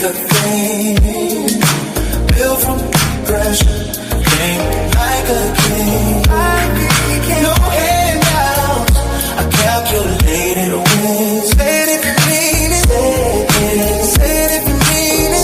a thing. Built from pressure, came like a king. No handouts, I calculated wins. Say it if you mean it. Say it if you mean it.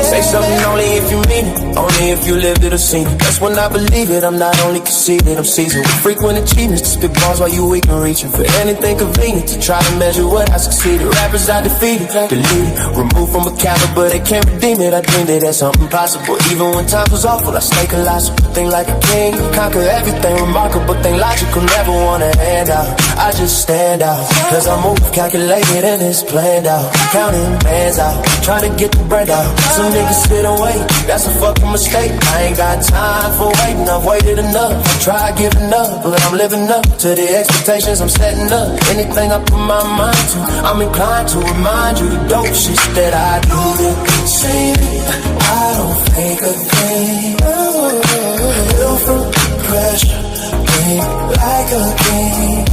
Say something only if you mean it. Only if you lived it or seen it. That's when I believe it. I'm not only conceited, I'm seasoned with frequent achievements to spit balls while you weak and reaching for anything convenient to try to measure what I succeeded. Rappers I defeated, deleted, removed from a calendar, but they can't redeem it. I dreamed it as something possible. Even when times was awful, I stay colossal. Think like a king, conquer everything remarkable. Think logical, never wanna hand out. I just stand out, cause I move calculated and it's planned out. Counting bands out, trying to get the bread out. Some niggas sit and wait, that's a fucking mistake. I ain't got time for waiting, I've waited enough. I tried giving up, but I'm living up to the expectations I'm setting up. Anything I put my mind to, I'm inclined to remind you the dope shit that I do. Say it, I don't fake a thing. Built from pressure, came like a king.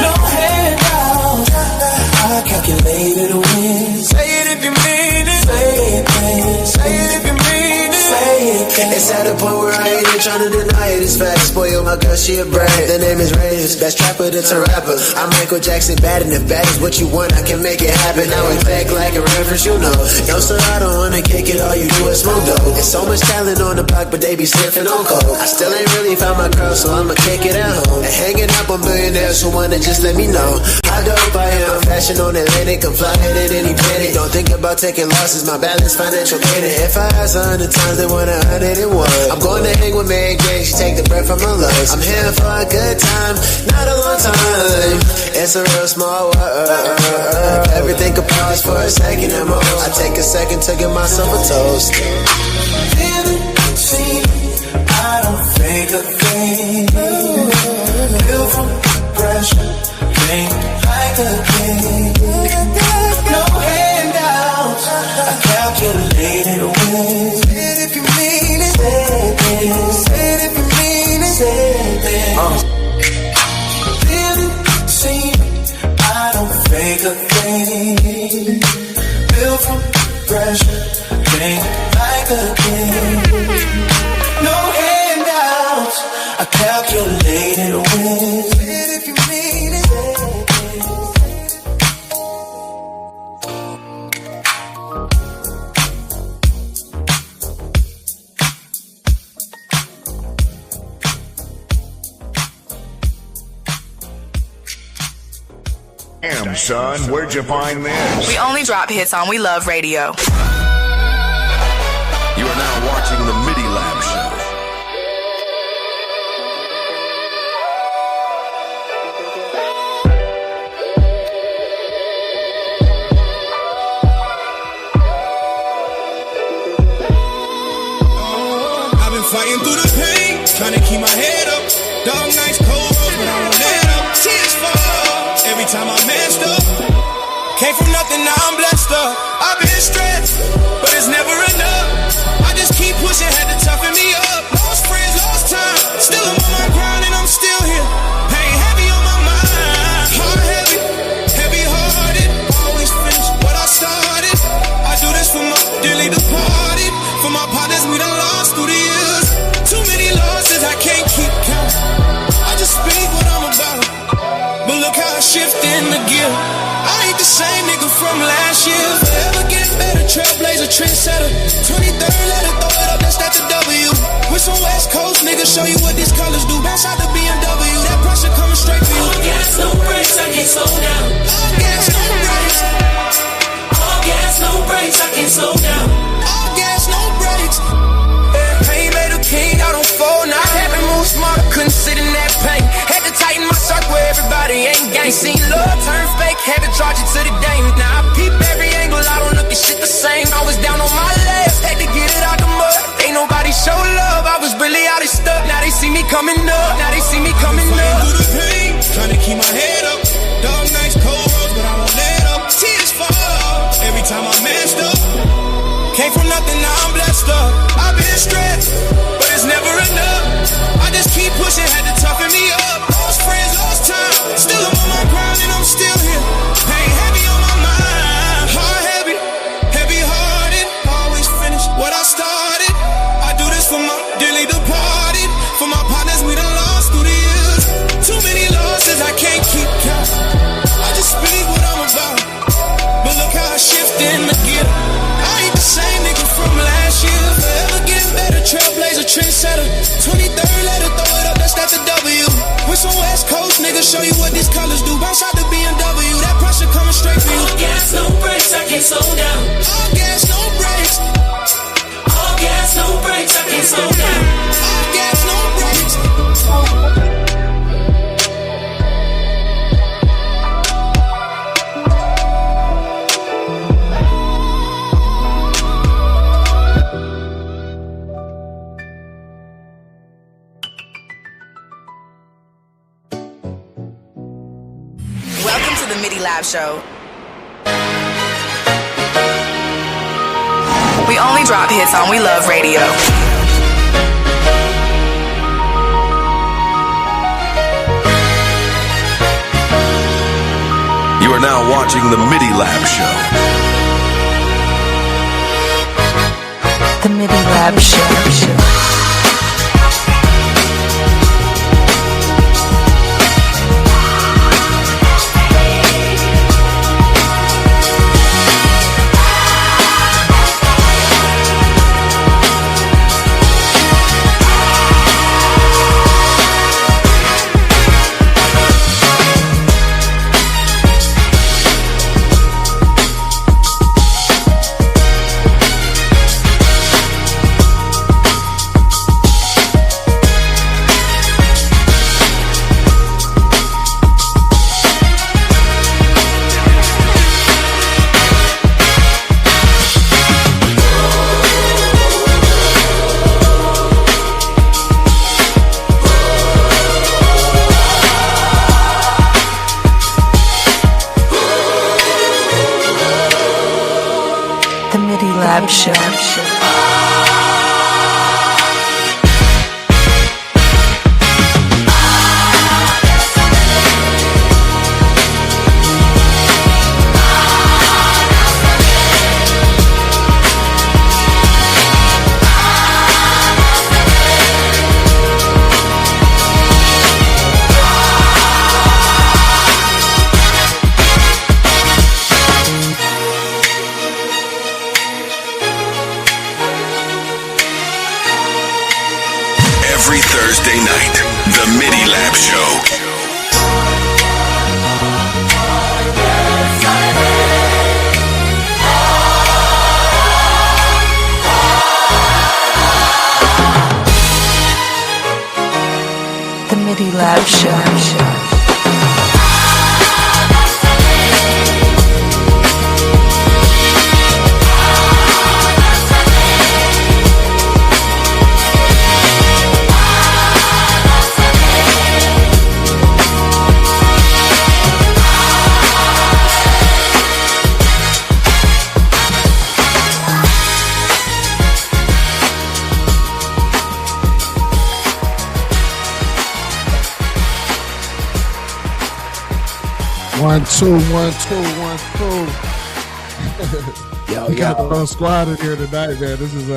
No handouts, I calculated a win. Say it if you mean it. Say it, say it if you mean it. Say it. It's at the point where I ain't even trying to deny it. It's fact. Spoil my girl, she a brand. The name is Reyes, best trapper to rapper. I'm Michael Jackson, bad, and if bad is what you want, I can make it happen. Now it's back like a reference, you know. Yo, sir, I don't wanna kick it, all you do is smoke dope. There's so much talent on the block, but they be sniffing on coke. I still ain't really found my girl, so I'ma kick it at home. And hanging up on billionaires who wanna just let me know how dope I am. Fashion on Atlantic, I'm flying at any planet. Don't think about taking losses, my balance financial gain. If I ask 100 times, they want 101. I'm going to hang with Mary Jane, she take the breath from my lungs. I'm here for a good time, not a long time. It's a real small world. Everything could pause for a second and more. I take a second to give myself a toast. See, I don't fake a thing. Built from pressure, came like a king. No handouts, I calculated a win. Say it if you mean it. Say it if you mean it. Say it. See, I don't fake a thing. Built from pressure, came like a king. No handouts, I calculated a win. Say it if you mean it. Damn, son, where'd you find this? We only drop hits on We Love Radio. You are now watching the MIDI Lab Show. I've been fighting through the pain, trying to keep my head up. Dog nights, cold roads, but I won't let up. Tears fall every time I messed up. Came from nothing, now I'm blessed up. I've been stressed, but it's never enough. I just keep pushing, had to toughen me up. Lost friends, lost time. Still I'm on my grind and I'm still here. Pain heavy on my mind. Heart heavy, heavy hearted. Always finish what I started. I do this for my dearly departed. For my partners we done lost through the years. Too many losses, I can't keep count. I just speak what I'm about. But look how I shift in the gear. I ain't the same nigga from last year. Forever getting better, trailblazer, trendsetter. 23rd letter, throw it up, that's that the W. With some West Coast niggas, show you what these colors do. Bounce out the BMW, that pressure coming straight for you. All gas, no brakes, I can't slow down. All gas, no brakes. All gas, no brakes, I can't slow down. All gas, no brakes. Pain made a king, I don't fall now. Had to move smarter, couldn't sit in that pain. Had to tighten my circle where everybody ain't gang. Seen love turn fake, had to charge it to the game. Now I peep every angle, I don't look at shit the same. I was down on my last, had to get it out the mud. Ain't nobody show love, I was really out of stuff. Now they see me coming up, now they see me coming up. Through the pain, trying to keep my head up. Dog nights, cold roads, but I won't let up. Tears fall every time I messed up. Came from nothing, now I'm blessed up. I've been stressed, but it's never enough. I just keep pushing, had to toughen me up. Lost friends, lost time. Still I'm on my grind and I'm still here. Pain heavy on my mind. Heart heavy, show you what these colors do. Bounce out the BMW, that pressure coming straight for you. All gas, no brakes, I can't slow down. All gas, no brakes. All gas, no brakes, I can't slow down. All gas, no brakes. Welcome to the MIDI Lab Show. We only drop hits on We Love Radio. You are now watching the MIDI Lab Show. The MIDI Lab Show. The MIDI Lab Show. Every Thursday night, the MIDI Lab Show. The MIDI Lab Show. One, two, 1, 2. Yo, We got the whole squad in here tonight, man. This is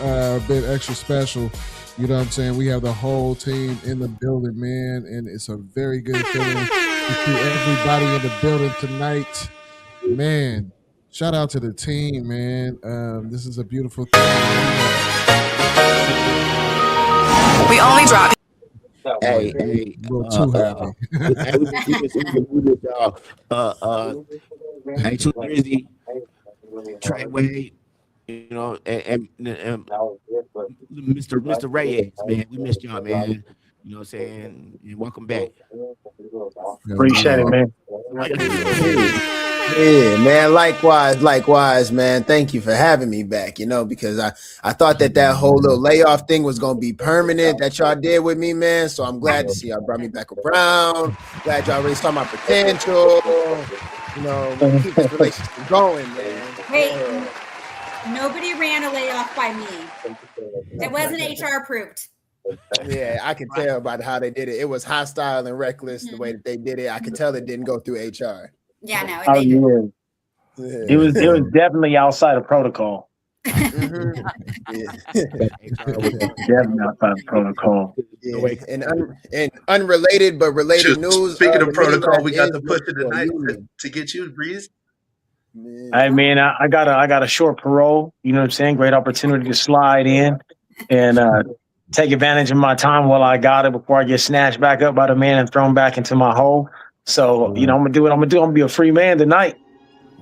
a bit extra special. You know what I'm saying? We have the whole team in the building, man, and it's a very good feeling to see everybody in the building tonight, man. Shout out to the team, man. This is a beautiful thing. We only drop. Hey, A little too happy. Hey, too busy. Treyway, you know, and Mr. Reyes, man, we missed y'all, man. You know what I'm saying? And welcome back. Appreciate it, man. Yeah, man. Likewise, man. Thank you for having me back. You know, because I thought that whole little layoff thing was gonna be permanent that y'all did with me, man. So I'm glad to see y'all brought me back around. Glad y'all really saw my potential. You know, keep this relationship going, man. Wait, nobody ran a layoff by me. It wasn't HR approved. Yeah, I could tell by how they did it. It was hostile and reckless the way that they did it. I could tell it didn't go through HR. Yeah, no. Oh, yeah. It was definitely outside of protocol. Mm-hmm. Definitely outside of protocol. Yeah. And unrelated but related news. Speaking of protocol, we got the push of the night to get you, Breeze. Hey, man, I got a short parole. You know what I'm saying? Great opportunity to slide in and take advantage of my time while I got it before I get snatched back up by the man and thrown back into my hole. So, you know, I'm gonna do what I'm gonna do. I'm gonna be a free man tonight.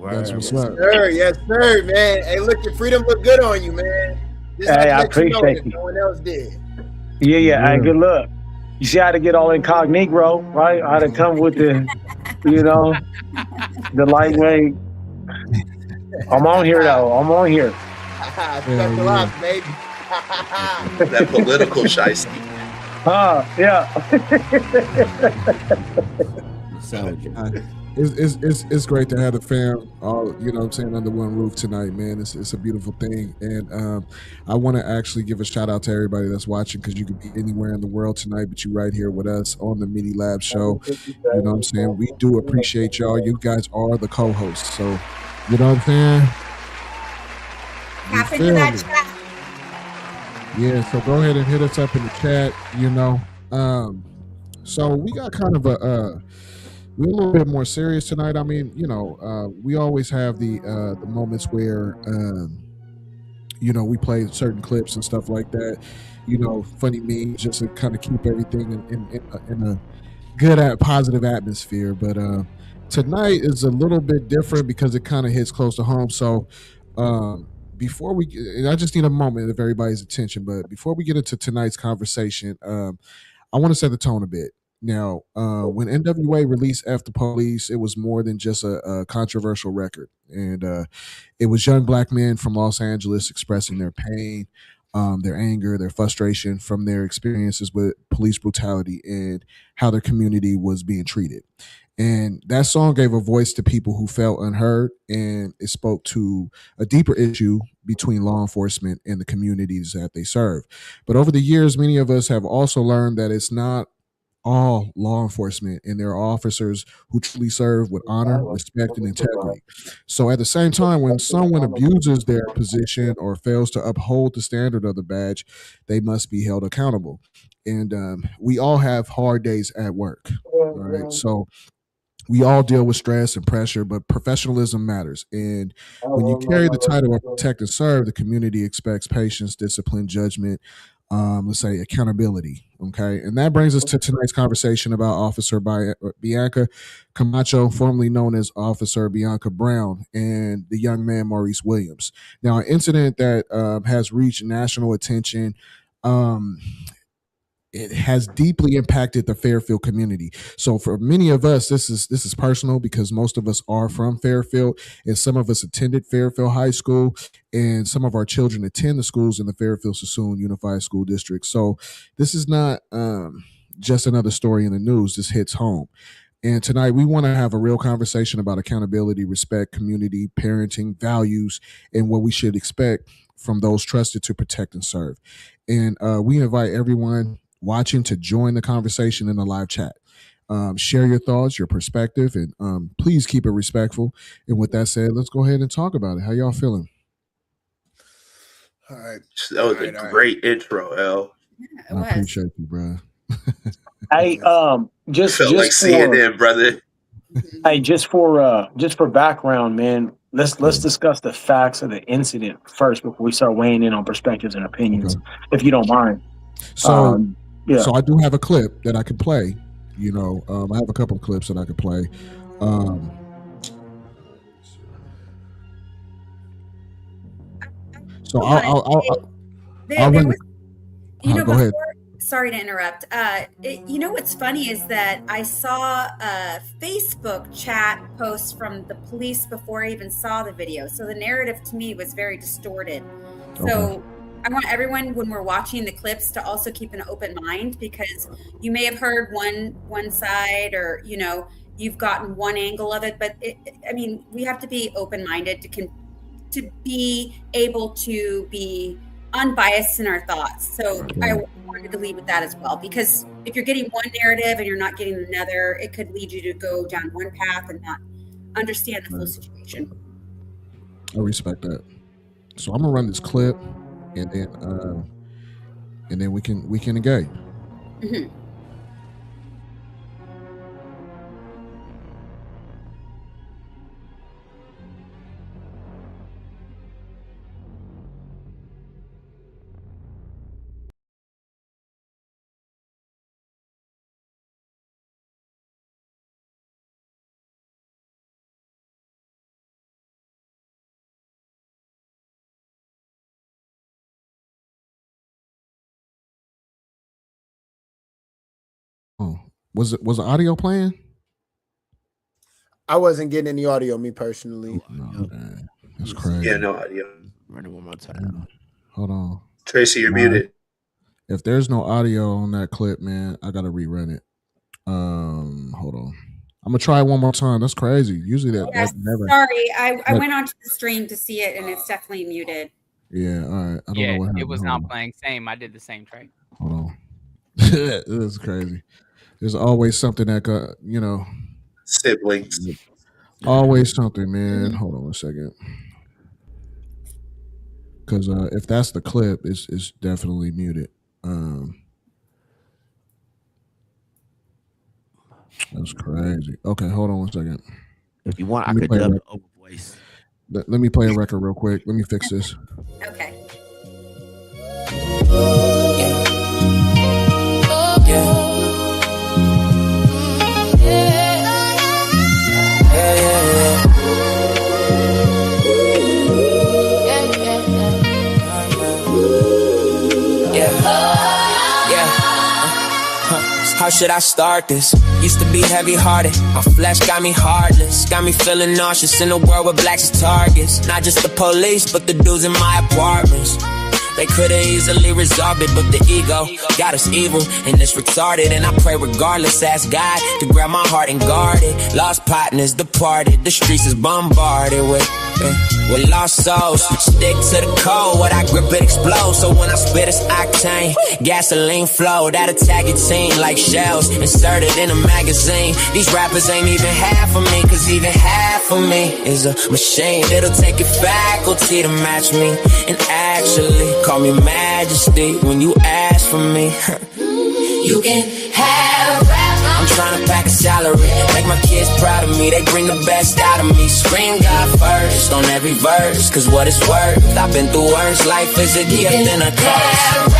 That's what's Word. up. Sir, yes, sir, man. Hey, look, your freedom look good on you, man. Just Hey, had to I let you know appreciate that you. no one else did. Yeah. Hey, good luck. You see how to get all incognito, right? How to come with the, you know, the lightweight. I'm on here though. I'm on here. Special ops, baby. That political shiesty. Yeah. It's great to have the fam all, you know what I'm saying, under one roof tonight, man. It's a beautiful thing. And I want to actually give a shout out to everybody that's watching, because you could be anywhere in the world tonight, but you right here with us on the MIDI Lab Show. You know what I'm saying? We do appreciate y'all. You guys are the co-hosts. So, you know what I'm saying? Tap into that chat. Yeah, so go ahead and hit us up in the chat, you know. So we got kind of we're a little bit more serious tonight. I mean, you know, we always have the moments where you know, we play certain clips and stuff like that, you know, funny memes, just to kind of keep everything in a good positive atmosphere. But tonight is a little bit different because it kind of hits close to home. So before we, and I just need a moment of everybody's attention, but before we get into tonight's conversation, I want to set the tone a bit. Now, when NWA released F the Police, it was more than just a controversial record. And it was young black men from Los Angeles expressing their pain, their anger, their frustration from their experiences with police brutality and how their community was being treated. And that song gave a voice to people who felt unheard, and it spoke to a deeper issue between law enforcement and the communities that they serve. But over the years, many of us have also learned that it's not all law enforcement, and there are officers who truly serve with honor, respect, and integrity. So at the same time, when someone abuses their position or fails to uphold the standard of the badge, they must be held accountable. And we all have hard days at work. All right. So we all deal with stress and pressure, but professionalism matters. And when you carry the title of protect and serve, the community expects patience, discipline, judgment, let's say accountability. Okay. And that brings us to tonight's conversation about Officer Bianca Camacho, formerly known as Officer Bianca Brown, and the young man Maurice Williams. Now, an incident that has reached national attention. It has deeply impacted the Fairfield community. So for many of us, this is personal, because most of us are from Fairfield, and some of us attended Fairfield High School, and some of our children attend the schools in the Fairfield Sassoon Unified School District. So this is not just another story in the news. This hits home. And tonight we want to have a real conversation about accountability, respect, community, parenting, values, and what we should expect from those trusted to protect and serve. And we invite everyone watching to join the conversation in the live chat. Share your thoughts, your perspective, and please keep it respectful. And with that said, let's go ahead and talk about it. How y'all feeling? All right. That was a great intro, L. I appreciate you, bro. Hey, just Felt like CNN, brother. Hey, just for background, man. Let's discuss the facts of the incident first before we start weighing in on perspectives and opinions, if you don't mind. So, yeah. So I do have a clip that I can play. You know, I have a couple of clips that I could play. So I'll run. Go ahead. Sorry to interrupt. You know what's funny is that I saw a Facebook chat post from the police before I even saw the video. So the narrative to me was very distorted. So I want everyone, when we're watching the clips, to also keep an open mind, because you may have heard one side, or you know, you've gotten one angle of it. But I mean, we have to be open-minded to be able to be unbiased in our thoughts. So I wanted to lead with that as well, because if you're getting one narrative and you're not getting another, it could lead you to go down one path and not understand the full situation. I respect that. So I'm gonna run this clip, and then we can engage. Mm-hmm. Was the audio playing? I wasn't getting any audio, me personally. No, man. That's crazy. Yeah, no audio. Run it one more time. Hold on. Tracy, you're muted. If there's no audio on that clip, man, I gotta rerun it. Hold on. I'm gonna try it one more time. That's crazy. Usually that never. Sorry, I went onto the stream to see it, and it's definitely muted. Yeah, all right. I don't know what happened. It was not playing. Same. I did the same track. Hold on. That's crazy. There's always something that siblings. Always something, man. Hold on a second. Because if that's the clip, it's definitely muted. That's crazy. Okay, hold on one second. If you want, I could dub the over voice. Let me play a record real quick. Let me fix this. Okay. How should I start this? Used to be heavy-hearted, my flesh got me heartless. Got me feeling nauseous in a world where blacks are targets. Not just the police, but the dudes in my apartments. They could've easily resolved it, but the ego got us evil and it's retarded. And I pray regardless, ask God to grab my heart and guard it. Lost partners departed, the streets is bombarded with lost souls. Stick to the code, what I grip it explodes. So when I spit it's octane, gasoline flow. That'll tag your team like shells inserted in a magazine. These rappers ain't even half of me, cause even half of me is a machine. It'll take your faculty to match me. And actually call me majesty when you ask for me. You can have rap. I'm trying to pack a salary, make my kids proud of me. They bring the best out of me. Scream God first on every verse, cause what it's worth. I've been through worse, life is a gift and a curse.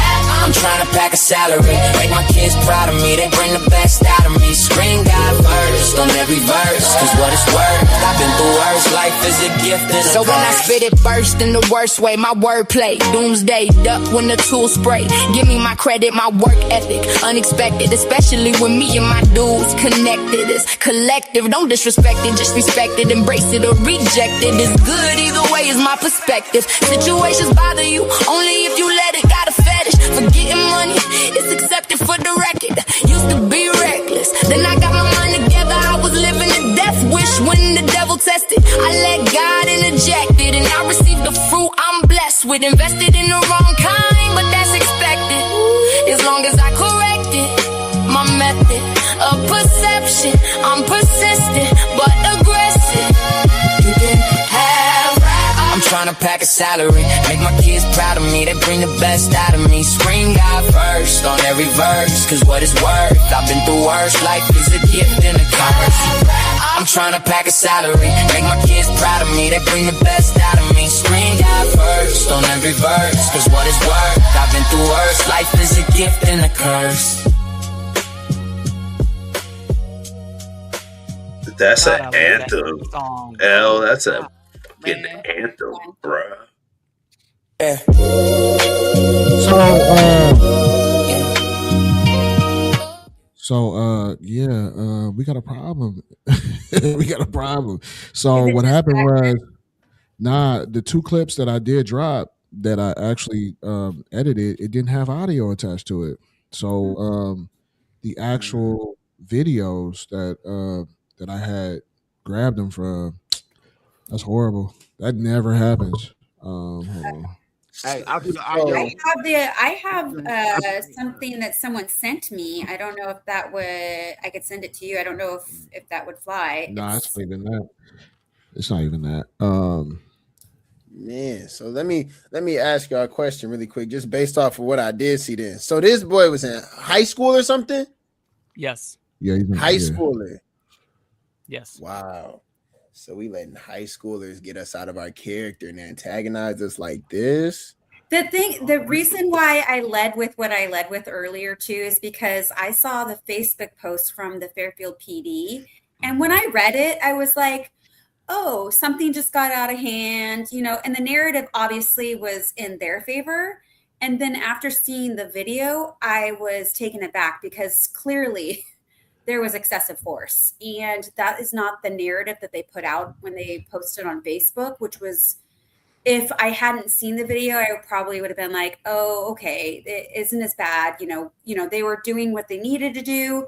I'm trying to pack a salary, make my kids proud of me. They bring the best out of me. Scream God first on every verse, cause what it's worth. I've been through worse, life is a gift and a curse. So when I spit it burst in the worst way, my wordplay, doomsday, duck when the tools spray. Give me my credit, my work ethic, unexpected, especially when me and my dudes connected. It's collective, don't disrespect it, just respect it, embrace it or reject it. It's good either way is my perspective. Situations bother you only if you let it. Got a fetish for getting money, it's accepted for the record. Used to be reckless, then I got my mind together. I was living a death wish when the devil tested. I let God interject it, and I received the fruit I'm blessed with. Invested in the wrong kind, but that's expected. As long as I correct it, my method of perception, I'm persistent but aggressive. You can have rap. I'm trying to pack a salary, make my kids proud of me. They bring the best out of me. Scream God first on every verse, cause what it's worth. I've been through worse, life is a gift and a curse. I'm trying to pack a salary, make my kids proud of me. They bring the best out of me. Scream God first on every verse, cause what it's worth. I've been through worse, life is a gift and a curse. That's an anthem. L, that's a fucking anthem, bruh. Yeah. We got a problem. We got a problem. So what happened was, the two clips that I did drop that I actually edited, it didn't have audio attached to it. So the actual videos that I had grabbed them from, that's horrible. That never happens. Hold on. Hey, I'll do the audio. I have something that someone sent me. I don't know if that would. I could send it to you. I don't know if that would fly. No, it's not even that. It's not even that. Man, so let me ask y'all a question really quick, just based off of what I did see then. So this boy was in high school or something? Yes. Yeah, he's in high schooler. Yes. Wow. So we letting high schoolers get us out of our character and antagonize us like this. The reason why I led with what I led with earlier too is because I saw the Facebook post from the Fairfield PD, and when I read it, I was like, "Oh, something just got out of hand," And the narrative obviously was in their favor. And then after seeing the video, I was taken aback because clearly there was excessive force. And that is not the narrative that they put out when they posted on Facebook, which was, if I hadn't seen the video, I probably would have been like, oh, okay, it isn't as bad. You know, they were doing what they needed to do.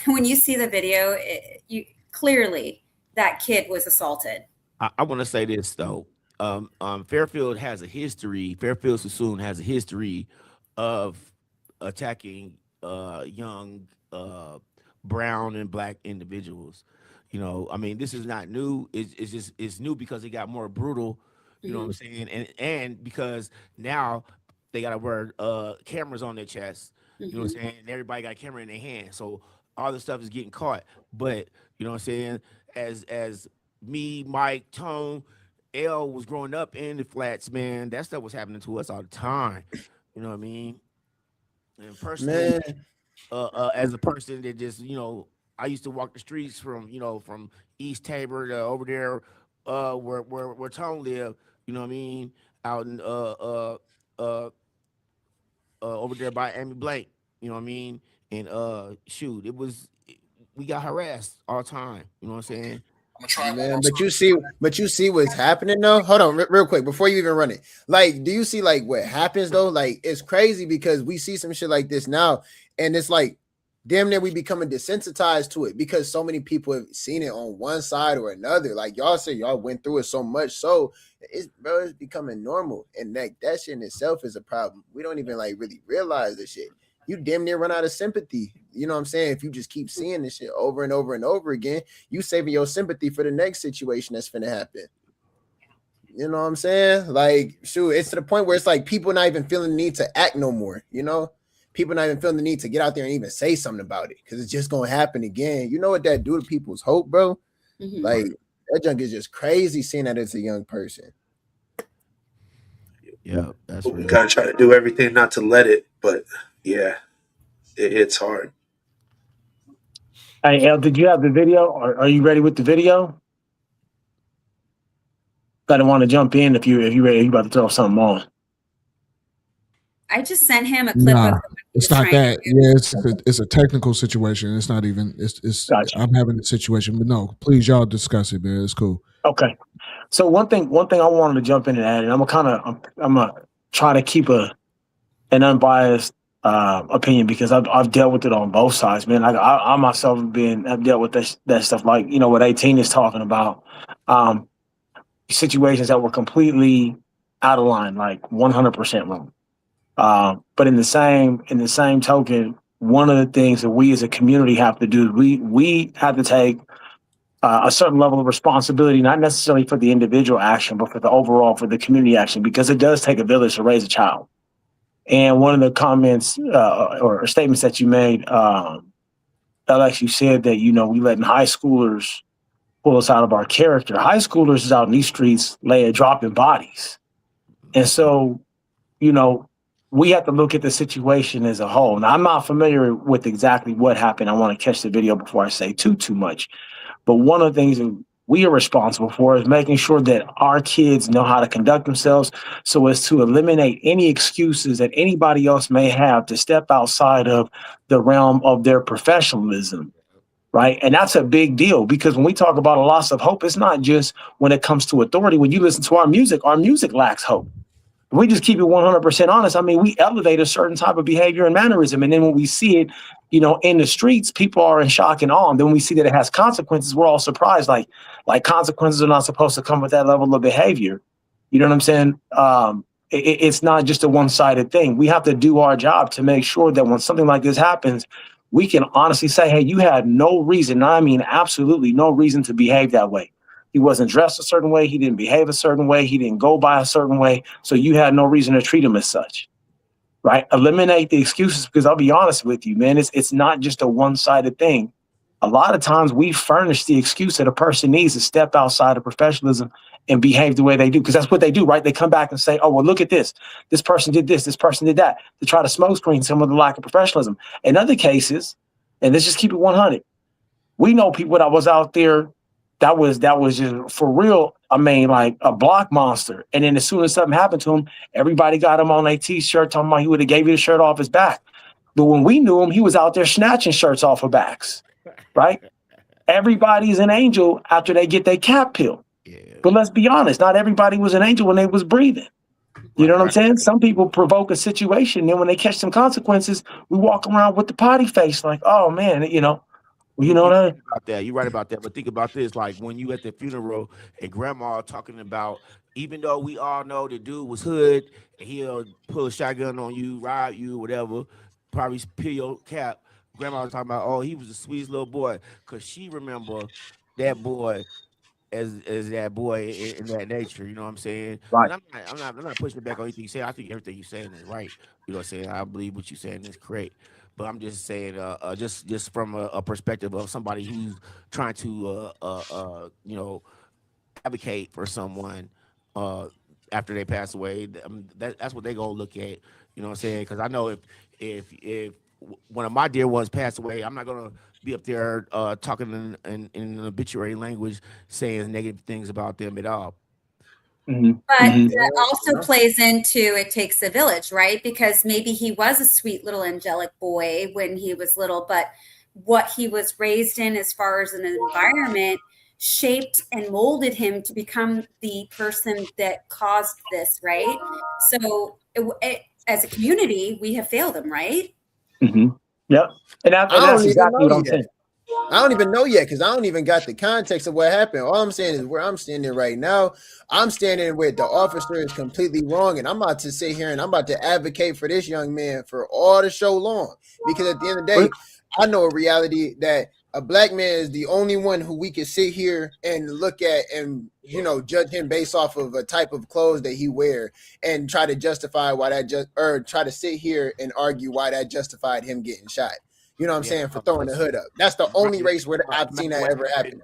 When you see the video, you clearly that kid was assaulted. I want to say this though. Fairfield Sassoon has a history of attacking young brown and black individuals. You know, I mean, this is not new. It's new because it got more brutal. You know what I'm saying? And because now they got to wear cameras on their chest. You know what I'm saying? And everybody got a camera in their hand. So all this stuff is getting caught. But, you know what I'm saying? As me, Mike, Tone, L was growing up in the flats, man, that stuff was happening to us all the time. You know what I mean? And personally, as a person that just, you know, I used to walk the streets from East Tabor to over there where Tone lived, you know what I mean, out in over there by Amy Blank, you know what I mean? And we got harassed all the time, you know what I'm saying? Man, but you see what's happening though. Hold on, real quick before you even run it. Like, do you see like what happens though? Like, it's crazy because we see some shit like this now, and it's like damn near we becoming desensitized to it because so many people have seen it on one side or another. Like y'all say, y'all went through it so much, so it's becoming normal, and that shit in itself is a problem. We don't even like really realize this shit. You damn near run out of sympathy. You know what I'm saying? If you just keep seeing this shit over and over and over again, you saving your sympathy for the next situation that's finna happen. You know what I'm saying? Like, shoot, it's to the point where it's like people not even feeling the need to act no more. You know, people not even feeling the need to get out there and even say something about it because it's just gonna happen again. You know what that do to people's hope, bro? Like that junk is just crazy seeing that as a young person. Yeah, that's we gotta try to do everything not to let it, but yeah, it's hard. Hey, El, did you have the video? Are you ready with the video? I don't want to jump in if you ready. You about to throw something on. I just sent him a clip of it's not that. Yeah, it's a technical situation. It's not even. It's. Gotcha. I'm having a situation, but no, please, y'all discuss it, man. It's cool. Okay. So one thing I wanted to jump in and add, and I'm gonna try to keep an unbiased opinion because I've dealt with it on both sides, man. I myself have dealt with that stuff, like, you know, what 18 is talking about, situations that were completely out of line, like 100% wrong. But in the same token, one of the things that we as a community have to do, we have to take a certain level of responsibility, not necessarily for the individual action, but for the community action, because it does take a village to raise a child. And one of the comments or statements that you made, Alex, you said that, you know, we letting high schoolers pull us out of our character. High schoolers is out in these streets dropping bodies. And so, you know, we have to look at the situation as a whole. Now, I'm not familiar with exactly what happened. I want to catch the video before I say too much. But one of the things that we are responsible for is making sure that our kids know how to conduct themselves so as to eliminate any excuses that anybody else may have to step outside of the realm of their professionalism, right? And that's a big deal because when we talk about a loss of hope, it's not just when it comes to authority. When you listen to our music lacks hope. We just keep it 100% honest. I mean, we elevate a certain type of behavior and mannerism. And then when we see it, you know, in the streets, people are in shock and awe. And then when we see that it has consequences, we're all surprised. Like consequences are not supposed to come with that level of behavior. You know what I'm saying? It's not just a one-sided thing. We have to do our job to make sure that when something like this happens, we can honestly say, hey, you had no reason. I mean, absolutely no reason to behave that way. He wasn't dressed a certain way. He didn't behave a certain way. He didn't go by a certain way. So you had no reason to treat him as such, right? Eliminate the excuses, because I'll be honest with you, man, it's not just a one-sided thing. A lot of times we furnish the excuse that a person needs to step outside of professionalism and behave the way they do, because that's what they do, right? They come back and say, oh, well, look at this. This person did this. This person did that, to try to smokescreen some of the lack of professionalism. In other cases, and let's just keep it 100, we know people that was out there that was just for real. I mean, like a block monster. And then as soon as something happened to him, everybody got him on a t-shirt talking about he would have gave you the shirt off his back. But when we knew him, he was out there snatching shirts off of backs. right? Everybody's an angel after they get their cap pill. But let's be honest, not everybody was an angel when they was breathing. You know what I'm saying? Some people provoke a situation, then when they catch some consequences, we walk around with the potty face like, oh man, you know that. About that, you're right about that. But think about this: like when you at the funeral and grandma talking about, even though we all know the dude was hood, and he'll pull a shotgun on you, rob you, whatever, probably peel your cap. Grandma was talking about, oh, he was the sweetest little boy, cause she remember that boy as that boy in that nature. You know what I'm saying? Right. And I'm not pushing back on anything you say. I think everything you're saying is right. You know what I'm saying? I believe what you're saying is correct. But I'm just saying, just from a perspective of somebody who's trying to, advocate for someone after they pass away. That's what they gonna look at. You know what I'm saying? Because I know if one of my dear ones passed away, I'm not gonna be up there talking in an obituary language, saying negative things about them at all. Mm-hmm. But that also plays into it takes a village, right? Because maybe he was a sweet little angelic boy when he was little, but what he was raised in as far as an environment shaped and molded him to become the person that caused this, right? So as a community, we have failed him, right? Mm-hmm. Yep. And that's exactly what I'm saying. I don't even know yet because I don't even got the context of what happened. All I'm saying is where I'm standing right now. I'm standing with the officer is completely wrong, and I'm about to sit here and I'm about to advocate for this young man for all the show long. Because at the end of the day, I know a reality that a black man is the only one who we can sit here and look at and judge him based off of a type of clothes that he wear and try to justify why that try to sit here and argue why that justified him getting shot. You know what I'm saying? For throwing the hood up. That's the only race where I've seen that ever happen.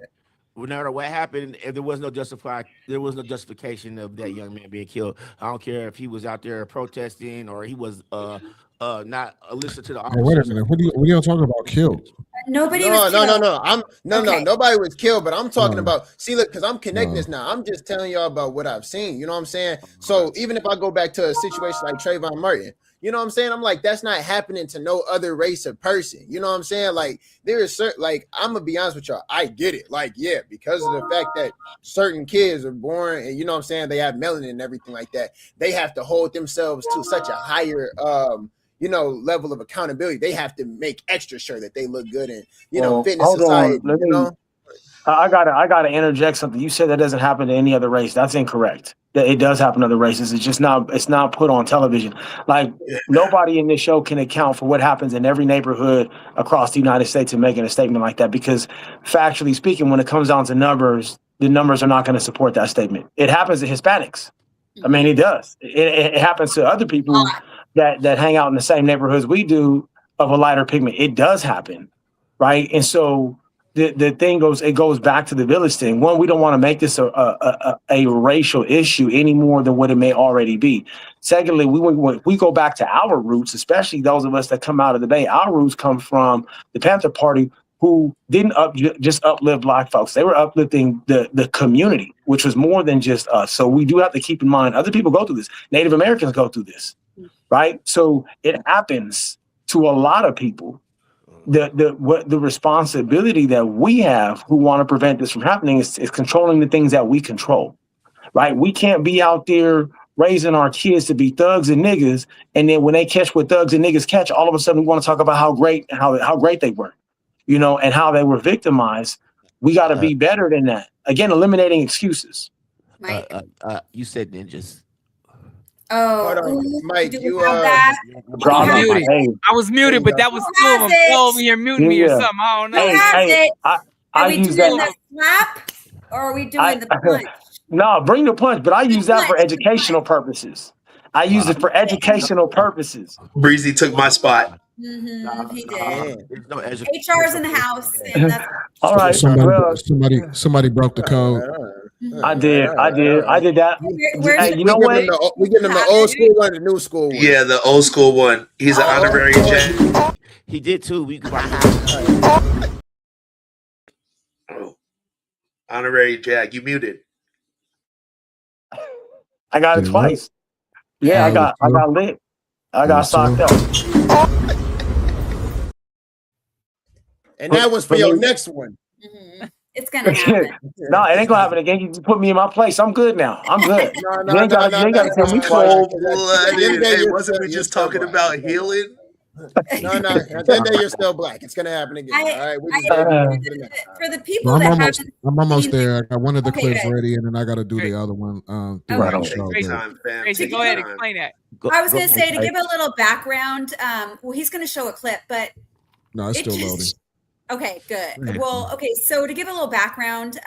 No matter what happened, if there was no justification of that young man being killed. I don't care if he was out there protesting or he was not listening to the officers. Wait a minute. What are y'all talking about? Killed? Nobody was killed. No, nobody was killed, but I'm talking about, see, look, because I'm connecting this now. I'm just telling y'all about what I've seen. You know what I'm saying? So even if I go back to a situation like Trayvon Martin, you know what I'm saying? I'm like, that's not happening to no other race or person. You know what I'm saying? Like, there is certain, like, I'm gonna be honest with y'all. I get it. Like, yeah, because of the fact that certain kids are born and you know what I'm saying, they have melanin and everything like that. They have to hold themselves to such a higher level of accountability. They have to make extra sure that they look good in, fitness society. I gotta interject something. You said that doesn't happen to any other race. That's incorrect. That it does happen to other races. It's just not put on television. Like nobody in this show can account for what happens in every neighborhood across the United States and making a statement like that, because factually speaking, when it comes down to numbers, the numbers are not going to support that statement. It happens to Hispanics. I mean, it does. It happens to other people that hang out in the same neighborhoods we do of a lighter pigment. It does happen, right? And so the thing goes back to the village thing. One, we don't want to make this a racial issue any more than what it may already be. Secondly, we go back to our roots, especially those of us that come out of the Bay. Our roots come from the Panther Party, who didn't just uplift Black folks. They were uplifting the community, which was more than just us. So we do have to keep in mind other people go through this. Native Americans go through this, right? So it happens to a lot of people. The responsibility that we have who want to prevent this from happening is controlling the things that we control, right? We can't be out there raising our kids to be thugs and niggas, and then when they catch what thugs and niggas catch, all of a sudden we want to talk about how great they were, and how they were victimized. We got to be better than that. Again, eliminating excuses. You said ninjas. Oh, Mike, I was muted, but that was two of them over here muting me or something. I don't know. Are we doing the slap or are we doing the punch? No, bring the punch, but I use that for educational purposes. I use it for educational purposes. Breezy took my spot. Mm-hmm, he did. HR's in the house. And that's all right. Somebody broke the code. I did that. Hey, you know what? We give him the old school one, the new school one. Yeah, the old school one. He's an honorary Jack. He did too. Honorary Jack. You muted. I got it twice. Yeah, I got lit. I got socked up. And that was for your next one. Mm-hmm. It's gonna happen. No, it ain't gonna happen again. You just put me in my place. I'm good now. I'm good. You ain't gotta tell me twice. Cold-blooded. Hey, wasn't we just talking about healing? No. At the end of you're still black. It's gonna happen again. All right. For the people that haven't, I'm almost there. I got one of the clips ready, and then I got to do the other one. Right on. Tracy, go ahead, explain that. I was going to say, to give a little background. Well, he's going to show a clip, but no, it's still loading. Okay, good. Well, okay, so to give a little background,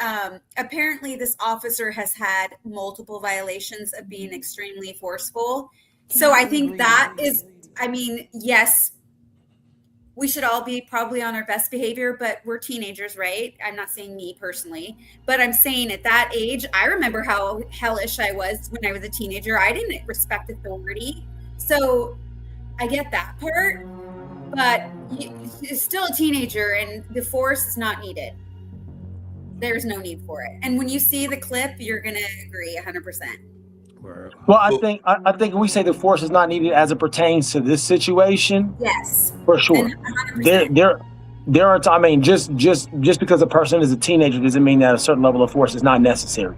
apparently this officer has had multiple violations of being extremely forceful. So I think that is, I mean, yes, we should all be probably on our best behavior, but we're teenagers, right? I'm not saying me personally, but I'm saying at that age, I remember how hellish I was when I was a teenager. I didn't respect authority. So I get that part, but you're still a teenager and the force is not needed. There's no need for it. And when you see the clip, you're going to agree 100%. Well, I think we say the force is not needed as it pertains to this situation. Yes, for sure. There are. I mean, just because a person is a teenager doesn't mean that a certain level of force is not necessary.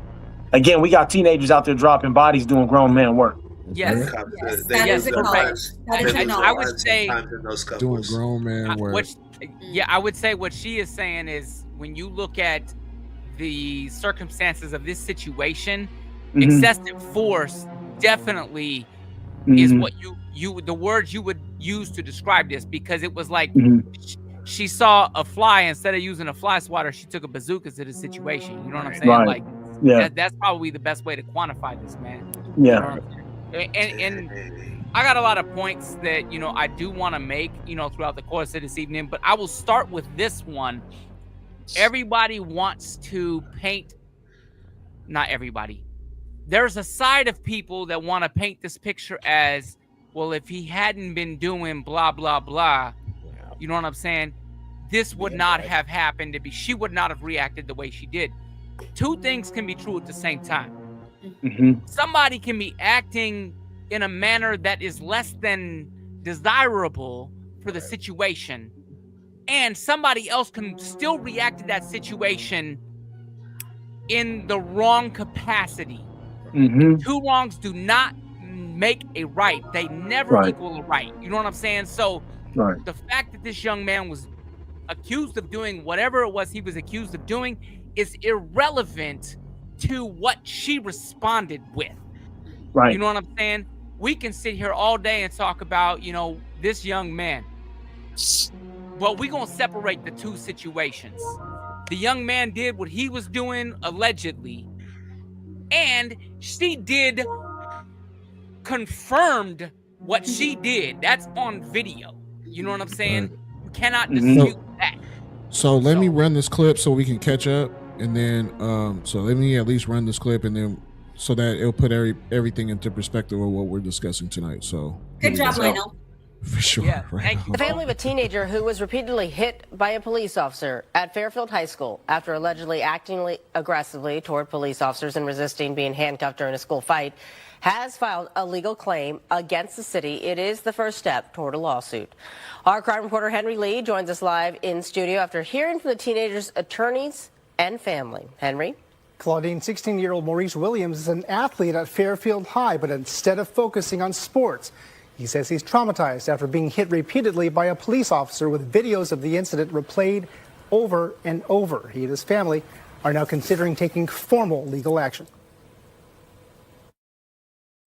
Again, we got teenagers out there dropping bodies doing grown men work. Yes, that is correct. I would say doing grown man work. I would say what she is saying is when you look at the circumstances of this situation. Excessive force definitely is what you the words you would use to describe this, because it was like she saw a fly, instead of using a fly swatter, she took a bazooka to the situation. You know what I'm saying? Right. Like that's probably the best way to quantify this, man. Yeah. You know and I got a lot of points that I do want to make throughout the course of this evening, but I will start with this one. Everybody wants to paint, not everybody. There's a side of people that want to paint this picture as, well, if he hadn't been doing blah, blah, blah, you know what I'm saying? This would not have happened she would not have reacted the way she did. Two things can be true at the same time. Somebody can be acting in a manner that is less than desirable for the situation, and somebody else can still react to that situation in the wrong capacity. Two wrongs do not make a right. They never equal a right. You know what I'm saying? So the fact that this young man was accused of doing whatever it was he was accused of doing is irrelevant to what she responded with. Right. You know what I'm saying? We can sit here all day and talk about, this young man. But we're going to separate the two situations. The young man did what he was doing allegedly, and she did confirmed what she did. That's on video. You know what I'm saying? You cannot dispute that. So let me run this clip so we can catch up, and then so let me at least run this clip, and then so that it'll put everything into perspective of what we're discussing tonight. So good job, Lionel. For sure. Yeah, thank you. The family of a teenager who was repeatedly hit by a police officer at Fairfield High School after allegedly acting aggressively toward police officers and resisting being handcuffed during a school fight has filed a legal claim against the city. It is the first step toward a lawsuit. Our crime reporter Henry Lee joins us live in studio after hearing from the teenager's attorneys and family. Henry? Claudine, 16-year-old Maurice Williams is an athlete at Fairfield High, but instead of focusing on sports, he says he's traumatized after being hit repeatedly by a police officer with videos of the incident replayed over and over. He and his family are now considering taking formal legal action.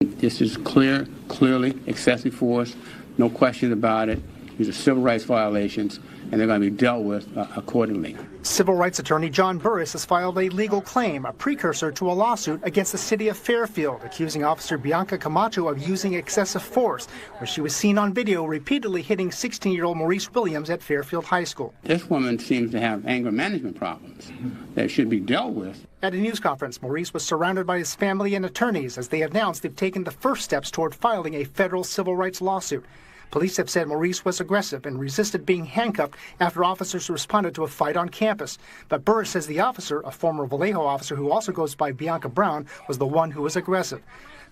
This is clearly excessive force, no question about it. These are civil rights violations, and they're going to be dealt with accordingly. Civil rights attorney John Burris has filed a legal claim, a precursor to a lawsuit against the city of Fairfield, accusing Officer Bianca Camacho of using excessive force, where she was seen on video repeatedly hitting 16-year-old Maurice Williams at Fairfield High School. This woman seems to have anger management problems that should be dealt with. At a news conference, Maurice was surrounded by his family and attorneys as they announced they've taken the first steps toward filing a federal civil rights lawsuit. Police have said Maurice was aggressive and resisted being handcuffed after officers responded to a fight on campus. But Burr says the officer, a former Vallejo officer who also goes by Bianca Brown, was the one who was aggressive.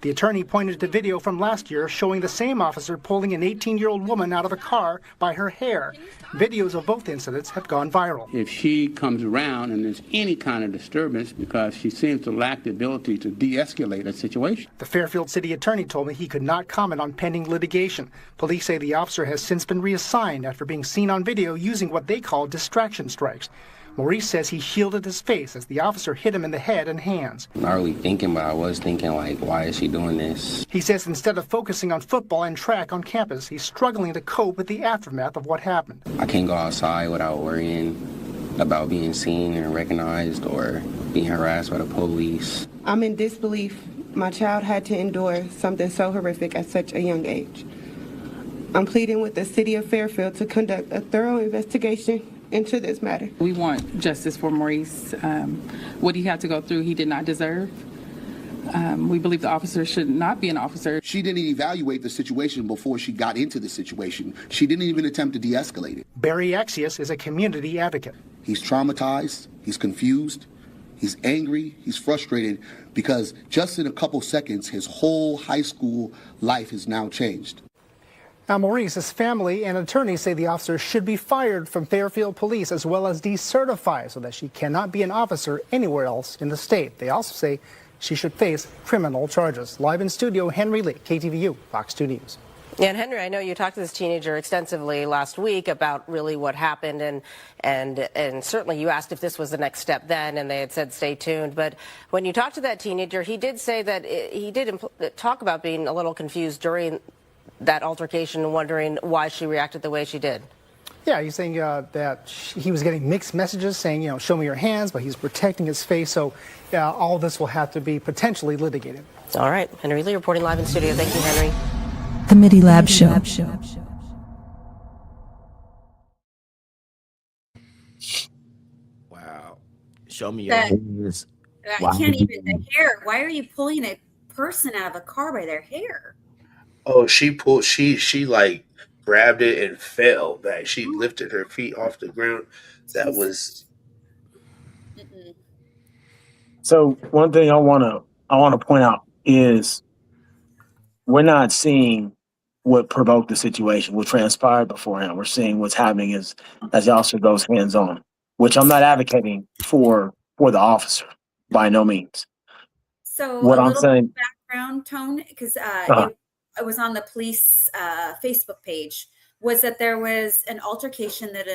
The attorney pointed to video from last year showing the same officer pulling an 18-year-old woman out of a car by her hair. Videos of both incidents have gone viral. If she comes around and there's any kind of disturbance, because she seems to lack the ability to de-escalate a situation. The Fairfield city attorney told me he could not comment on pending litigation. Police say the officer has since been reassigned after being seen on video using what they call distraction strikes. Maurice says he shielded his face as the officer hit him in the head and hands. Not really thinking, but I was thinking, like, why is she doing this? He says instead of focusing on football and track on campus, he's struggling to cope with the aftermath of what happened. I can't go outside without worrying about being seen and recognized or being harassed by the police. I'm in disbelief. My child had to endure something so horrific at such a young age. I'm pleading with the city of Fairfield to conduct a thorough investigation into this matter. We want justice for Maurice. What he had to go through, he did not deserve. We believe the officer should not be an officer. She didn't evaluate the situation before she got into the situation. She didn't even attempt to de-escalate it. Barry Axius is a community advocate. He's traumatized, he's confused, he's angry, he's frustrated because just in a couple seconds, his whole high school life has now changed. Now, Maurice's family and attorneys say the officer should be fired from Fairfield Police as well as decertified so that she cannot be an officer anywhere else in the state. They also say she should face criminal charges. Live in studio, Henry Lee, KTVU, Fox 2 News. And Henry, I know you talked to this teenager extensively last week about really what happened, and certainly you asked if this was the next step then, and they had said stay tuned. But when you talked to that teenager, he ddid say that he did talk about being a little confused during that altercation and wondering why she reacted the way she did. Yeah, he's saying that he was getting mixed messages saying, you know, show me your hands, but he's protecting his face. So all this will have to be potentially litigated. All right. Henry Lee reporting live in studio. Thank you, Henry. The MIDI Lab Show. Wow. Show me your hands. I can't even, the hair. Why are you pulling a person out of a car by their hair? Oh, she like grabbed it and fell back. She lifted her feet off the ground. That was. So one thing I want to point out is we're not seeing what provoked the situation, what transpired beforehand. We're seeing what's happening as the officer goes hands on, which I'm not advocating for the officer by no means. So what I'm little saying, background tone, because it was on the police Facebook page, was that there was an altercation that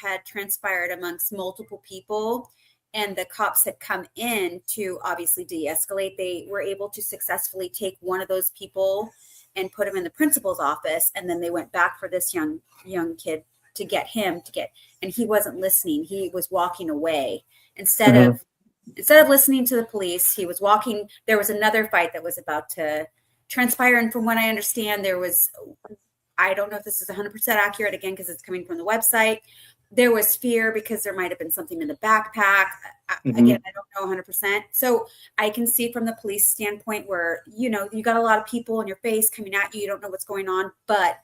had transpired amongst multiple people, and the cops had come in to obviously de-escalate. They were able to successfully take one of those people and put him in the principal's office, and then they went back for this young kid to get him and he wasn't listening. He was walking away instead of listening to the police. He was walking. There was another fight that was about to transpire, and from what I understand, there was, I don't know if this is 100% accurate, again, because it's coming from the website, there was fear because there might have been something in the backpack. Again, I don't know 100%. So I can see from the police standpoint where, you got a lot of people in your face coming at you. You don't know what's going on, but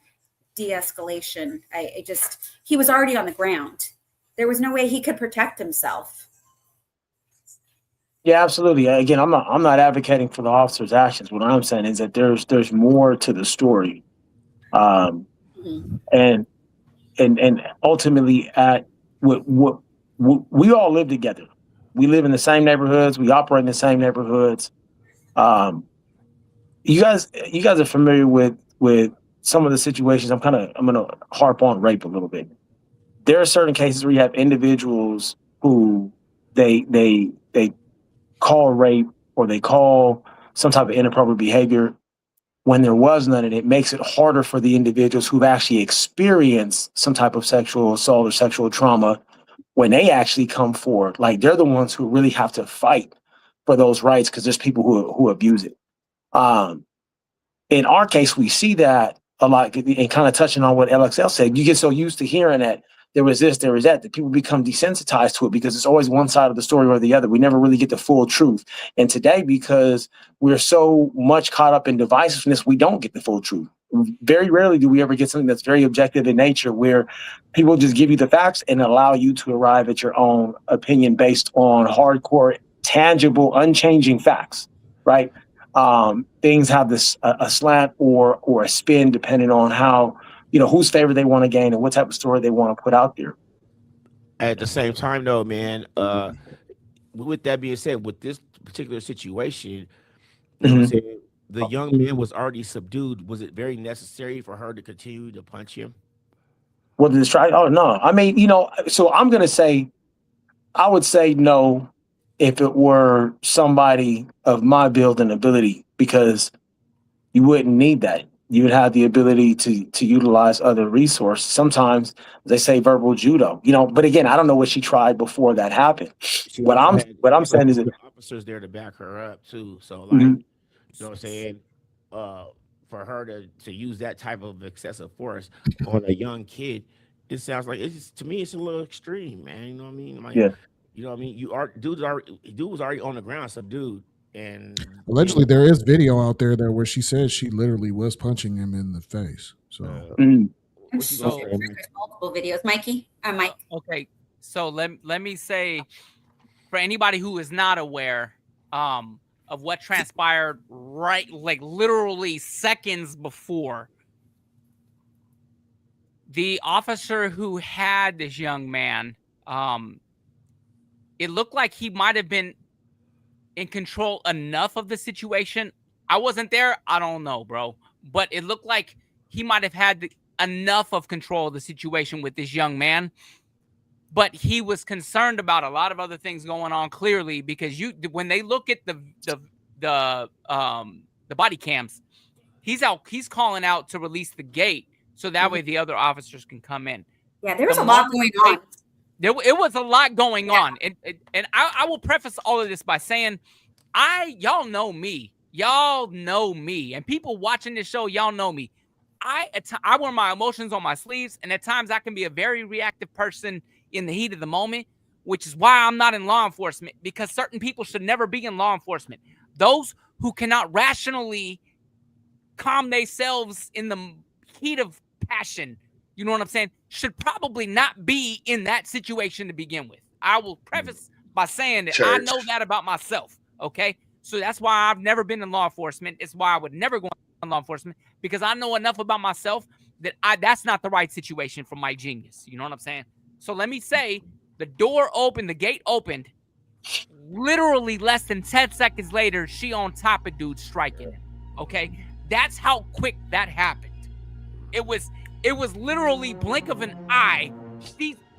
de-escalation. He was already on the ground. There was no way he could protect himself. yeah, absolutely. Again, I'm not advocating for the officer's actions. What I'm saying is that there's more to the story, and ultimately, at what we all live together. We live in the same neighborhoods. We operate in the same neighborhoods. You guys are familiar with some of the situations. I'm gonna harp on rape a little bit. There are certain cases where you have individuals who they call rape or they call some type of inappropriate behavior when there was none, and it makes it harder for the individuals who've actually experienced some type of sexual assault or sexual trauma when they actually come forward. Like, they're the ones who really have to fight for those rights because there's people who abuse it. In our case, we see that a lot, and kind of touching on what LXL said, you get so used to hearing that there was this, there was that people become desensitized to it because it's always one side of the story or the other. We never really get the full truth. And today, because we're so much caught up in divisiveness, we don't get the full truth. Very rarely do we ever get something that's very objective in nature, where people just give you the facts and allow you to arrive at your own opinion based on hardcore, tangible, unchanging facts, right? Things have this a slant or a spin depending on how, whose favor they want to gain and what type of story they want to put out there. At the same time, though, man, with that being said, with this particular situation, you know what I'm saying, the young man was already subdued. Was it very necessary for her to continue to punch him? Well, to distract? Oh, no. I mean, so I'm going to say, I would say no if it were somebody of my build and ability, because you wouldn't need that. You would have the ability to utilize other resources. Sometimes they say verbal judo, but again, I don't know what she tried before that happened. What I'm saying is that officers there to back her up too. So like, you know what I'm saying? For her to use that type of excessive force on a young kid, it sounds like to me it's a little extreme, man. You know what I mean? Like, yeah. You know what I mean? Dude was already on the ground, subdued, and allegedly there is video out there where she says she literally was punching him in the face. So, there's multiple videos, Mikey. Mike. Okay, so let me say, for anybody who is not aware, of what transpired like literally seconds before, the officer who had this young man, it looked like he might have been in control enough of the situation. I wasn't there. I don't know, bro. But it looked like he might have had enough of control of the situation with this young man. But he was concerned about a lot of other things going on, clearly, because when they look at the body cams, he's calling out to release the gate so that way the other officers can come in. Yeah, there was a lot going on. It was a lot going on. And I will preface all of this by saying, y'all know me. Y'all know me. And people watching this show, y'all know me. I wear my emotions on my sleeves, and at times I can be a very reactive person in the heat of the moment, which is why I'm not in law enforcement, because certain people should never be in law enforcement. Those who cannot rationally calm themselves in the heat of passion, you know what I'm saying, should probably not be in that situation to begin with. I will preface by saying that I know that about myself, okay? So that's why I've never been in law enforcement. It's why I would never go in law enforcement, because I know enough about myself that that's not the right situation for my genius. You know what I'm saying? So let me say, the door opened, the gate opened. Literally less than 10 seconds later, she on top of dude striking him. Okay? That's how quick that happened. It was literally blink of an eye.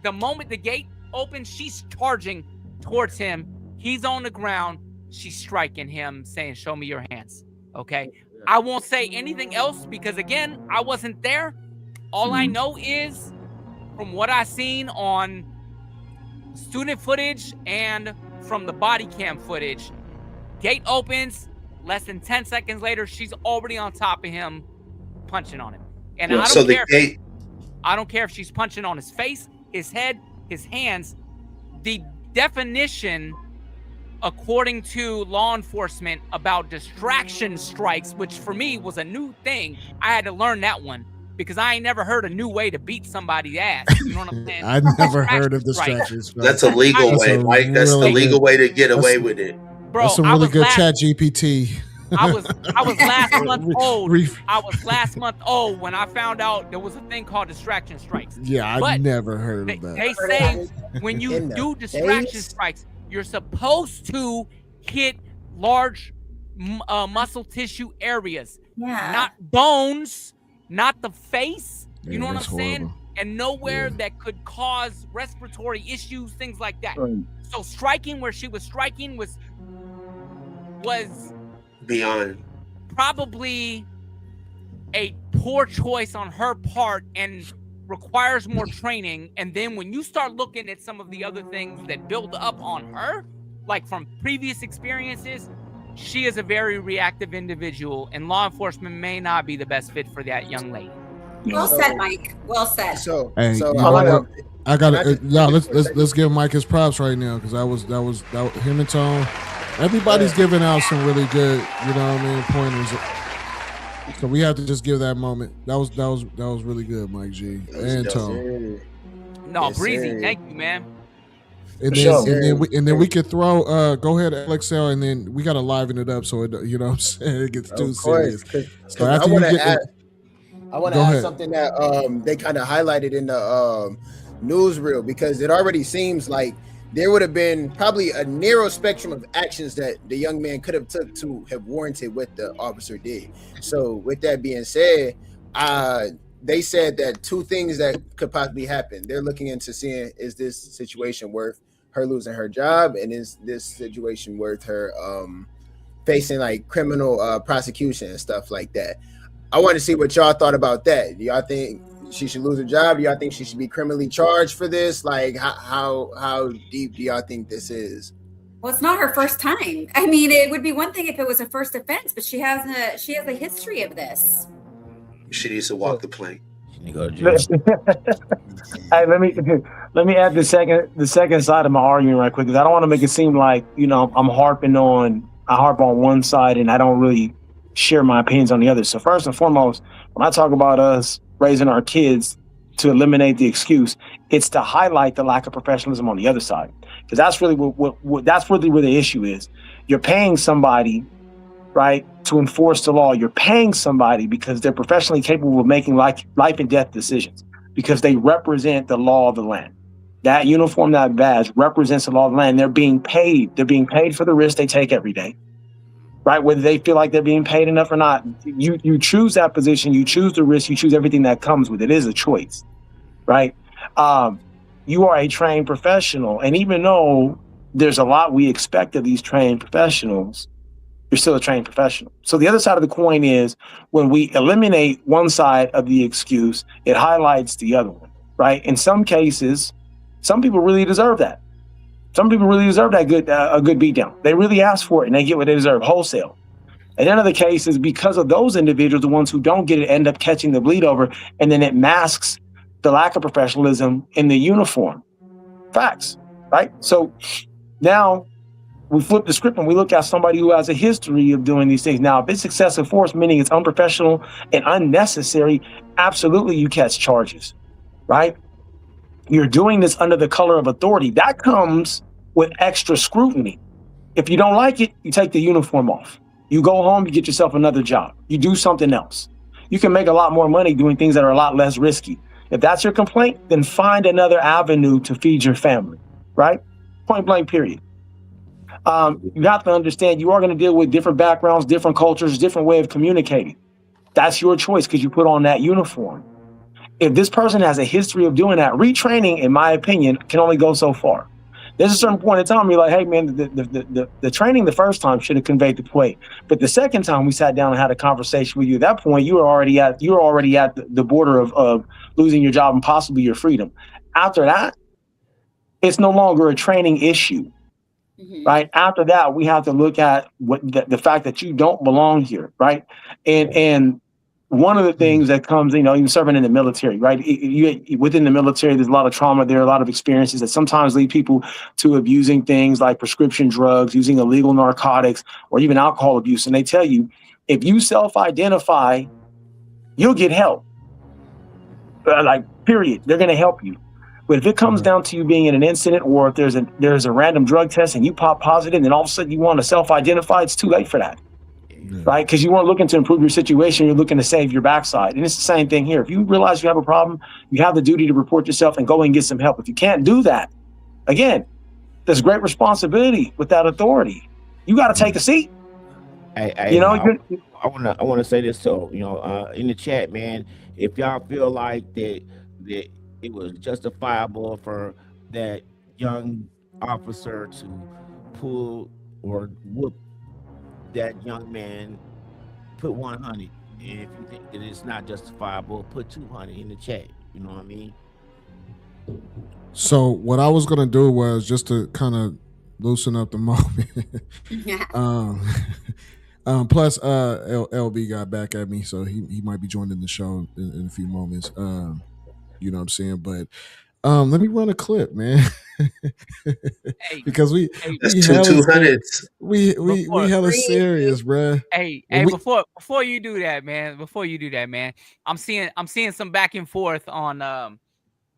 The moment the gate opened, she's charging towards him. He's on the ground. She's striking him, saying, "Show me your hands." Okay? I won't say anything else because, again, I wasn't there. All I know is, from what I seen on student footage and from the body cam footage, gate opens, less than 10 seconds later, she's already on top of him, punching on him. And I don't care if she's punching on his face, his head, his hands. The definition, according to law enforcement, about distraction strikes, which for me was a new thing. I had to learn that one because I ain't never heard a new way to beat somebody's ass. You know what I'm saying? I never heard of distraction strikes. That's a legal way, Mike. That's the legal way to get away with it. Bro, that's some really good chat GPT. I was last month old. I was last month old when I found out there was a thing called distraction strikes. Yeah, I never heard of that. They say when you do distraction strikes, you're supposed to hit large muscle tissue areas, not bones, not the face. You know what I'm saying? And nowhere that could cause respiratory issues, things like that. So striking where she was striking was beyond, probably a poor choice on her part and requires more training. And then when you start looking at some of the other things that build up on her, like from previous experiences, she is a very reactive individual, and law enforcement may not be the best fit for that young lady. Well said, Mike. Well said. Let's give Mike his props right now, because that was him and Tone. Everybody's giving out some really good, you know what I mean, pointers. So we have to just give that moment. That was really good, Mike G and Tone. No, Breezy, thank you, man. And then we could throw go ahead, Alexel, and then we gotta liven it up so it, you know what I'm saying, it gets too serious. So after you get I want to add something that they kind of highlighted in the newsreel, because it already seems like there would have been probably a narrow spectrum of actions that the young man could have took to have warranted what the officer did. So with that being said, they said that two things that could possibly happen. They're looking into seeing, is this situation worth her losing her job, and is this situation worth her facing like criminal prosecution and stuff like that. I want to see what y'all thought about that. Do y'all think she should lose her job? Do y'all think she should be criminally charged for this? Like, how deep do y'all think this is? Well, it's not her first time. I mean, it would be one thing if it was a first offense, but she has a history of this. She needs to walk the plank. Hey, let me add the second side of my argument right quick, because I don't want to make it seem like, you know, I harp on one side and I don't really share my opinions on the other. So first and foremost, when I talk about us raising our kids to eliminate the excuse, it's to highlight the lack of professionalism on the other side, because that's really that's really where the issue is. You're paying somebody, right, to enforce the law. You're paying somebody because they're professionally capable of making life and death decisions, because they represent the law of the land. That uniform, that badge represents the law of the land. They're being paid. They're being paid for the risk they take every day, right? Whether they feel like they're being paid enough or not, you choose that position, you choose the risk, you choose everything that comes with it. It is a choice, right? You are a trained professional, and even though there's a lot we expect of these trained professionals, you're still a trained professional. So the other side of the coin is, when we eliminate one side of the excuse, it highlights the other one, right? In some cases, some people really deserve that. Some people really deserve that a good beatdown. They really ask for it and they get what they deserve wholesale. And in other cases, because of those individuals, the ones who don't get it end up catching the bleed over, and then it masks the lack of professionalism in the uniform. Facts, right? So now we flip the script and we look at somebody who has a history of doing these things. Now, if it's excessive force, meaning it's unprofessional and unnecessary, absolutely you catch charges, right? You're doing this under the color of authority. That comes with extra scrutiny. If you don't like it, you take the uniform off. You go home, you get yourself another job. You do something else. You can make a lot more money doing things that are a lot less risky. If that's your complaint, then find another avenue to feed your family, right? Point blank, period. You have to understand you are going to deal with different backgrounds, different cultures, different way of communicating. That's your choice because you put on that uniform. If this person has a history of doing that, retraining, in my opinion, can only go so far. There's a certain point in time you're like, hey, man, the training the first time should have conveyed the point. But the second time we sat down and had a conversation with you, at that point, you were already at the border of losing your job and possibly your freedom. After that, it's no longer a training issue. Right. After that, we have to look at what the fact that you don't belong here. Right. And one of the things that comes, even serving in the military, right? Within the military, there's a lot of trauma. There are a lot of experiences that sometimes lead people to abusing things like prescription drugs, using illegal narcotics, or even alcohol abuse. And they tell you, if you self-identify, you'll get help. Period. They're going to help you. But if it comes down to you being in an incident, or if there's a random drug test and you pop positive, and all of a sudden you want to self-identify, it's too late for that, right? Because you weren't looking to improve your situation, you're looking to save your backside. And it's the same thing here. If you realize you have a problem, you have the duty to report yourself and go and get some help. If you can't do that, again, there's great responsibility with that authority. You got to take a seat. I want to say this too. In the chat, man, if y'all feel like that it was justifiable for that young officer to pull or whoop that young man, put 100. And if you think that it's not justifiable, put 200 in the chat. You know what I mean? So what I was gonna do was just to kind of loosen up the moment. Plus, LB got back at me, so he might be joining the show in a few moments. You know what I'm saying? But Let me run a clip, man. Because we That's we two hella 200s. we hella serious, bruh. Hey, And we- before you do that, man, I'm seeing some back and forth on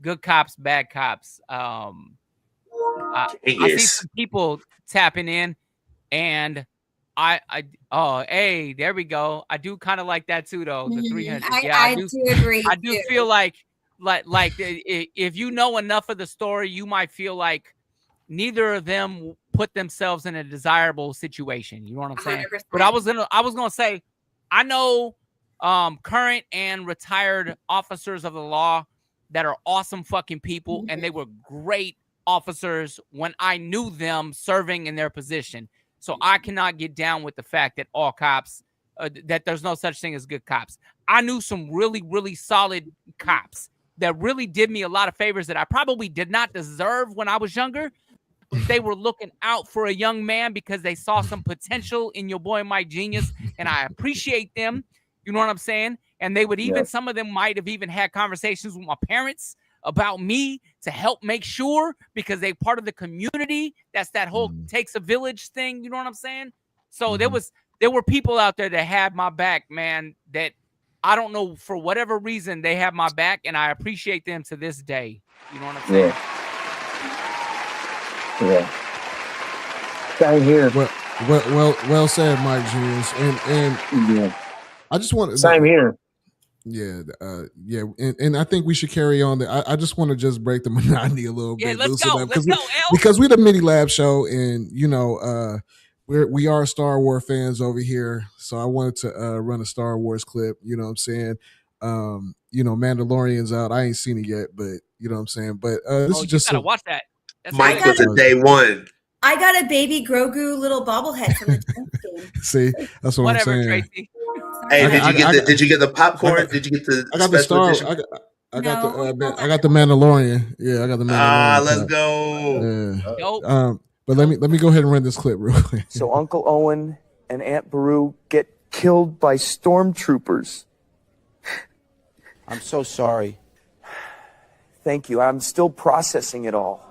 good cops, bad cops. I see some people tapping in, and hey, there we go. I do kind of like that too, though. The 300. I do agree. I do feel like if you know enough of the story, you might feel like neither of them put themselves in a desirable situation. You know what I'm saying? 100%. But I was gonna say, I know current and retired officers of the law that are awesome fucking people, and they were great officers when I knew them serving in their position. So I cannot get down with the fact that all cops, that there's no such thing as good cops. I knew some really, really solid cops that really did me a lot of favors that I probably did not deserve when I was younger. They were looking out for a young man because they saw some potential in your boy Mike Genius, and I appreciate them. You know what I'm saying? And they would even, some of them might have even had conversations with my parents about me to help make sure, because they part of the community. That's that whole takes a village thing. You know what I'm saying? So there were people out there that had my back, man, that I don't know, for whatever reason, they have my back, and I appreciate them to this day. You know what I'm saying? Yeah. Same here. Well said, Mike Genius. And I just want to same here. Yeah, and I think we should carry on. I just want to just break the monotony a little bit. Let's go, because we're the MIDI Lab Show, and we are Star Wars fans over here. So I wanted to run a Star Wars clip. You know what I'm saying? Mandalorian's out. I ain't seen it yet, but you know what I'm saying. But this is just gotta watch that. Mike was a day one. I got a baby Grogu little bobblehead from the Giants game. See, that's what I'm saying. Tracy. Hey, did you get the popcorn? Did you get the? I got the Star. I got the Mandalorian. Yeah, I got the Mandalorian. Let's go. Yeah. But let me go ahead and run this clip real quick. So Uncle Owen and Aunt Beru get killed by stormtroopers. I'm so sorry. Thank you. I'm still processing it all.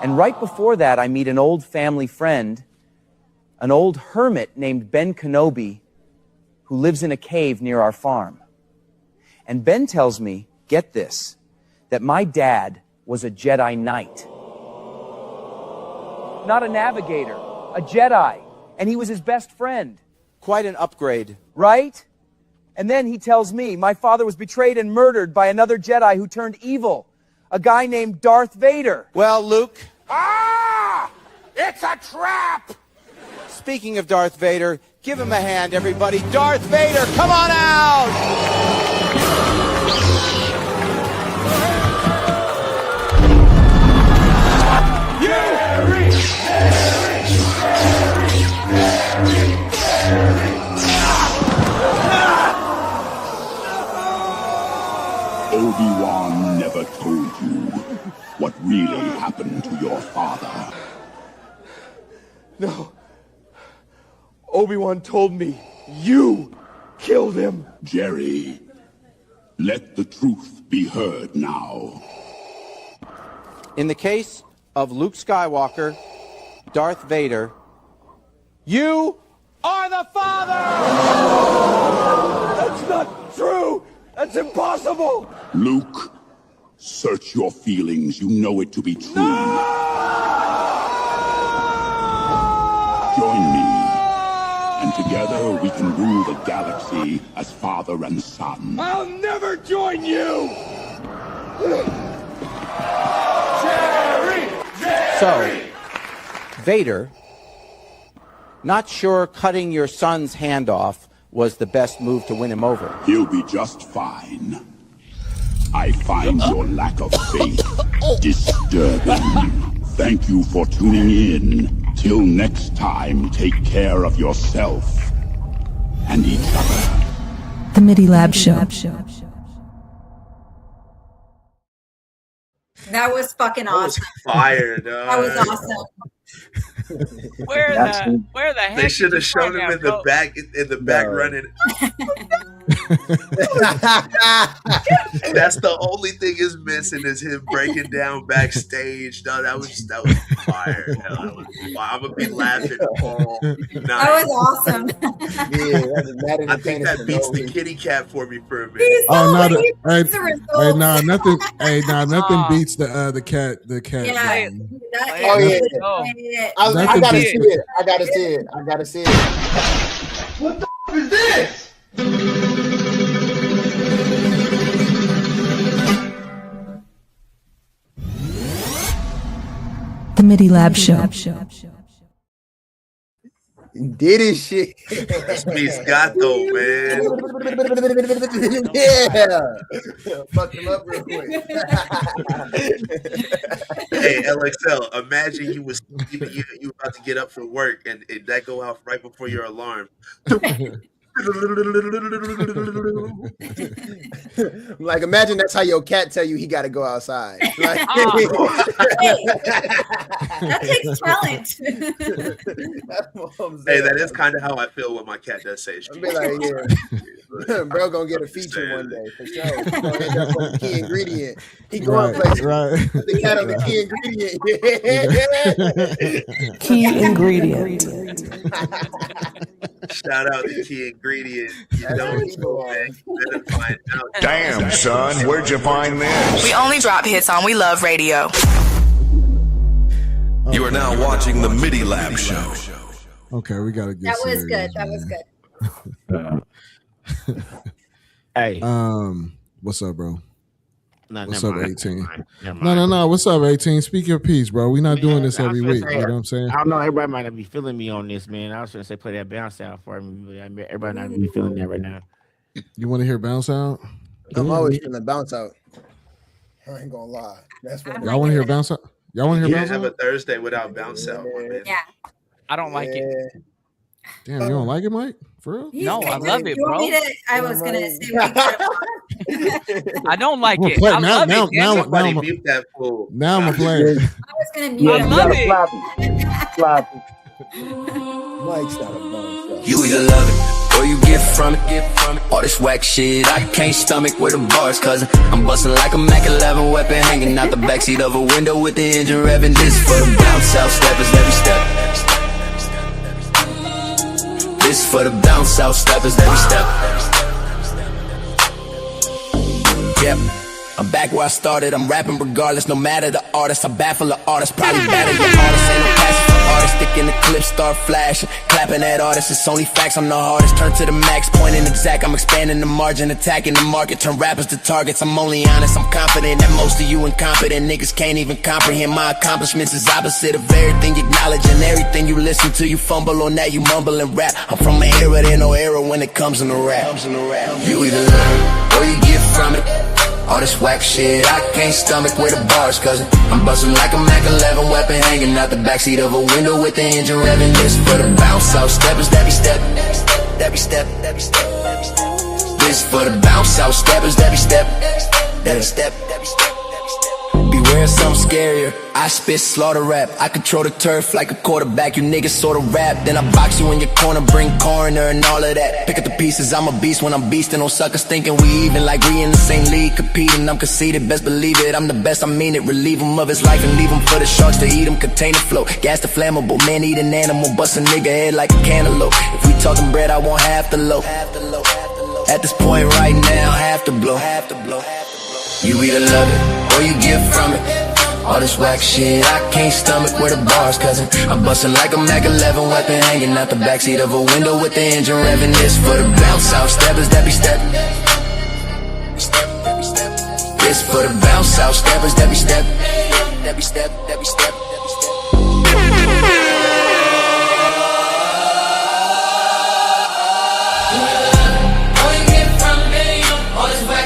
And right before that, I meet an old family friend, an old hermit named Ben Kenobi, who lives in a cave near our farm. And Ben tells me, get this, that my dad was a Jedi Knight. Not a navigator, a Jedi. And he was his best friend. Quite an upgrade. Right? And then he tells me my father was betrayed and murdered by another Jedi who turned evil, a guy named Darth Vader. Well, Luke. It's a trap! Speaking of Darth Vader, give him a hand, everybody. Darth Vader, come on out! Obi-Wan never told you what really happened to your father. No. Obi-Wan told me you killed him. Jerry, let the truth be heard now. In the case of Luke Skywalker, Darth Vader, you are the father! That's not true! That's impossible! Luke, search your feelings. You know it to be true. No! Join me, and together we can rule the galaxy as father and son. I'll never join you! So, Vader, not sure cutting your son's hand off was the best move to win him over. He'll be just fine. I find your lack of faith disturbing. Thank you for tuning in. Till next time, take care of yourself and each other. The MIDI Lab Show. That was fucking awesome. Fire, dog. That was awesome. Where the heck? They should have shown him in the back running. That's the only thing is missing is him breaking down backstage. No, that was fire. I'm gonna be laughing all night. That was awesome. I think that beats the kitty cat for me for a minute. Nothing beats the cat. The cat. Yeah. I gotta see it. I gotta see it. What the f is this? The MIDI Lab Show. Did his shit. This beat's got though, man. Yeah. Fucked him up real quick. Hey, LXL, imagine you about to get up from work and that go out right before your alarm. Like, imagine that's how your cat tell you he got to go outside. Like, that takes talent. Hey, that is kind of how I feel when my cat does say shit. I'll be like, yeah, bro, gonna get a feature one day for sure. He's gonna end up on the key ingredient. He going places. Right. The cat on the key ingredient. Key ingredient. Shout out to Key Ingredient. You don't know, man. You better find out. Damn, son, where'd you find this? We only drop hits on We Love Radio. You are now watching the MIDI Lab Show. Okay, we gotta get That was serious, good. That was good. Hey. What's up, bro? No, What's never up, mind. 18? Never mind. No. What's up, 18? Speak your piece, bro. We're not doing this every week. You know what I'm saying? I don't know. Everybody might not be feeling me on this, man. I was going to say play that bounce out for me. But everybody not be feeling that right now. You want to hear bounce out? I'm always feeling bounce out. I ain't gonna lie. That's what Y'all want to hear bounce out? Y'all want to hear bounce have out? a Thursday without bounce out, my man. Yeah. I don't like it. Damn, you don't like it, Mike? For real? No, I love it, You want bro. me to- I was gonna say we I don't like Well, it. play- I now- love now- it. now- Daniel. now I'm a- Mute that fool. Now I'm going to play it. I was gonna mute I him. love it. Mike's not a bounce. You either love it or you get from it. All this whack shit I can't stomach with the bars, cause I'm busting like a Mac 11 weapon hanging out the backseat of a window with the engine revving. This for the bounce out steppers every step. This for the bounce out steppers every step. Yep. I'm back where I started, I'm rapping regardless, no matter the artist. I baffle the artist, probably better your artist. Ain't no passion for artists, stick in the clip, start flashing. Clapping at artists, it's only facts, I'm the hardest. Turn to the max, pointing exact, I'm expanding the margin. Attacking the market, turn rappers to targets. I'm only honest, I'm confident that most of you incompetent niggas can't even comprehend my accomplishments. Is opposite of everything you acknowledge, and everything you listen to, you fumble on that, you mumble and rap. I'm from an era, there no era when it comes in the rap. You either learn or you get from it. All this whack shit, I can't stomach with the bars, cause I'm busting like a Mac 11 weapon hanging out the backseat of a window with the engine revving. This for the bounce out steppers, every step, every step, every step. This for the bounce out steppers, every step, every step, every step. Beware of something scarier. I spit slaughter rap. I control the turf like a quarterback. You niggas sorta rap. Then I box you in your corner, bring coroner and all of that. Pick up the pieces, I'm a beast when I'm beastin'. No suckers thinking we even, like we in the same league competing. I'm conceited, best believe it. I'm the best, I mean it. Relieve him of his life and leave him for the sharks to eat him. Container flow, gas the flammable. Man eat an animal, bust a nigga head like a cantaloupe. If we talking bread, I want half the loaf. At this point right now, half the blow. You either love it or you get from it. All this whack shit, I can't stomach with the bars, cousin. I'm busting like a Mac 11 weapon hanging out the backseat of a window with the engine revving. This for the bounce out steppers, every step. This for the bounce out steppers, every step. Every step, every step, every step.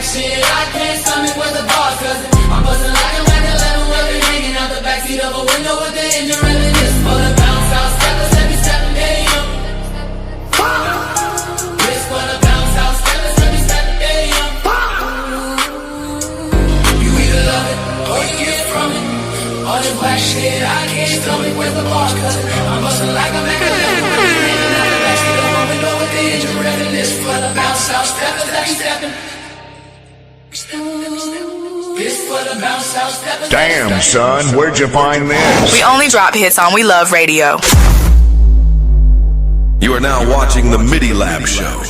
Shit, I can't stomach with the boss, cause I'm bustin' like a Mac 11 weapon hanging out the backseat of a window with the engine revving. This for the bounce out steppers, every step, This for the bounce out steppers, every step, You either love it or you get from tell me where the bar's cousin. I'm bustin' like a man. Hanging out the backseat of my window with the engine revving. This for the bounce out steppin', steppin'. This for the bounce out steppin'. Damn, son, where'd you find this? We only drop hits on We Love Radio. You are now watching the MIDI Lab Show.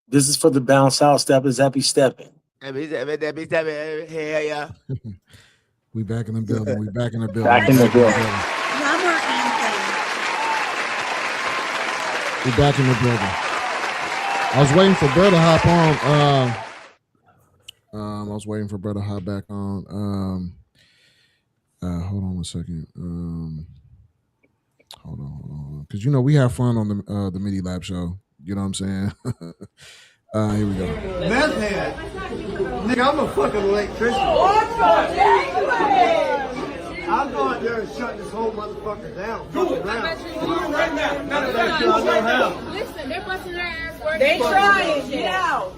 This is for the bounce out steppers, happy stepping. Hell yeah. We back in the building. We back in the building. Back in the building. Drummer anthem. We back in the building. I was waiting for Brother to hop on. I was waiting for Brother to hop back on. Hold on one second. Hold on. Because we have fun on the MIDI Lab Show. You know what I'm saying? Here we go. Meth head. Nigga, I'm a fucking electrician. I'll go out there and shut this whole motherfucker down. Right now. Listen, they're busting their ass working. They trying. Get out.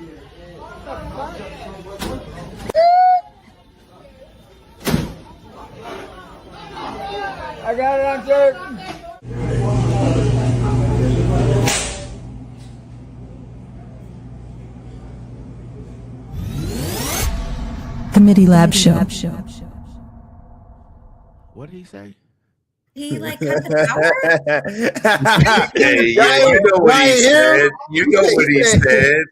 I got it on tape. The MIDI Lab Show. What did he say? He cut the power? Hey, yeah, you know what he said. You know what he said.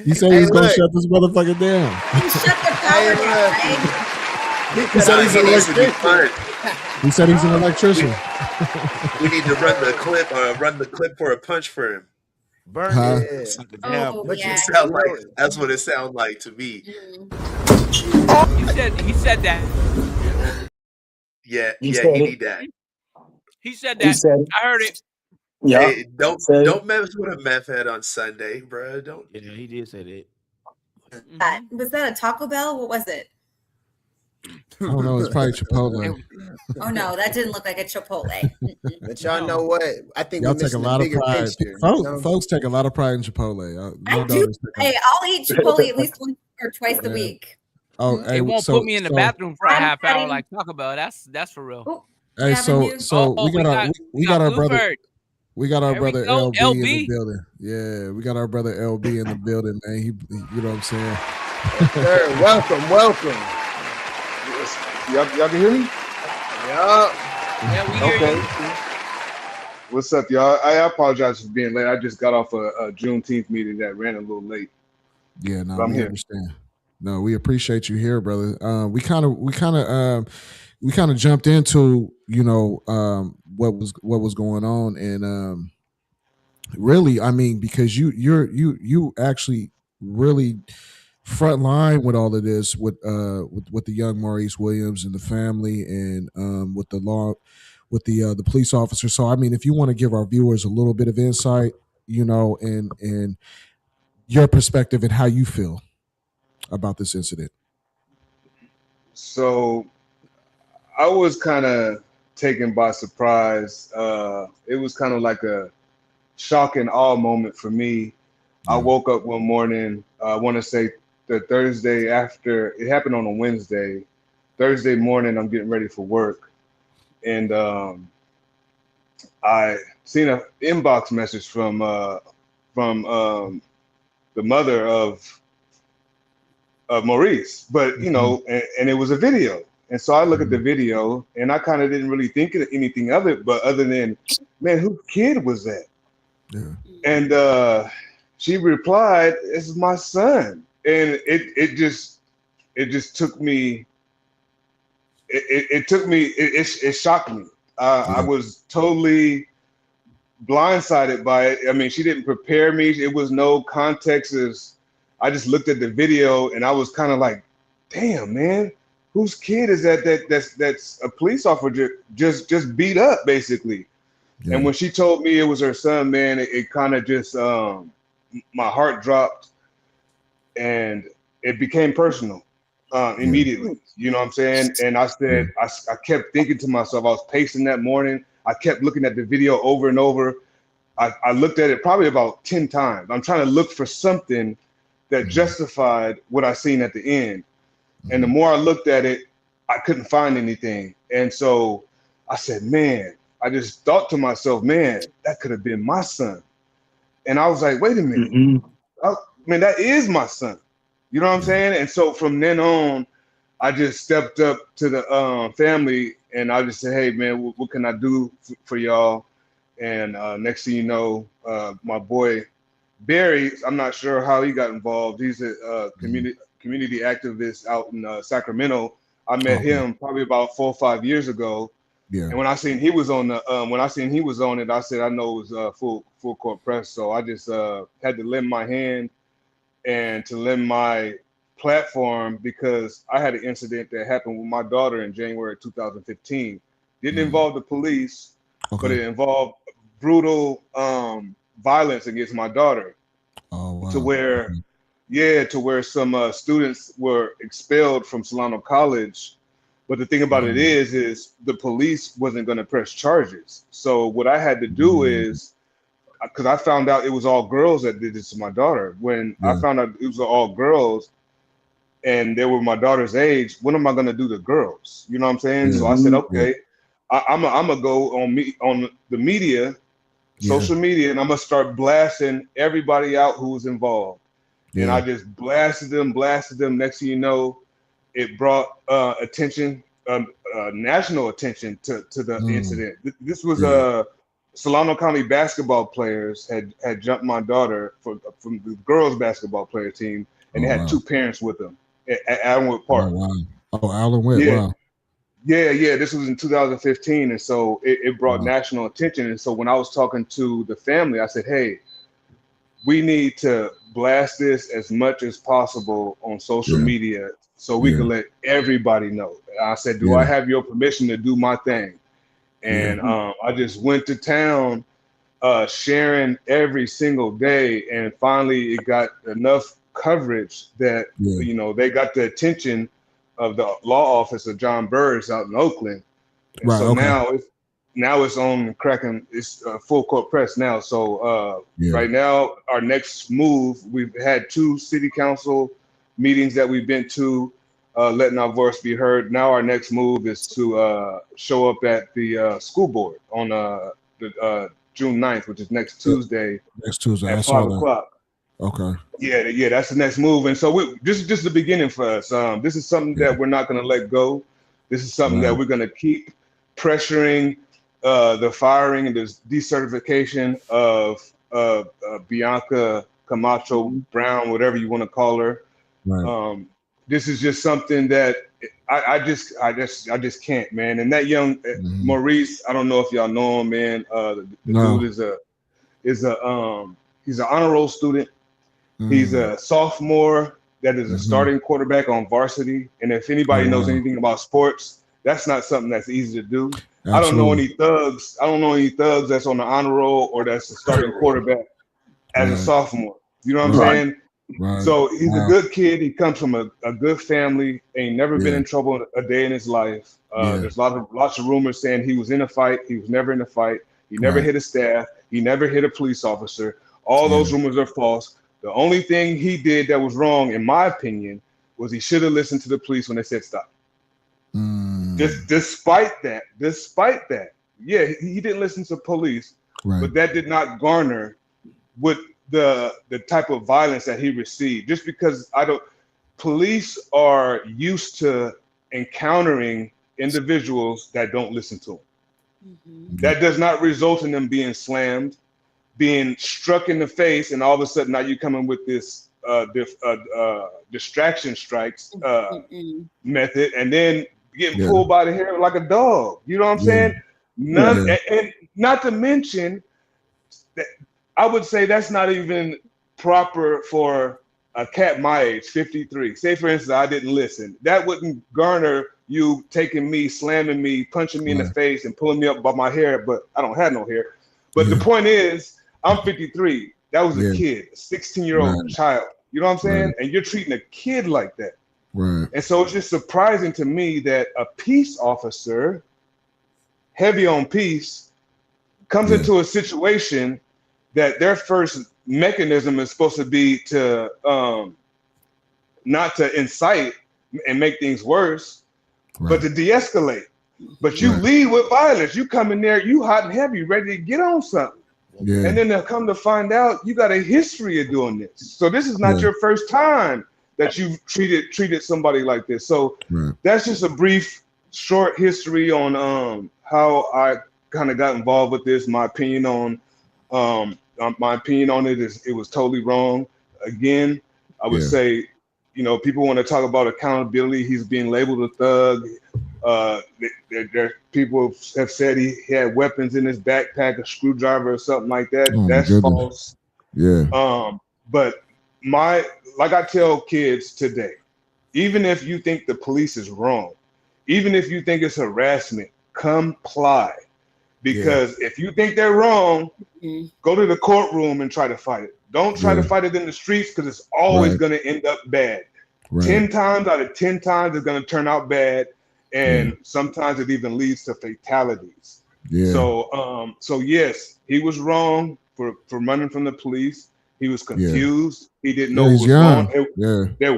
He said he's going to shut this motherfucker down. Shut the power down, He said he's an electrician. He said he's an electrician. We need to run the clip for a punch for him. Burn it. That's what it sounds like to me. He said that. Yeah, He he said need that. He said that. I heard it. Yeah. Hey, don't mess with a meth head on Sunday, bro. Don't. Yeah, he did say that. Was that a Taco Bell? What was it? I don't know. It's probably Chipotle. Oh no, that didn't look like a Chipotle. But y'all know what? I think Y'all we're take a missing lot of bigger pride. picture. Folks take a lot of pride in Chipotle. I do. Hey, I'll eat Chipotle at least once or twice a week. Oh, They won't put me in the bathroom for a half hour like Taco Bell. That's for real. Hey, so we got our brother. We got our brother LB in the building. Yeah, we got our brother LB in the building, man. He you know what I'm saying? Sir, welcome. Y'all can hear me? Yeah. Yeah, we hear you. What's up, y'all? I apologize for being late. I just got off a Juneteenth meeting that ran a little late. Yeah, no, I'm we here. understand. No, we appreciate you here, brother. We kind of jumped into what was going on, and really, I mean, because you actually really front line with all of this with the young Maurice Williams and the family, and with the police officer. So I mean, if you want to give our viewers a little bit of insight, and your perspective and how you feel about this incident. So I was kind of taken by surprise. It was kind of like a shock and awe moment for me. I woke up one morning, I want to say the Thursday after, it happened on a Wednesday. Thursday morning, I'm getting ready for work. And I seen an inbox message from the mother of Maurice, but and it was a video. And so I look at the video and I kind of didn't really think of anything of it, but other than, man, whose kid was that? Yeah. And she replied, "It's my son." And it just took me. It shocked me. I was totally blindsided by it. I mean, she didn't prepare me. It was no context. I just looked at the video and I was kind of like, "Damn, man, whose kid is that? That's a police officer just beat up, basically." Yeah. And when she told me it was her son, man, it kind of just my heart dropped, and it became personal immediately. You know what I'm saying? And I said, I kept thinking to myself, I was pacing that morning. I kept looking at the video over and over. I looked at it probably about 10 times. I'm trying to look for something that justified what I seen at the end. And the more I looked at it, I couldn't find anything. And so I said, man, I just thought to myself, man, that could have been my son. And I was like, wait a minute. Man, that is my son. You know what I'm saying? And so from then on, I just stepped up to the family and I just said, hey, man, what can I do for y'all? And next thing you know, my boy Barry, I'm not sure how he got involved. He's a community activist out in Sacramento. I met him probably about 4 or 5 years ago. Yeah. And when I seen he was on it, I said I know it was full court press. So I just had to lend my hand and to lend my platform because I had an incident that happened with my daughter in January 2015. Didn't involve the police, but it involved brutal violence against my daughter. To where some students were expelled from Solano College. But the thing about it is the police wasn't going to press charges. So what I had to do is, because I found out it was all girls that did this to my daughter. When I found out it was all girls and they were my daughter's age, what am I going to do to girls? You know what I'm saying? So I said, okay, I'm gonna go on the media, social media, and I'm gonna start blasting everybody out who was involved. And I just blasted them. Next thing you know, it brought national attention to the incident. This was Solano County basketball players had jumped my daughter from the girls basketball player team, and they had 2 parents with them at Allenwood Park. Allenwood, wow. Yeah. This was in 2015, and so it brought national attention. And so when I was talking to the family, I said, hey, we need to blast this as much as possible on social media so we can let everybody know. I said, do I have your permission to do my thing? And I just went to town sharing every single day, and finally it got enough coverage that they got the attention of the law office of John Burris out in Oakland. And now it's on cracking. It's full court press now. So right now, our next move, we've had 2 city council meetings that we've been to, letting our voice be heard. Now our next move is to show up at the school board on the June 9th, which is next Tuesday. Next Tuesday at 5 o'clock. Okay. Yeah, that's the next move. And so this is just the beginning for us. This is something that we're not going to let go. This is something that we're going to keep pressuring the firing and the decertification of Bianca Camacho Brown, whatever you want to call her. Right. This is just something that I just can't, man. And that young Maurice, I don't know if y'all know him, man. The dude he's an honor roll student. He's a sophomore that is a starting quarterback on varsity. And if anybody knows anything about sports, that's not something that's easy to do. Absolutely. I don't know any thugs that's on the honor roll or that's a starting quarterback as a sophomore. You know what I'm saying? Right. So he's a good kid. He comes from a good family. Ain't never been in trouble a day in his life. There's lots of rumors saying he was in a fight. He was never in a fight. He never hit a staff. He never hit a police officer. All those rumors are false. The only thing he did that was wrong, in my opinion, was he should have listened to the police when they said stop. Despite that, he didn't listen to police, but that did not garner with the type of violence that he received. Just because police are used to encountering individuals that don't listen to them. That does not result in them being slammed, being struck in the face, and all of a sudden now you come in with this distraction strikes method, and then getting pulled by the hair like a dog. You know what I'm saying? And not to mention that I would say that's not even proper for a cat my age, 53. Say for instance, I didn't listen. That wouldn't garner you taking me, slamming me, punching me in the face, and pulling me up by my hair. But I don't have no hair. But the point is, I'm 53. That was a kid, a 16-year-old child. You know what I'm saying? And you're treating a kid like that. Right. And so it's just surprising to me that a peace officer, heavy on peace, comes into a situation that their first mechanism is supposed to be to not to incite and make things worse, but to de-escalate. But you lead with violence. You come in there, you hot and heavy, ready to get on something. Yeah. And then they'll come to find out you got a history of doing this. So this is not your first time that you've treated somebody like this. So that's just a brief, short history on how I kind of got involved with this. My opinion on it is it was totally wrong. Again, I would say, you know, people want to talk about accountability. He's being labeled a thug. People have said he had weapons in his backpack, a screwdriver or something like that. That's false. Yeah. But like I tell kids today, even if you think the police is wrong, even if you think it's harassment, comply. Because if you think they're wrong, go to the courtroom and try to fight it. Don't try to fight it in the streets because it's always going to end up bad. 10 times out of 10 times it's going to turn out bad. And sometimes it even leads to fatalities. Yeah. So yes, he was wrong for running from the police. He was confused. He didn't know what was going on. There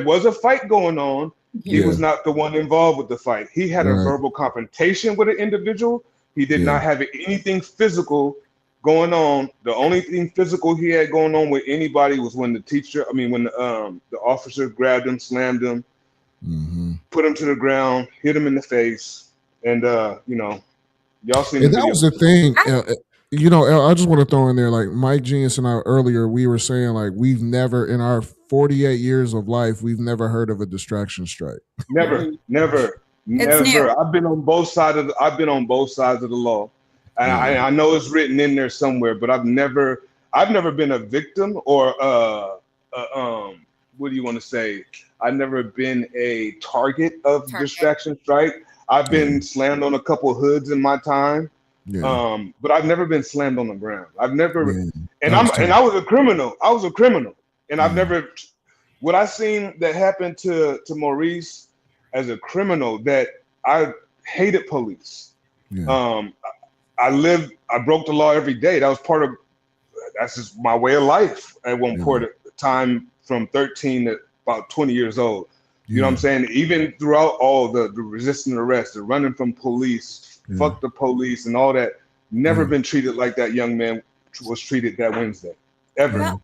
was a fight going on. He was not the one involved with the fight. He had a verbal confrontation with an individual. He did not have anything physical going on. The only thing physical he had going on with anybody was when the officer grabbed him, slammed him, put him to the ground, hit him in the face, and y'all seen the that video. was the thing. You know, I just want to throw in there, like Mike Genius and I earlier, we were saying, like, we've never in our 48 years of life, we've never heard of a distraction strike. Never. I've been on both sides of the law, and I know it's written in there somewhere, but I've never been a victim or what do you want to say? I've never been a target of distraction strike. I've been slammed on a couple of hoods in my time. But I've never been slammed on the ground. I've never, I was a criminal. And I've never, what I seen that happened to Maurice as a criminal, that I hated police. I broke the law every day. That's just my way of life at one point of time, from 13 to about 20 years old. You know what I'm saying? Even throughout all the resisting arrest, the running from police, fuck the police and all that, never been treated like that young man was treated that Wednesday, ever. Well,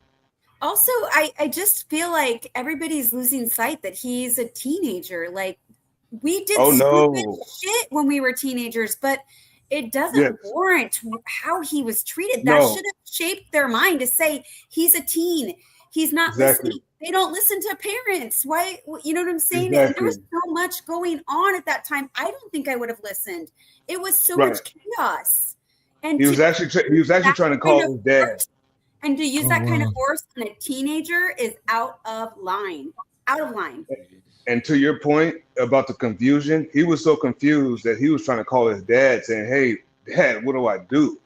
also, I just feel like everybody's losing sight that he's a teenager. Like, we did stupid shit when we were teenagers, but it doesn't warrant how he was treated. That should have shaped their mind to say, he's a teen. He's not listening. They don't listen to parents. Why? You know what I'm saying? There was so much going on at that time. I don't think I would have listened. It was so much chaos. And he was actually trying to call his dad. And to use that kind of force on a teenager is out of line. Out of line. And to your point about the confusion, he was so confused that he was trying to call his dad, saying, "Hey, Dad, what do I do?"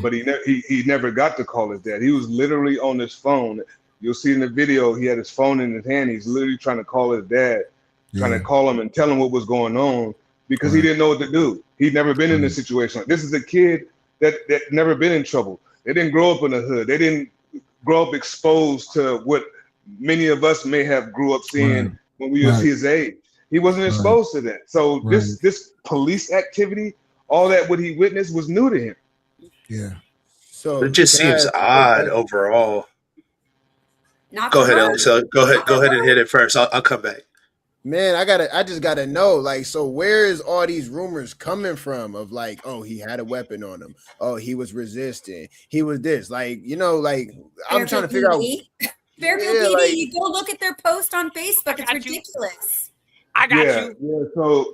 But he never got to call his dad. He was literally on his phone. You'll see in the video, he had his phone in his hand. He's literally trying to call his dad, trying to call him and tell him what was going on, because he didn't know what to do. He'd never been in this situation. This is a kid that never been in trouble. They didn't grow up in the hood. They didn't grow up exposed to what many of us may have grew up seeing when we was his age. He wasn't exposed to that. So this police activity, all that what he witnessed was new to him. Yeah. So it just seems odd overall. Go ahead, Alex. Go ahead and hit it first. I'll come back. Man, I just gotta know, like, so where is all these rumors coming from of, like, oh, he had a weapon on him, oh, he was resisting, he was this, like, you know, like, I'm trying to figure out. Fairfield PD, you go look at their post on Facebook. It's ridiculous. I got you. Yeah. So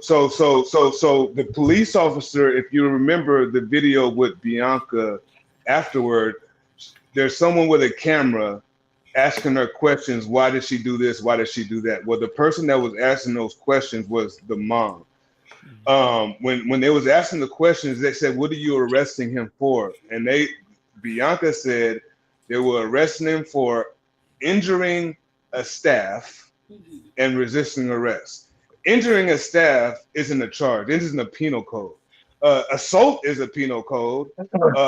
the police officer, if you remember the video with Bianca afterward, there's someone with a camera asking her questions. Why did she do this? Why did she do that? Well, the person that was asking those questions was the mom. When they was asking the questions, they said, "What are you arresting him for?" And Bianca said they were arresting him for injuring a staff and resisting arrest. Injuring a staff isn't a charge. It isn't a penal code. Assault is a penal code.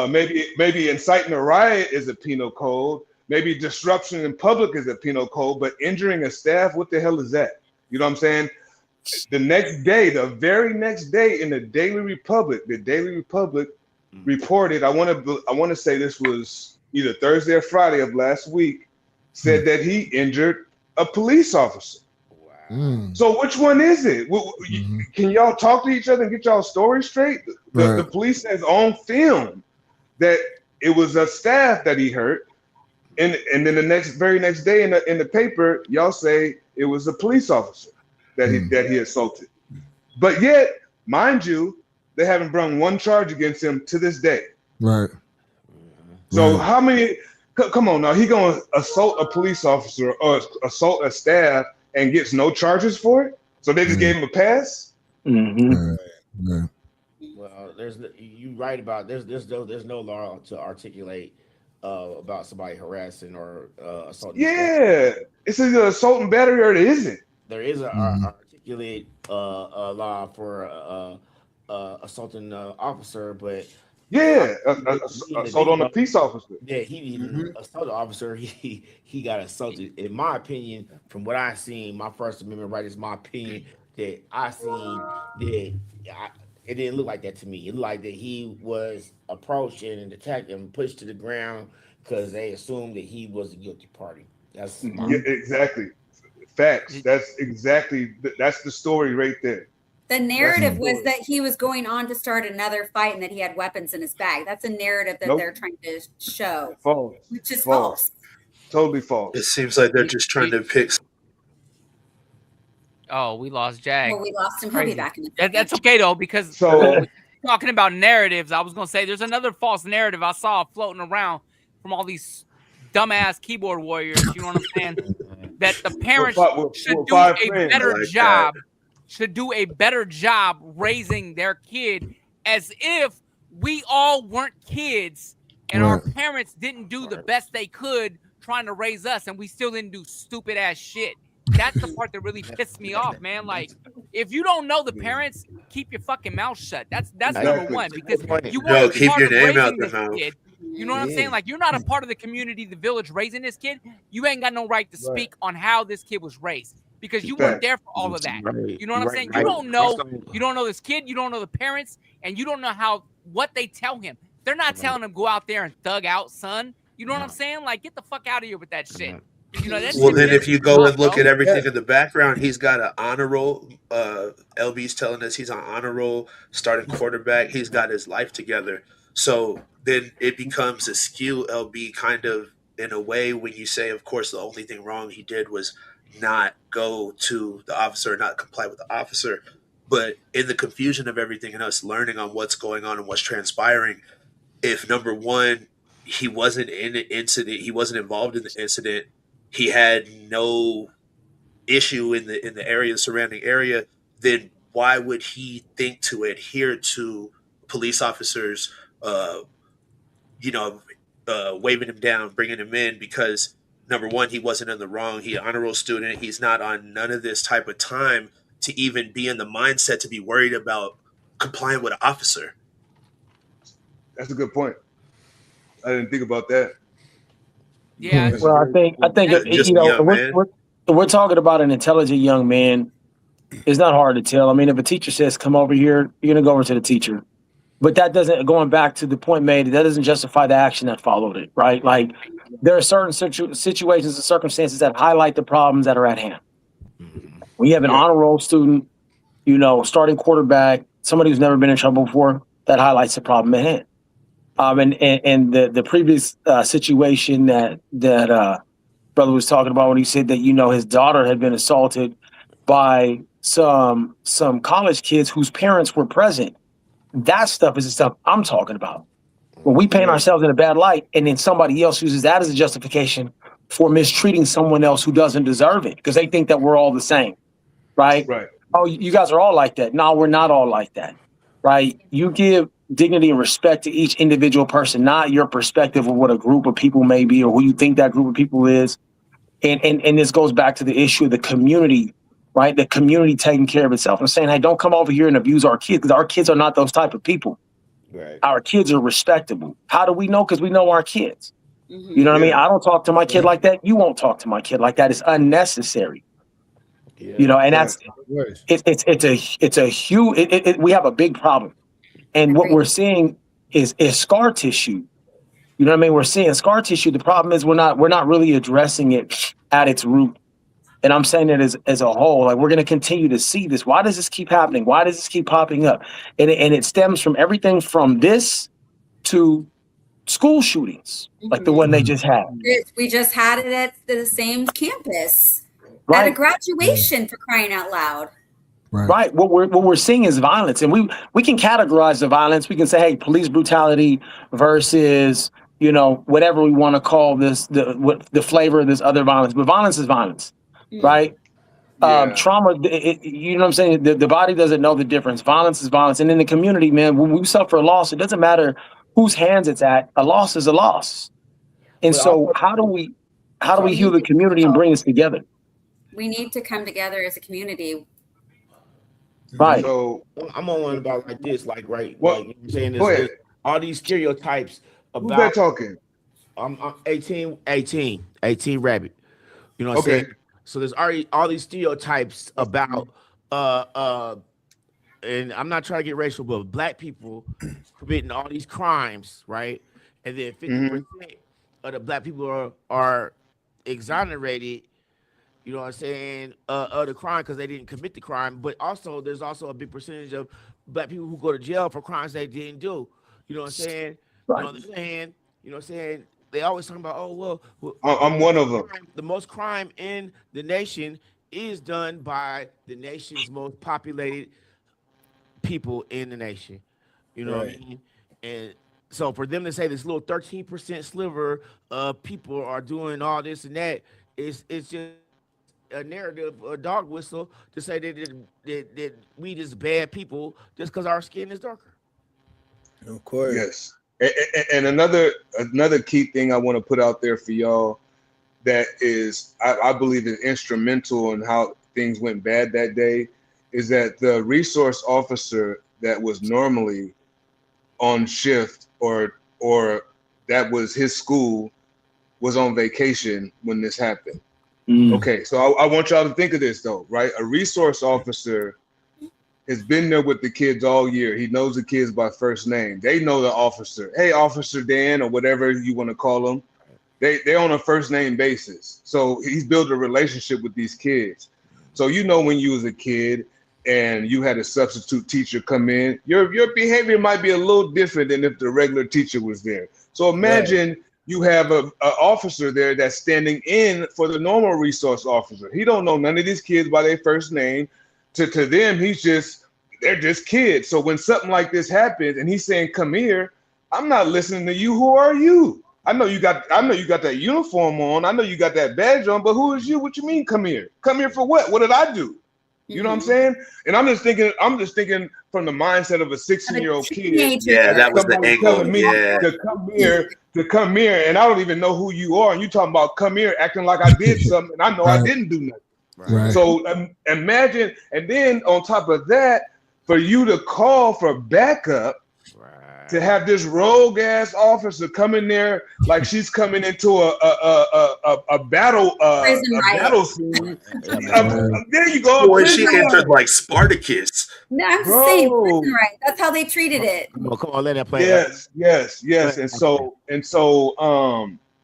Maybe inciting a riot is a penal code. Maybe disruption in public is a penal code, but injuring a staff, what the hell is that? You know what I'm saying? The next day, the very next day, in the Daily Republic, reported. I want to say this was either Thursday or Friday of last week. Said that he injured a police officer. So which one is it? Can y'all talk to each other and get y'all story straight? The police says on film that it was a staff that he hurt, and then the very next day in the paper, y'all say it was a police officer that he assaulted. But yet, mind you, they haven't brought one charge against him to this day. Right. So how many? Come on now, he gonna assault a police officer or assault a staff and gets no charges for it? So they just gave him a pass? Well, you right about there's no law to articulate about somebody harassing or assaulting. Yeah, it's either assault and battery or it isn't. There is an articulate law for assaulting an officer, but assault on a peace officer. Yeah, he assaulted officer. He got assaulted. In my opinion, from what I seen, my First Amendment right is my opinion that I seen that it didn't look like that to me. It looked like that he was approached and attacked and pushed to the ground because they assumed that he was the guilty party. That's exactly facts. That's the story right there. The narrative was that he was going on to start another fight and that he had weapons in his bag. That's a narrative that they're trying to show. False. Which is false. Totally false. It seems like they're just trying to pick. Oh, we lost Jag. Well, we lost him. He'll be back in a second. That's okay though, because talking about narratives, I was gonna say there's another false narrative I saw floating around from all these dumbass keyboard warriors. You know what I'm saying? That the parents should do a better job. Should do a better job raising their kid, as if we all weren't kids and our parents didn't do the best they could trying to raise us, and we still didn't do stupid ass shit. That's the part that really pissed me off, man. Like, if you don't know the parents, keep your fucking mouth shut. That's number one, because you want to keep your name out their mouth. Kid. You know what I'm saying? Like, you're not a part of the community, the village raising this kid. You ain't got no right to speak on how this kid was raised, because you weren't there for all of that. You know what I'm saying? You don't know this kid, you don't know the parents, and you don't know what they tell him. They're not telling him go out there and thug out, son. You know what I'm saying? Like, get the fuck out of here with that shit. You know, well, then if you go and look at everything in the background, he's got an honor roll. LB's telling us he's on honor roll, starting quarterback. He's got his life together. So then it becomes a skew, LB, kind of in a way, when you say, of course, the only thing wrong he did was not go to the officer, not comply with the officer. But in the confusion of everything and us learning on what's going on and what's transpiring, if number one, he wasn't in the incident, he wasn't involved in the incident, he had no issue in the area, the surrounding area, then why would he think to adhere to police officers, waving him down, bringing him in? Because number one, he wasn't in the wrong. He's an honor roll student. He's not on none of this type of time to even be in the mindset to be worried about complying with an officer. That's a good point. I didn't think about that. Yeah. Well, I think we're talking about an intelligent young man. It's not hard to tell. I mean, if a teacher says, come over here, you're going to go over to the teacher. But that doesn't, going back to the point made, that doesn't justify the action that followed it, right? Like, there are certain situations and circumstances that highlight the problems that are at hand. When you have an honor roll student, starting quarterback, somebody who's never been in trouble before, that highlights the problem at hand. And the previous situation that brother was talking about when he said that, his daughter had been assaulted by some college kids whose parents were present. That stuff is the stuff I'm talking about. When we paint ourselves in a bad light and then somebody else uses that as a justification for mistreating someone else who doesn't deserve it because they think that we're all the same, right? Right. Oh, you guys are all like that. No, we're not all like that, right? You give dignity and respect to each individual person, not your perspective of what a group of people may be or who you think that group of people is. And this goes back to the issue of the community, right? The community taking care of itself. I'm saying, hey, don't come over here and abuse our kids, because our kids are not those type of people. Right. Our kids are respectable. How do we know? Because we know our kids. You know what I mean? I don't talk to my kid like that. You won't talk to my kid like that. It's unnecessary. You know, and that's it's a huge. We have a big problem, and what we're seeing is scar tissue. You know what I mean? We're seeing scar tissue. The problem is we're not really addressing it at its root. And I'm saying that as a whole, like we're going to continue to see this. Why does this keep happening? Why does this keep popping up? And it stems from everything from this to school shootings, like the one they just had. We just had it at the same campus Right. at a graduation, for crying out loud. Right. What we're seeing is violence, and we can categorize the violence. We can say, hey, police brutality versus, you know, whatever we want to call this, the flavor of this other violence. But violence is violence, right? Trauma, you know what I'm saying? The body doesn't know the difference. Violence is violence. And in the community, man, when we suffer a loss, it doesn't matter whose hands it's at. A loss is a loss. And so how do we heal the community and bring us together? We need to come together as a community. Right. So I'm on one about like this, like right. Like, you know what I'm saying there's all these stereotypes about. Who's that talking? I'm 18 rabbit. You know what I'm saying? So there's already all these stereotypes about and I'm not trying to get racial, but black people committing all these crimes, right? And then 50% of the black people are exonerated, you know what I'm saying, of the crime because they didn't commit the crime. But also there's also a big percentage of black people who go to jail for crimes they didn't do. You know what I'm saying? Right. On the other hand, you know what I'm saying? They always talking about, oh, well, I'm one of them. The most crime in the nation is done by the nation's most populated people in the nation. You know what I mean? And so for them to say this little 13% sliver of people are doing all this and that, it's just a narrative, a dog whistle to say that we just bad people just because our skin is darker. Of course. Yes. And another key thing I want to put out there for y'all that is, I believe, is instrumental in how things went bad that day is that the resource officer that was normally on shift or that was his school was on vacation when this happened. Okay, so I want y'all to think of this though, right? A resource officer has been there with the kids all year. He knows the kids by first name. They know the officer. Hey, Officer Dan, or whatever you want to call them. They're on a first name basis. So he's built a relationship with these kids. So you know when you was a kid and you had a substitute teacher come in, your behavior might be a little different than if the regular teacher was there. So imagine you have a officer there that's standing in for the normal resource officer. He don't know none of these kids by their first name. To them, they're just kids. So when something like this happens and he's saying, come here, I'm not listening to you. Who are you? I know you got that uniform on. I know you got that badge on, but who is you? What you mean, come here? Come here for what? What did I do? You know what I'm saying? And I'm just thinking from the mindset of a 16-year-old kid. Yeah, that was the angle. Telling me to come here, and I don't even know who you are. And you talking about come here, acting like I did something, and I know I didn't do nothing. Right. So imagine, and then on top of that, for you to call for backup, to have this rogue ass officer come in there like she's coming into a battle battle scene. There you go. Boy, she entered like Spartacus. No, I'm saying prison right. That's how they treated it. Oh, come on, let that play. Yes. And so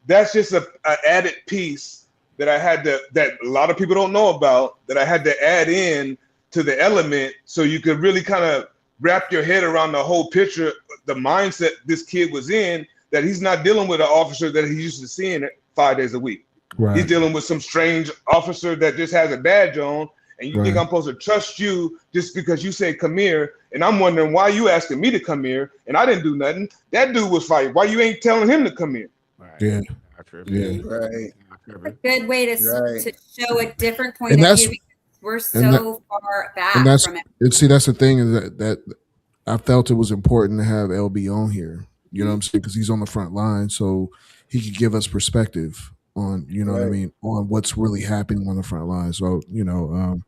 that's just an added piece that I had that a lot of people don't know about, that I had to add in to the element so you could really kind of wrap your head around the whole picture, the mindset this kid was in, that he's not dealing with an officer that he's used to seeing 5 days a week. Right. He's dealing with some strange officer that just has a badge on, and you think I'm supposed to trust you just because you say come here, and I'm wondering why you asking me to come here, and I didn't do nothing. That dude was fighting. Why you ain't telling him to come here? Yeah. Right. A good way to show a different point of view. We're so far back from it. And see, that's the thing is that I felt it was important to have LB on here. You know what I'm saying? Because he's on the front line, so he could give us perspective on, you know what I mean, on what's really happening on the front line. So, you know,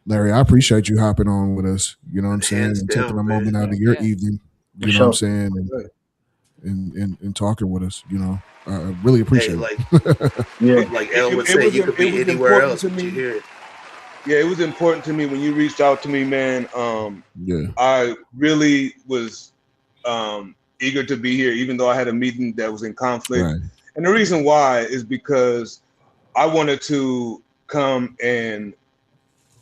Larry, I appreciate you hopping on with us. You know what I'm saying? And taking a moment out of your evening. You know what I'm saying? And talking with us. You know, I really appreciate it. Like El would say, you could be anywhere else, but you hear it. Yeah, it was important to me when you reached out to me, man. I really was eager to be here, even though I had a meeting that was in conflict. Right. And the reason why is because I wanted to come and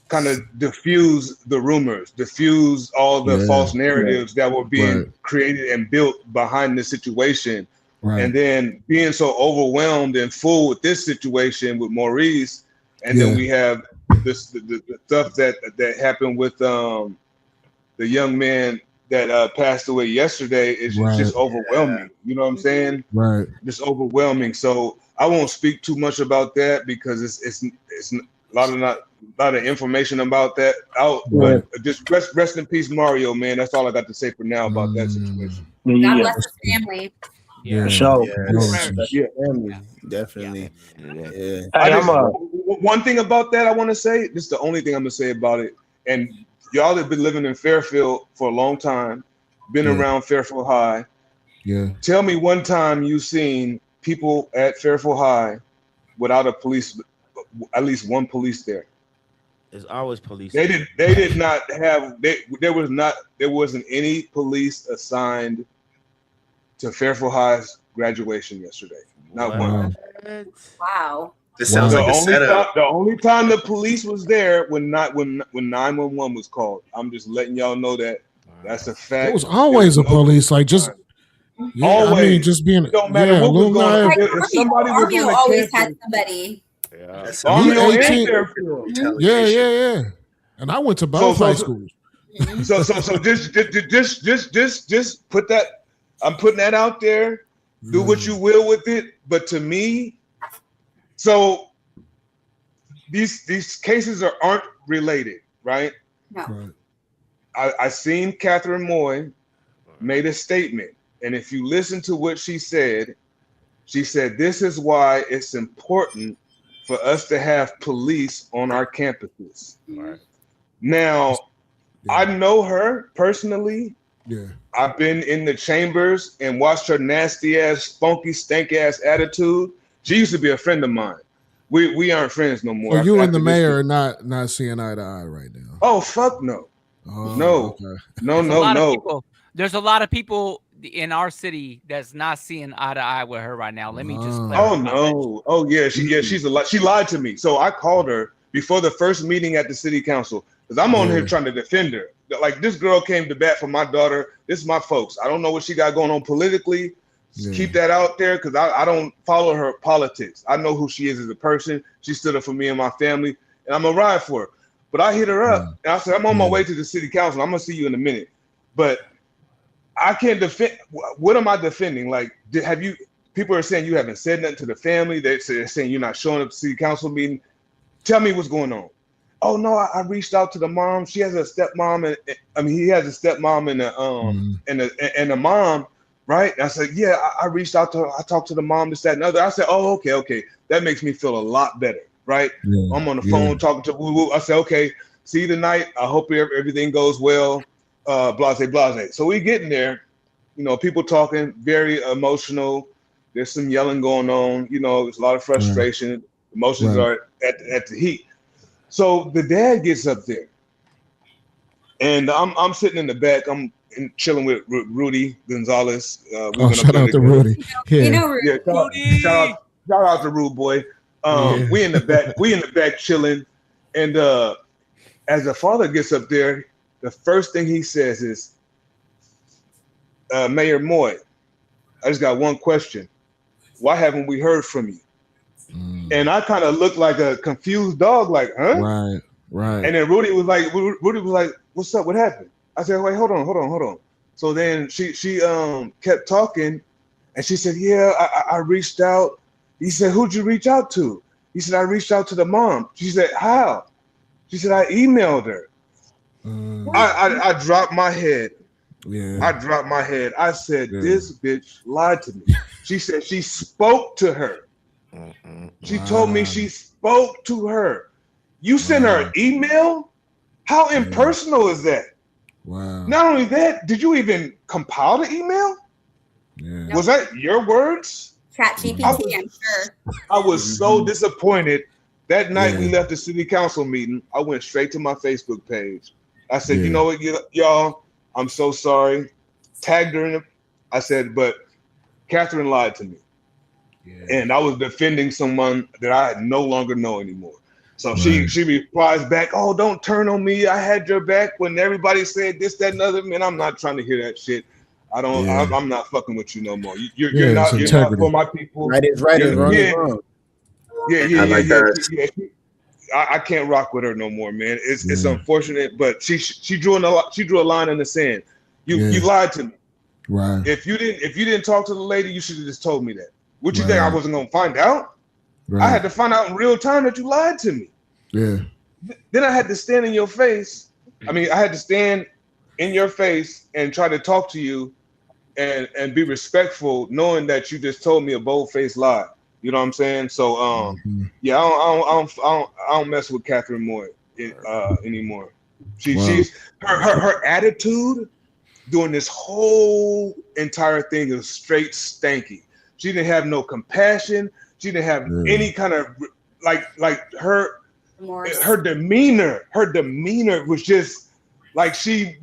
kind of diffuse the rumors, diffuse all the false narratives that were being created and built behind the situation. Right. And then being so overwhelmed and full with this situation with Maurice, and then we have this the stuff that happened with the young man that passed away yesterday is just overwhelming. You know what I'm saying? Right. Just overwhelming. So I won't speak too much about that because it's a lot of information about that out. But just rest in peace, Mario, man. That's all I got to say for now about that situation. God bless his family. For sure. Family, definitely. One thing about that I want to say, this is the only thing I'm gonna say about it. And y'all have been living in Fairfield for a long time, been around Fairfield High. Yeah. Tell me one time you've seen people at Fairfield High without a police, at least one police there. There's always police. They did not have. There wasn't any police assigned to Fairfield High's graduation yesterday. Not one. Wow. This sounds like a setup. The only time the police was there when 911 was called. I'm just letting y'all know that that's a fact. There was always a police, like just always. I mean, just being Don't matter what was going on. If somebody was Army on the always campus, had somebody. Yeah. And I went to both high schools. So just put that. I'm putting that out there. Do what you will with it. But to me, so these cases aren't related, right? No. I seen Catherine Moy made a statement, and if you listen to what she said, this is why it's important for us to have police on our campuses. Right. Now, I know her personally. Yeah. I've been in the chambers and watched her nasty ass, funky, stank ass attitude. She used to be a friend of mine. We aren't friends no more. So you and the mayor are not seeing eye to eye right now. Oh fuck no. No. Okay. No. There's a lot of people in our city that's not seeing eye to eye with her right now. Let me just clarify. Oh no. Oh yeah, she's a lot. She lied to me. So I called her before the first meeting at the city council because I'm on here trying to defend her. Like, this girl came to bat for my daughter. This is my folks. I don't know what she got going on politically. Keep that out there because I don't follow her politics. I know who she is as a person. She stood up for me and my family, and I'm going to ride for her. But I hit her up, and I said, I'm on my way to the city council. I'm going to see you in a minute. But I can't defend. What am I defending? Like, people are saying you haven't said nothing to the family. They're saying you're not showing up to the city council meeting. Tell me what's going on. Oh no, I reached out to the mom. She has a stepmom, and he has a stepmom and a mom, right? And I said, yeah, I reached out to her. I talked to the mom, this, that, and other. I said, oh, okay, that makes me feel a lot better, right? Yeah, I'm on the phone talking to woo. I said, okay, see you tonight. I hope everything goes well. Blase. So we getting there, people talking, very emotional. There's some yelling going on. There's a lot of frustration. Emotions are at the heat. So the dad gets up there, and I'm sitting in the back. I'm chilling with Rudy Gonzalez. Shout out to Rudy. Yeah, shout out to Rude Boy. We in the back chilling, and as the father gets up there, the first thing he says is, Mayor Moy, I just got one question. Why haven't we heard from you? And I kind of looked like a confused dog, like, huh? Right. And then Rudy was like, what's up? What happened? I said, wait, hold on. So then she kept talking, and she said, yeah, I reached out. He said, who'd you reach out to? He said, I reached out to the mom. She said, how? She said, I emailed her. I dropped my head. Yeah. I dropped my head. I said, this bitch lied to me. She said she spoke to her. She told me she spoke to her. You sent her an email? How impersonal is that? Wow. Not only that, did you even compile the email? Yeah. Was that your words? ChatGPT, I'm sure. I was so disappointed That night we left the city council meeting, I went straight to my Facebook page. I said, you know what, y'all, I'm so sorry. Tagged her in it. I said, but Catherine lied to me. And I was defending someone that I no longer know anymore. So she replies back, oh, don't turn on me. I had your back when everybody said this, that, and other. Man, I'm not trying to hear that shit. I don't. I'm not fucking with you no more. You're not for my people. Right is right, wrong is wrong. I can't rock with her no more, man. It's unfortunate, but she drew a line in the sand. You lied to me. Right. If you didn't talk to the lady, you should have just told me that. What you think I wasn't gonna find out? Right. I had to find out in real time that you lied to me. Yeah. Then I had to stand in your face. I mean, I had to stand in your face and try to talk to you and be respectful, knowing that you just told me a bold-faced lie. You know what I'm saying? So I don't mess with Catherine Moore anymore. She's her attitude during this whole entire thing is straight stanky. She didn't have no compassion. She didn't have any kind of like her demeanor. Her demeanor was just like she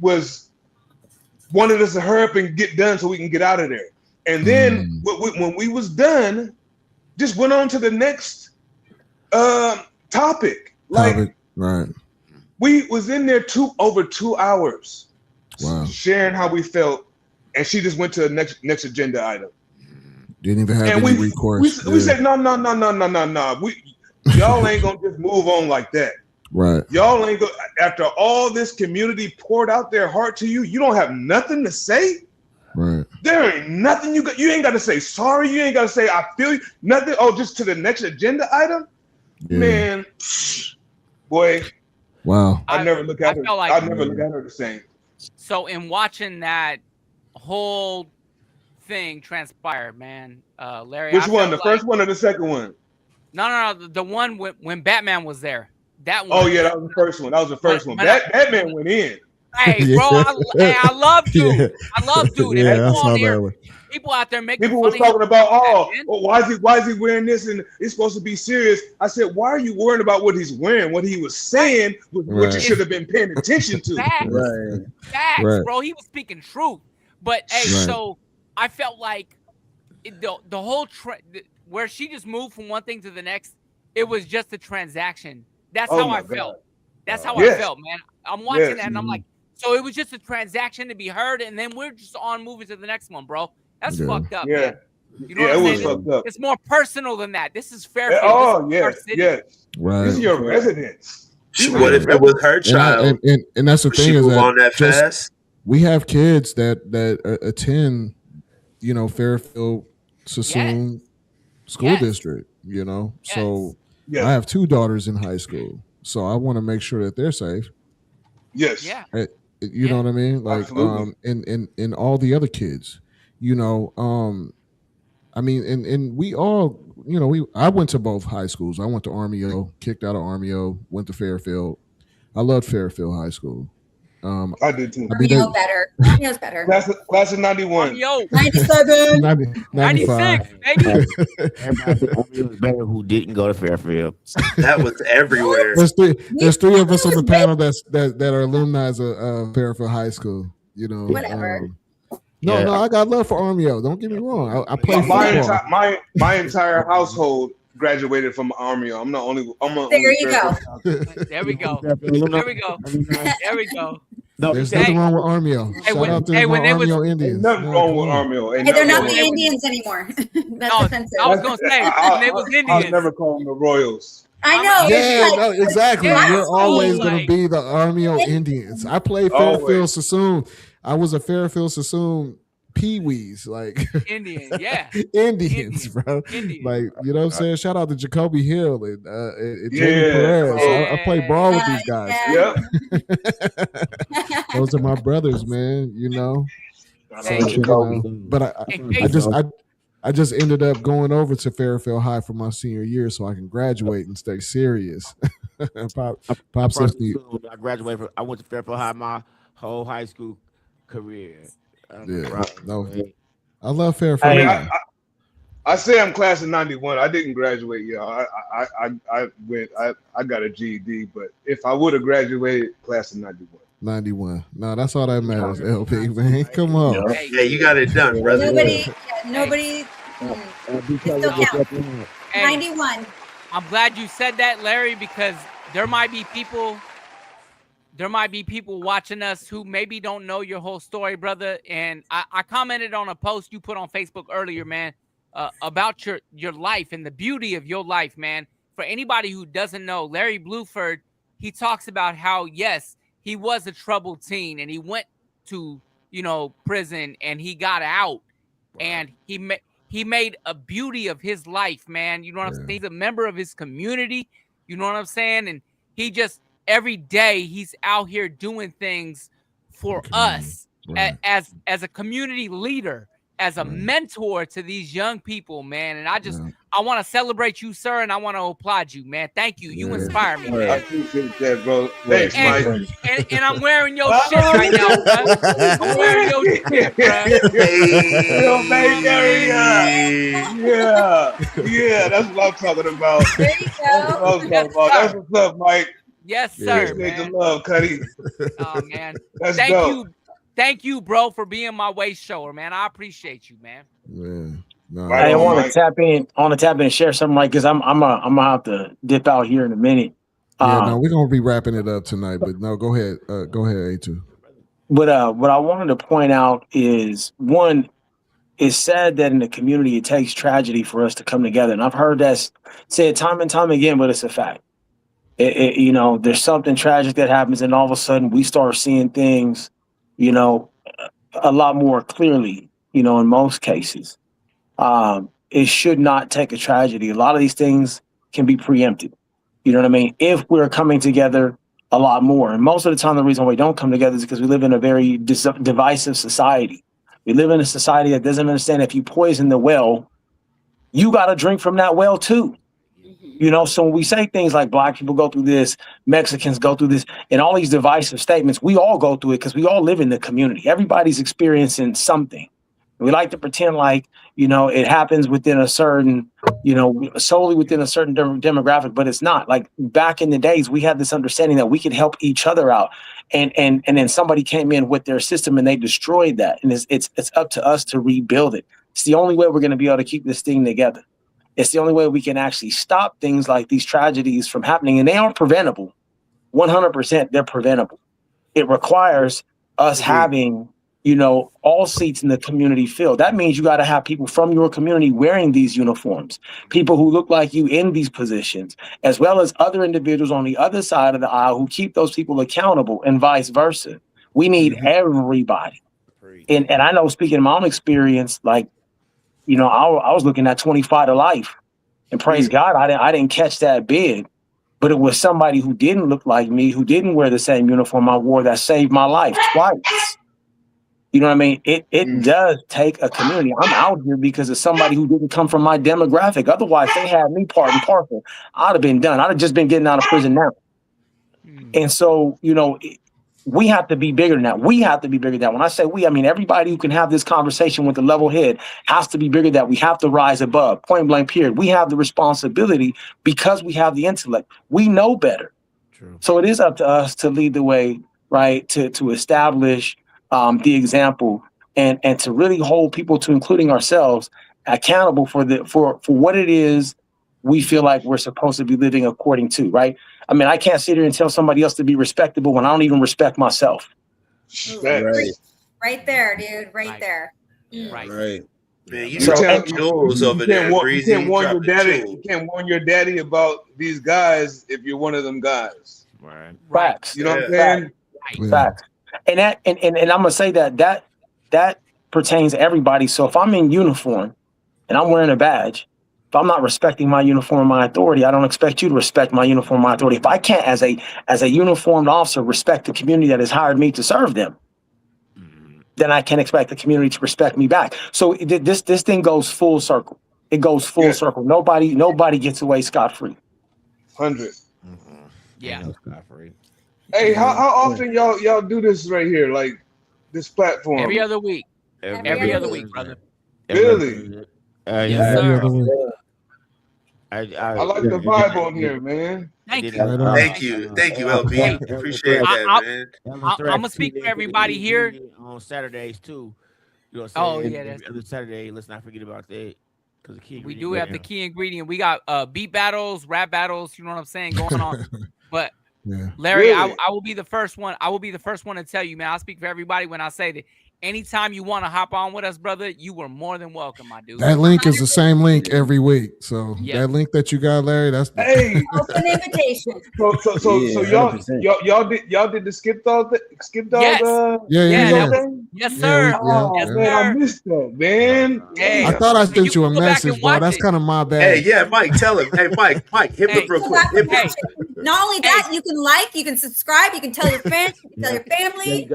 wanted us to hurry up and get done so we can get out of there. And then when we was done, just went on to the next topic. Right. We was in there over 2 hours, sharing how we felt, and she just went to the next agenda item. Didn't even have any recourse. We said no. Y'all ain't gonna just move on like that. Right. Y'all ain't after all this community poured out their heart to you. You don't have nothing to say. Right. There ain't nothing you ain't got to say sorry. You ain't got to say I feel you. Nothing. Oh, just to the next agenda item, man. Boy. Wow. I never look at her. I never look at her the same. So in watching that whole thing transpire, man, Larry. Which one? The first one or the second one? No. The one when Batman was there. That one. Oh yeah, that was the first one. Batman went in. Hey, bro, I love dude. Yeah. I love dude. Yeah, people out there making people was talking about why is he wearing this and it's supposed to be serious. I said, why are you worrying about what he's wearing? What he was saying was what you should have been paying attention to. Facts, bro. He was speaking truth. But hey, so I felt like the whole where she just moved from one thing to the next, it was just a transaction. That's how I felt. That's how I felt, man. I'm watching that and I'm like, so it was just a transaction to be heard, and then we're just on moving to the next one, bro. That's fucked up, man. You know what I'm saying? Fucked up. It's more personal than that. This is Fairfield. Oh, yeah. Right. This is your residence. What if it was her child? And that's the thing is on that fast? We have kids that attend, Fairfield Sassoon School District, So I have 2 daughters in high school. So I want to make sure that they're safe. Yes. Yeah. You know what I mean? Like, and all the other kids, I mean, and we all, I went to both high schools. I went to Armio, kicked out of Armio, went to Fairfield. I loved Fairfield High School. I did too. Armio's better. Armio's better. Class of 91. 97. 95. Maybe. Everybody was better who didn't go to Fairfield. That was everywhere. There's 3 of us on the panel that are alumni of Fairfield High School. Whatever. No, I got love for Armio. Don't get me wrong. I played football. My entire household graduated from Armio. I'm the only. There you go. There we go. There we go. There we go. No, there's nothing wrong with Armio. Shout out to the Armio Indians. Nothing wrong with Armio. Hey, they're not the Indians anymore. That's offensive. I was going to say, they was Indians. I'll never call them the Royals. I know. Yeah, no, exactly. You're always going to be the Armio Indians. I played Fairfield Sassoon. I was a Fairfield Sassoon Pee-wees, like Indian, yeah. Indians, bro. Indian. Like, you know what I'm saying? Shout out to Jacoby Hill and Jamie Perez. I play ball with these guys. Those are my brothers, man. So, but I just ended up going over to Fairfield High for my senior year so I can graduate and stay serious. Pop says I graduated from, I went to Fairfield High my whole high school career. I love Fairfield. I say I'm class of '91. I didn't graduate, y'all. I got a GED, but if I would have graduated, class of '91. 91. No, that's all that matters, LP, man. Come on. Hey, you got it done, brother. Nobody. It still counts. 91. I'm glad you said that, Larry, because there might be people watching us who maybe don't know your whole story, brother. And I commented on a post you put on Facebook earlier, man, about your life and the beauty of your life, man. For anybody who doesn't know, Larry Bluford, he talks about how, yes, he was a troubled teen and he went to, prison and he got out and he made a beauty of his life, man. You know what I'm saying? He's a member of his community. You know what I'm saying? And he just, every day he's out here doing things for us as a community leader, as a mentor to these young people, man. And I want to celebrate you, sir, and I want to applaud you, man. Thank you. You inspire me, man. I appreciate that, bro. Thanks, Mike. And I'm wearing your shit right now, bro. I'm wearing your shit, bro. Real Bay Area. Yeah, that's what I'm talking about. There you go. That's what's up, Mike. Yes, sir. Appreciate the love, Cuddy. Oh, man. That's dope. Thank you, bro, for being my waist shower, man. I appreciate you, man. No, I want to tap in and share something, like, because I'm gonna have to dip out here in a minute. We're gonna be wrapping it up tonight, but no, go ahead, A2. But what I wanted to point out is, one, it's sad that in the community it takes tragedy for us to come together, and I've heard that said time and time again, but it's a fact. There's something tragic that happens, and all of a sudden we start seeing things, a lot more clearly, in most cases. It should not take a tragedy. A lot of these things can be preempted. You know what I mean? If we're coming together a lot more. And most of the time, the reason why we don't come together is because we live in a very divisive society. We live in a society that doesn't understand if you poison the well, you got to drink from that well too. So when we say things like Black people go through this, Mexicans go through this, and all these divisive statements, we all go through it because we all live in the community. Everybody's experiencing something. We like to pretend like, it happens within a certain, solely within a certain demographic, but it's not. Like back in the days, we had this understanding that we could help each other out. And then somebody came in with their system and they destroyed that. And it's up to us to rebuild it. It's the only way we're going to be able to keep this thing together. It's the only way we can actually stop things like these tragedies from happening. And they are preventable. 100%, they're preventable. It requires us having, all seats in the community filled. That means you got to have people from your community wearing these uniforms, people who look like you in these positions, as well as other individuals on the other side of the aisle who keep those people accountable, and vice versa. We need everybody. And I know, speaking of my own experience, like, I was looking at 25 to life, and praise God, I didn't catch that bid, but it was somebody who didn't look like me, who didn't wear the same uniform I wore, that saved my life twice. You know what I mean? It does take a community. I'm out here because of somebody who didn't come from my demographic. Otherwise, they had me part and parcel. I'd have been done. I'd have just been getting out of prison now. And so, we have to be bigger than that. We have to be bigger than that. When I say we, I mean everybody who can have this conversation with a level head has to be bigger than that. We have to rise above, point blank, period. We have the responsibility because we have the intellect. We know better. True. So it is up to us to lead the way, right, to establish the example and to really hold people, to including ourselves, accountable for what it is we feel like we're supposed to be living according to, right? I mean, I can't sit here and tell somebody else to be respectable when I don't even respect myself. Right there, dude. Right there. Right. Man, you tell Jules over there. You can't warn your daddy. You can't warn your daddy about these guys if you're one of them guys. Right. Facts. You know what I'm saying? Facts. And that and I'm gonna say that pertains to everybody. So if I'm in uniform and I'm wearing a badge, if I'm not respecting my uniform and my authority, I don't expect you to respect my uniform and my authority. If I can't, as a uniformed officer, respect the community that has hired me to serve them, then I can't expect the community to respect me back. So this thing goes full circle. It goes full circle. Nobody gets away scot-free. 100. Yeah. Hey, how often y'all do this right here, like this platform? Every other week. Every other week, brother. Really? Yes, Every sir. other week. I like the vibe on there, man. Thank you. Right on. Thank you, LB. Appreciate that, man. I'm gonna speak for everybody here. On Saturdays too. You know what Oh, I'm saying? yeah, Every other Saturday. Let's not forget about that. Because We do have the key ingredient. We got beat battles, rap battles. You know what I'm saying going on. But Yeah. Larry, Really? I will be the first one. I will be the first one to tell you, man. I speak for everybody when I say that. Anytime you want to hop on with us, brother, you were more than welcome, my dude. That link is the same link every week. So Yeah. that link that you got, Larry, that's Hey, Open invitation. so y'all did the skip dog Yes. Yeah. Yes, sir. Oh Yes, man, I sir. missed that, man. Hey, I thought I you sent you a can go back message, and bro. watch That's it. kind of my bad. Hey, yeah, Mike, tell him. Hey, Mike, hit me real quick. Hit me. Hey. Not only that, you can like, you can subscribe, you can tell your friends, you can tell your family.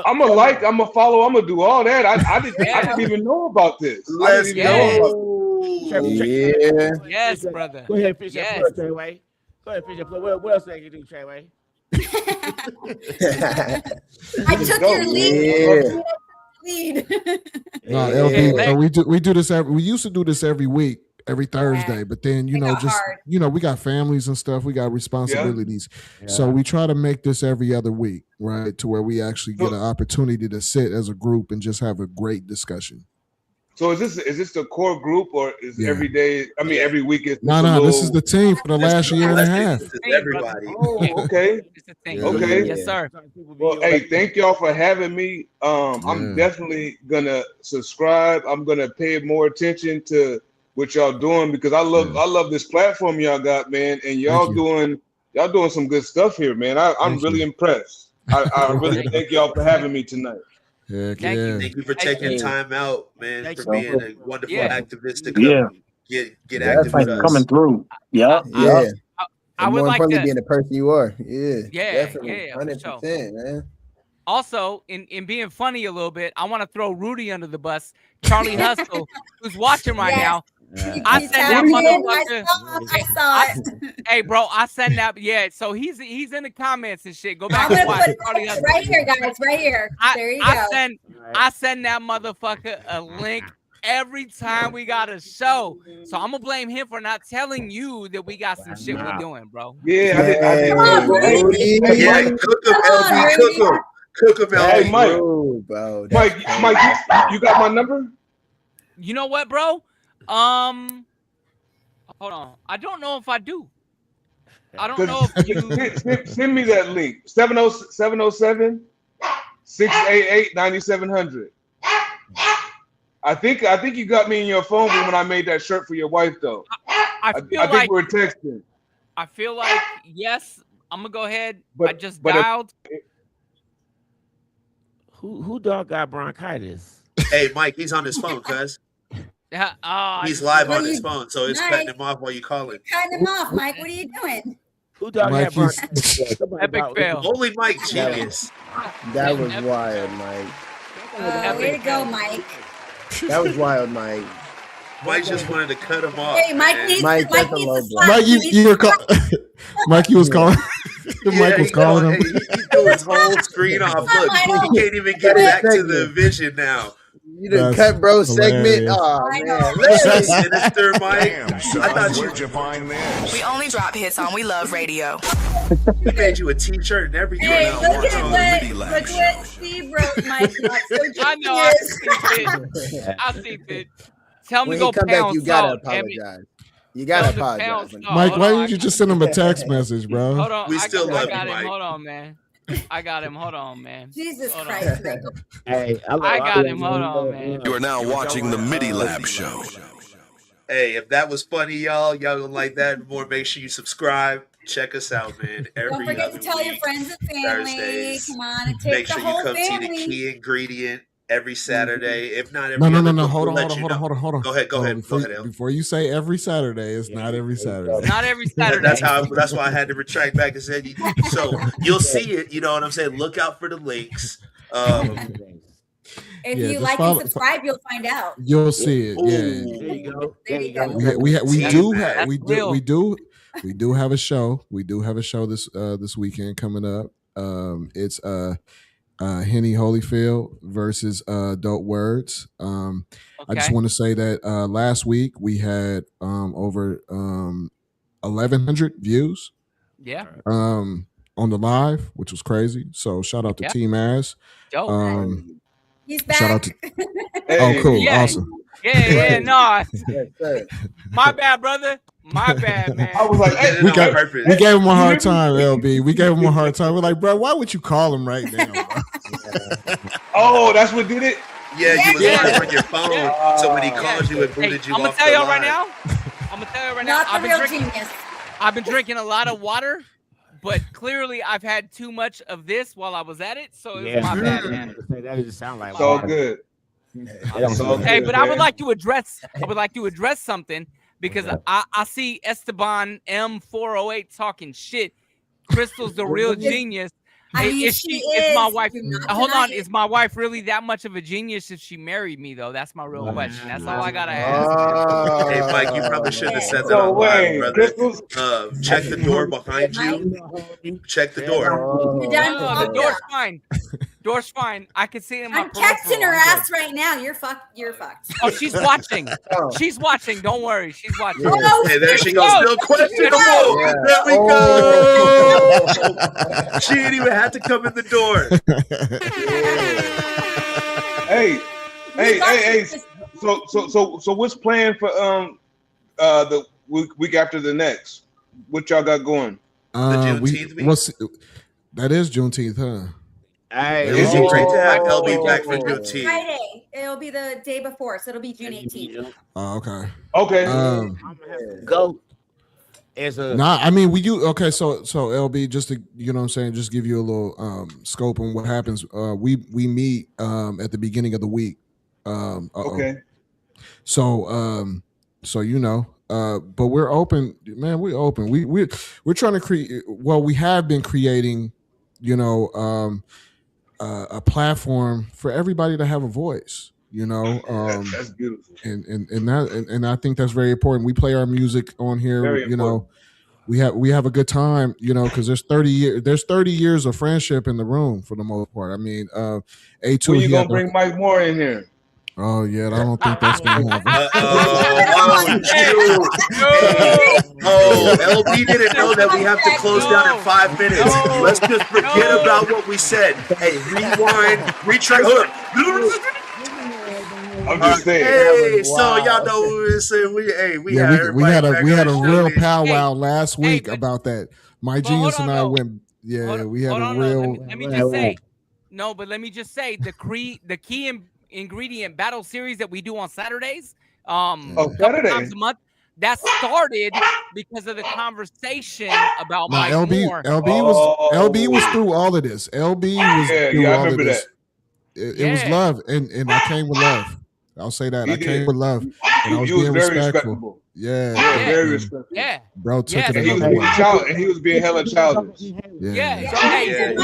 I'm a like, I'm a follow, I'm gonna do all that. I didn't even know about this. Let's Yeah. Yes, brother. Go ahead, finish Yes. that plug, Treyway. Go ahead, finish that plug. What else they can do, Treyway? I took your lead. No, LB. So we do this we used to do this every week, every Thursday, but then we got families and stuff, we got responsibilities. Yeah. So we try to make this every other week, right? To where we actually get an opportunity to sit as a group and just have a great discussion. So is this the core group or is every day? I mean, every week is No, this is the team for the last year and a half. Everybody. Oh, okay. Okay. Yes, sir. Well, hey, thank y'all for having me. I'm definitely gonna subscribe. I'm gonna pay more attention to what y'all doing because I love this platform y'all got, man. And y'all doing some good stuff here, man. I'm really impressed. I really thank y'all for having me tonight. Thank you for taking time out, man, for being a wonderful activist to come get active with us. Coming through. Yeah. And would more like importantly, to- being the person you are. Yeah. Yeah, Definitely. yeah, for 100%, man. Also, in being funny a little bit, I want to throw Rudy under the bus. Charlie Hustle, who's watching right now. I sent that motherfucker. I saw it. Hey, bro, I sent that. Yeah, so he's in the comments and shit. Go back I'm and gonna watch put Charlie Hustle. right here, guys. Right here. There you go. I send that motherfucker a link every time we got a show. So I'm gonna blame him for not telling you that we got some shit we're doing, bro. Yeah, I didn't Yeah, cook him, LB, cook him. Cook him, LB. Hey, Mike. Bro, Mike, you got my number? You know what, bro? Hold on. I don't know if I do. I don't know if you send me that link. 707 688 9700. I think you got me in your phone when I made that shirt for your wife, though. I think we were texting. I feel like yes. I'm gonna go ahead. But I just dialed. Who dog got bronchitis? Hey, Mike, he's on his phone, cuz. He's live on his phone, so it's cutting him off while you call him. Cutting him off, Mike. What are you doing? Who dog Mike, had bronchitis? Epic fail. Only Mike genius. That was wild, Mike. Way to go, Mike. That was wild, Mike. Mike just wanted to cut him off. Hey, Mike man. needs Mike, Mike that's a needs low to blow. slap. Mike, you were Mike, you was calling. Mike was calling him. He threw his whole screen off. Look, he can't even get back to the vision now. You done cut bro segment. Oh man, Listen, Sinister Mike. Damn, son, where'd you find this? We only drop hits on We Love Radio. He made you a t-shirt and everything. Hey, now look watching the at MIDI Lab what Show. Steve wrote, Mike. I know. I see it. I see it. Tell me when go he come back, pound you gotta salt, damn it. apologize. You gotta Tell the pound apologize. salt. Mike, Hold why on, didn't you just send him a text message, bro? Hold on. We still love I got you, him. Mike. Hold on, man. I got him. Hold on, man. Jesus Hold Christ, on. Michael. Hey, I got him. Hold on, man. You are now watching the MIDI Lab Show. Hey, if that was funny, y'all gonna like that and more, make sure you subscribe. Check us out, man. Don't forget to tell your friends and family. Thursdays. Come on, and Make take the sure you whole come see the family. key ingredient every Saturday. If not every No. other, Hold we'll on. let you know. Go ahead. Go ahead, El. Before you say every Saturday, it's not every Saturday. Not every Saturday. That's why I had to retract back and said so you'll see it, you know what I'm saying? Look out for the links. If Yeah, you just like follow- and subscribe, you'll find out. You'll see it. Yeah. There you go. There you go. We do have a show. We do have a show this weekend coming up. Henny Holyfield versus Dope Words. I just want to say that last week we had over 1,100 views. Yeah. On the live, which was crazy. So shout out to Team Ass. Dope. He's back. Shout out to Oh, cool. Yeah. Awesome. Yeah, no. My bad, brother. My bad, man. I was like, hey, we gave him a hard time, LB. We gave him a hard time. We're like, bro, why would you call him right now? Oh, that's what did it? Yeah, you was live on your phone. So when he called you, it booted you I'm gonna off tell the y'all right line. now. Not the real genius. I've been drinking a lot of water, but clearly I've had too much of this while I was at it, so it's my bad, man. That doesn't sound like It's all good. Hey, but I would like to address something because I see Esteban M408 talking shit. Crystal's the real genius. I mean, is she is my is. wife? Do not Hold on, deny it. is my wife really that much of a genius if she married me though? That's my real question. That's all I gotta ask. Hey, Mike, you probably shouldn't have said that No on way. live, brother. Check the door behind you. Check the door. You're done. No, the door's fine. Door's fine. I can see it in my I'm texting her peripheral. ass right now. You're fucked. You're fucked. Oh, she's watching. She's watching. Don't worry. She's watching. Oh, Hey, there she goes. Oh, Still questionable. Yeah. There we go. She didn't even have to come in the door. Hey. So what's planned for the week after the next? What y'all got going? The Juneteenth week? That is Juneteenth, huh? It would be great to have LB back for Juneteenth. Friday. It'll be the day before, so it'll be June 18th. Oh, okay. Okay. Go. As a I mean, okay, so LB, just to you know what I'm saying, just give you a little scope on what happens. We meet at the beginning of the week. Okay. So you know, but we're open, man. We're open. We're trying to create. Well, we have been creating, you know, a platform for everybody to have a voice. You know, that's beautiful, and I think that's very important. We play our music on here. Very you know, we have a good time. You know, because there's 30 years of friendship in the room for the most part. I mean, A2. When you gonna bring Mike Moore in here? Oh yeah, I don't think that's gonna happen. LB didn't know that we have to close down in 5 minutes. Let's just forget about what we said. Hey, rewind, retrack. Hold up. I'm just saying. Hey, so y'all know what we were saying. We had a real powwow last week about that. My genius and I went. Yeah, we had a real. Let me just say. No, but let me just say the key ingredient battle series that we do on Saturdays. Saturday. Times a month. That started because of the conversation about Mike Moore. LB was through all of this. LB was through all of this. It was love, and I came with love. I'll say that. I came with love. And I was being very respectful. Yeah. Very respectful. Yeah. Bro took it and he was being hella childish. Yeah. So, hey,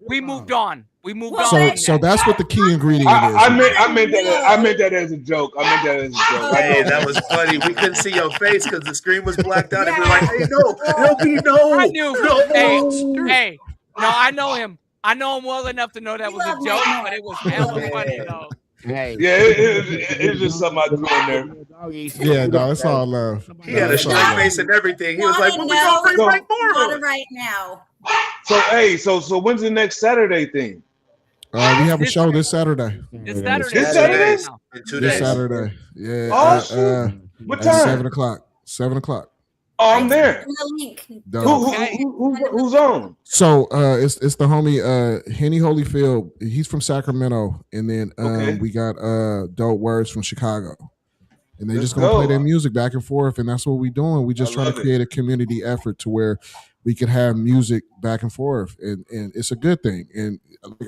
we moved on. We moved on. So that's what the key ingredient is. I meant that as a joke. Hey, that was funny. We couldn't see your face because the screen was blacked out, and we were like, "Hey, no." I knew. Hey, no, I know him. I know him well enough to know that was a joke, but it was hella funny though. Hey. Yeah, it's just something I threw in there. Yeah, no, it's all love. He had a straight face and everything. He was like, "When we gonna bring Mike Moore?" Not right now. So when's the next Saturday thing? We have a show this Saturday. This Saturday. This Saturday? In 2 days. This Saturday. Yeah. Oh, what time? 7 o'clock. 7 o'clock. Oh, I'm there. Who's on? So it's the homie Henny Holyfield. He's from Sacramento, and then we got Dope Words from Chicago, and they just gonna play their music back and forth, and that's what we're doing. We just trying to create a community effort to where we could have music back and forth, and it's a good thing. And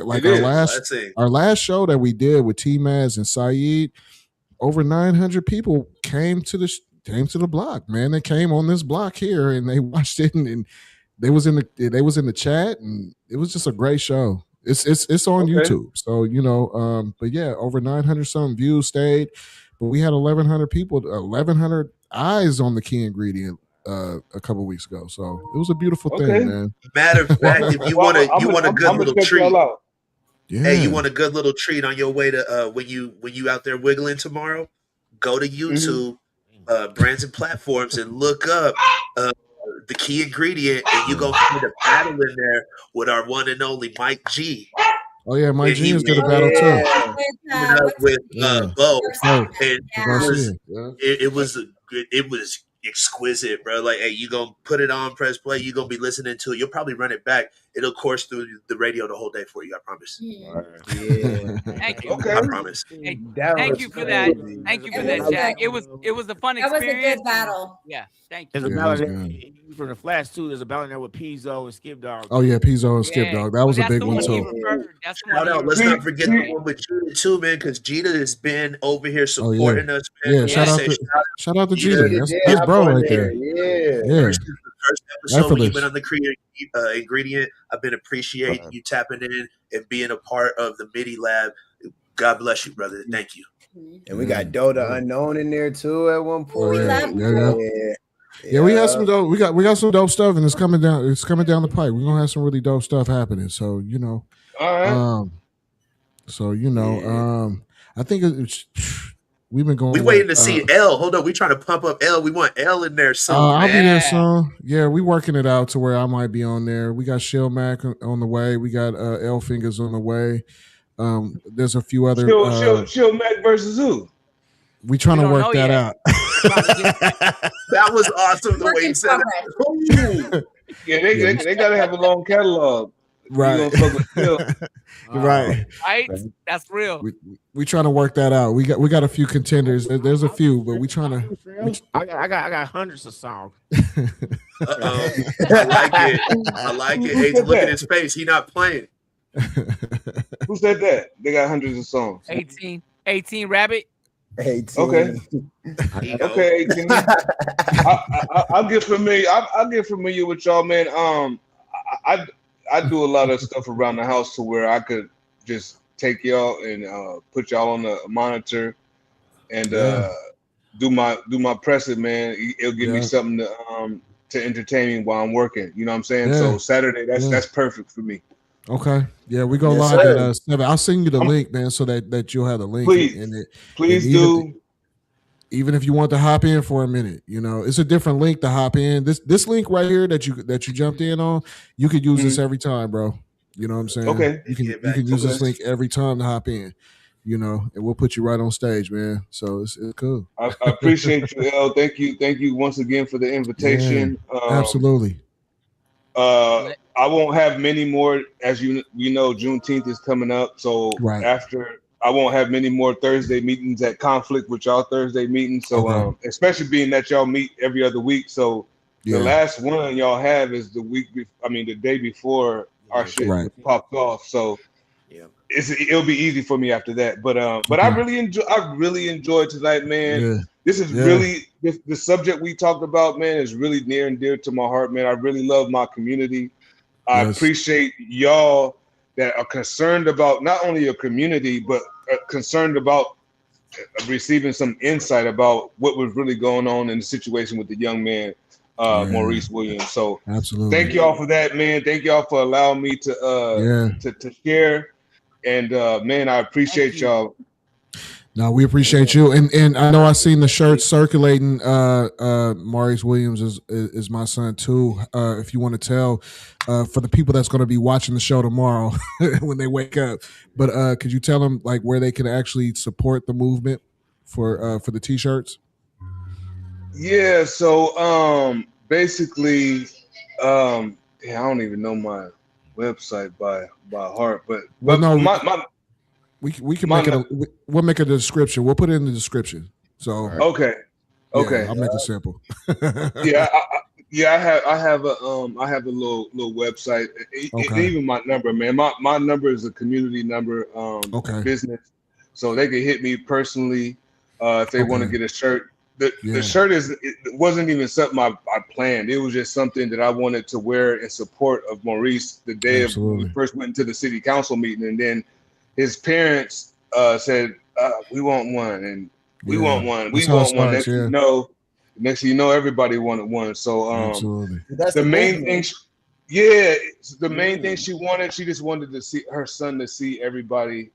like our last show that we did with T-Maz and Saeed, over 900 people came to the block, man. They came on this block here and they watched it, and they was in the chat, and it was just a great show. It's on YouTube, so you know. But yeah, over 900 something views stayed, but we had 1,100 people, 1,100 eyes on the key ingredient a couple weeks ago. So it was a beautiful thing, man. Matter of fact, if you want a good little treat. Hey, you want a good little treat on your way to when you out there wiggling tomorrow? Go to YouTube, brands and platforms, and look up the key ingredient, and you gonna find a battle in there with our one and only Mike G. Oh yeah, Mike And he James did a was battle too. with Bo, Oh, and Garcia. it was exquisite, bro. Like, hey, you gonna put it on, press play. You gonna be listening to it. You'll probably run it back. It'll course through the radio the whole day for you. I promise. Yeah. Thank you. Okay. I promise. Thank you for that. Thank you for that, Jack. It was a fun That was a experience. good battle. Yeah, thank There's you. a battle there from the Flash too. There's a battle there with Pizzo and Skip Dog. Oh yeah, Pizzo and Skip Dog. That was a big one too. Shout out. Let's not forget the one with Gina too, man, because Gina has been over here supporting us, man. Yeah, shout out to Gina. That's bro right there. Yeah. First episode when you've been on the creative ingredient, I've been appreciating you tapping in and being a part of the MIDI Lab. God bless you, brother. Thank you. And we got Dota Unknown in there too at one point. Yeah, we had some dope. We got some dope stuff, and it's coming down. It's coming down the pipe. We're gonna have some really dope stuff happening. So all right. I think we've been going. We waiting to see L. Hold up, we trying to pump up L. We want L in there soon. I'll be there soon. Yeah, we working it out to where I might be on there. We got Shill Mac on the way. We got L Fingers on the way. There's a few other. Shill Mac versus who? We trying to work that out. That was awesome the way he said it. Yeah, they gotta have a long catalog. Right. Right. Right. That's real. We trying to work that out. We got a few contenders. There's a few, but we trying to. I got hundreds of songs. I like it. Hey, look at his face. He not playing. Who said that? They got hundreds of songs. 18 Rabbit. 18. Okay. Okay, 18. I'll get familiar. I'll get familiar with y'all, man. I do a lot of stuff around the house to where I could just take y'all and put y'all on the monitor and do my pressing, man. It'll give me something to entertain me while I'm working. You know what I'm saying? Yeah. So Saturday, that's perfect for me. Okay. Yeah, we go live at 7. I'll send you the link, man, so that you'll have the link. Please do. Even if you want to hop in for a minute, it's a different link to hop in. This link right here that you jumped in on, you could use this every time, bro. You know what I'm saying? Okay. You can use this link every time to hop in. And we'll put you right on stage, man. So it's cool. I appreciate you, L. Thank you once again for the invitation. Yeah, absolutely. I won't have many more, as you know, Juneteenth is coming up. So after, I won't have many more Thursday meetings at Conflict with y'all Thursday meetings. So especially being that y'all meet every other week. So the last one y'all have is the day before our shit popped off. So it'll be easy for me after that. But I really enjoyed tonight, man. Yeah. This is really the subject we talked about, man, is really near and dear to my heart, man. I really love my community. I appreciate y'all that are concerned about not only your community, but concerned about receiving some insight about what was really going on in the situation with the young man, Maurice Williams. So absolutely, thank y'all for that, man. Thank y'all for allowing me to share. And man, I appreciate y'all. No, we appreciate you, and I know I seen the shirt circulating. Maurice Williams is my son too. If you want to tell for the people that's going to be watching the show tomorrow when they wake up, but could you tell them like where they can actually support the movement for the t-shirts? Yeah, so basically, I don't even know my website by heart, but no, my we can make it. We'll make a description. We'll put it in the description. So okay. I'll make it simple. I have a little website. Even my number, man. My number is a community number. Business, so they can hit me personally if they want to get a shirt. The shirt it wasn't even something I planned. It was just something that I wanted to wear in support of Maurice the day of when we first went into the city council meeting, and then his parents said, "We want one," and we want one. We want one. Next thing you know, everybody wanted one. So the main thing, Yeah, the main thing she just wanted to see her son to see everybody.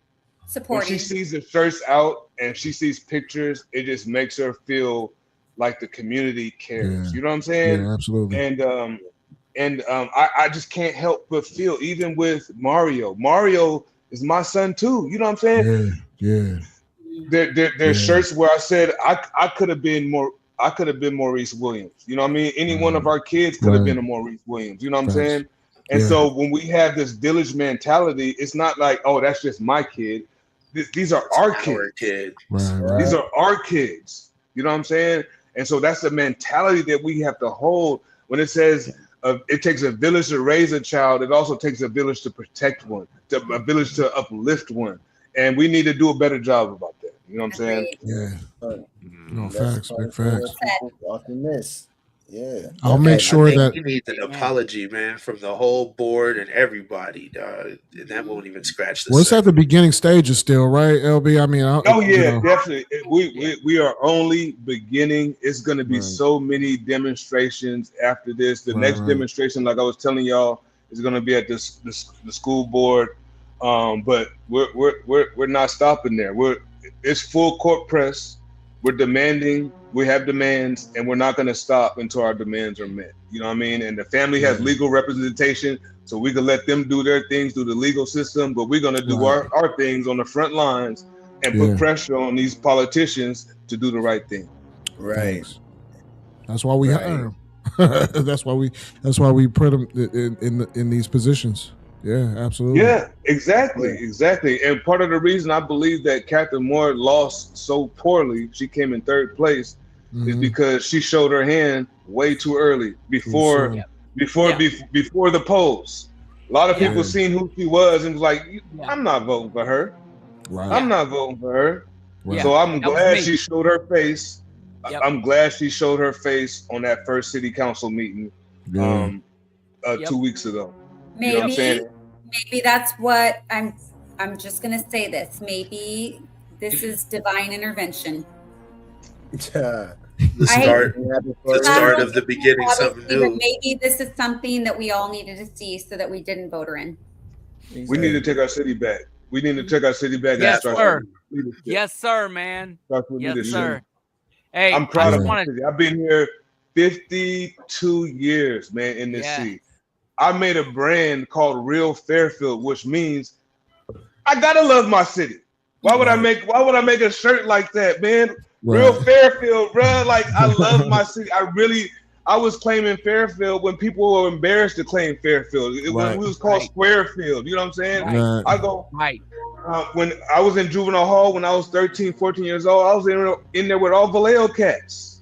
Supporting. When she sees the shirts out and she sees pictures, it just makes her feel like the community cares. You know what I'm saying? Yeah, absolutely. And I just can't help but feel, even with Mario. Mario is my son too. You know what I'm saying? Yeah. There's shirts where I said I could have been Maurice Williams. You know what I mean? Any one of our kids could have been a Maurice Williams. You know what I'm saying? And so when we have this village mentality, it's not like, oh, that's just my kid. These are our kids. Right. These are our kids. You know what I'm saying? And so that's the mentality that we have to hold. When it says it takes a village to raise a child, it also takes a village to protect one, a village to uplift one. And we need to do a better job about that. You know what I'm saying? Yeah. No, facts, big facts. Often miss. Yeah. I'll make sure that he needs an apology, man, from the whole board and everybody, dog. That won't even scratch the it's surface. at the beginning stages still, right, LB? I mean, definitely. We are only beginning. It's going to be so many demonstrations after this. The next demonstration, like I was telling y'all, is going to be at the school board. But we're not stopping there. It's full court press. We're demanding. We have demands, and we're not going to stop until our demands are met. You know what I mean? And the family has legal representation, so we can let them do their things through the legal system. But we're going to do our things on the front lines and put pressure on these politicians to do the right thing. Right. That's why we hire them. That's why we put them in these positions. Yeah, absolutely. Yeah, exactly. And part of the reason I believe that Catherine Moore lost so poorly, she came in third place, is because she showed her hand way too early before the polls. A lot of people seen who she was and was like, I'm not voting for her. Right. I'm not voting for her. Right. So I'm glad she showed her face. I'm glad she showed her face on that first city council meeting 2 weeks ago. Maybe, you know what I'm saying? Maybe that's what I'm just gonna say this. Maybe this is divine intervention. The start of the beginning, something new. But maybe this is something that we all needed to see so that we didn't vote her in. We need to take our city back. We need to take our city back. Yes, sir. Yes, sir, man. Yes, sir. Hey, I'm proud of my city. I've been here 52 years, man, in this city. I made a brand called Real Fairfield, which means I gotta love my city. Why would I make a shirt like that, man? Real Fairfield, bro. Like, I love my city. I was claiming Fairfield when people were embarrassed to claim Fairfield. We was called Squarefield. You know what I'm saying? I go when I was in juvenile hall when I was 13, 14 years old, I was in there with all Vallejo cats.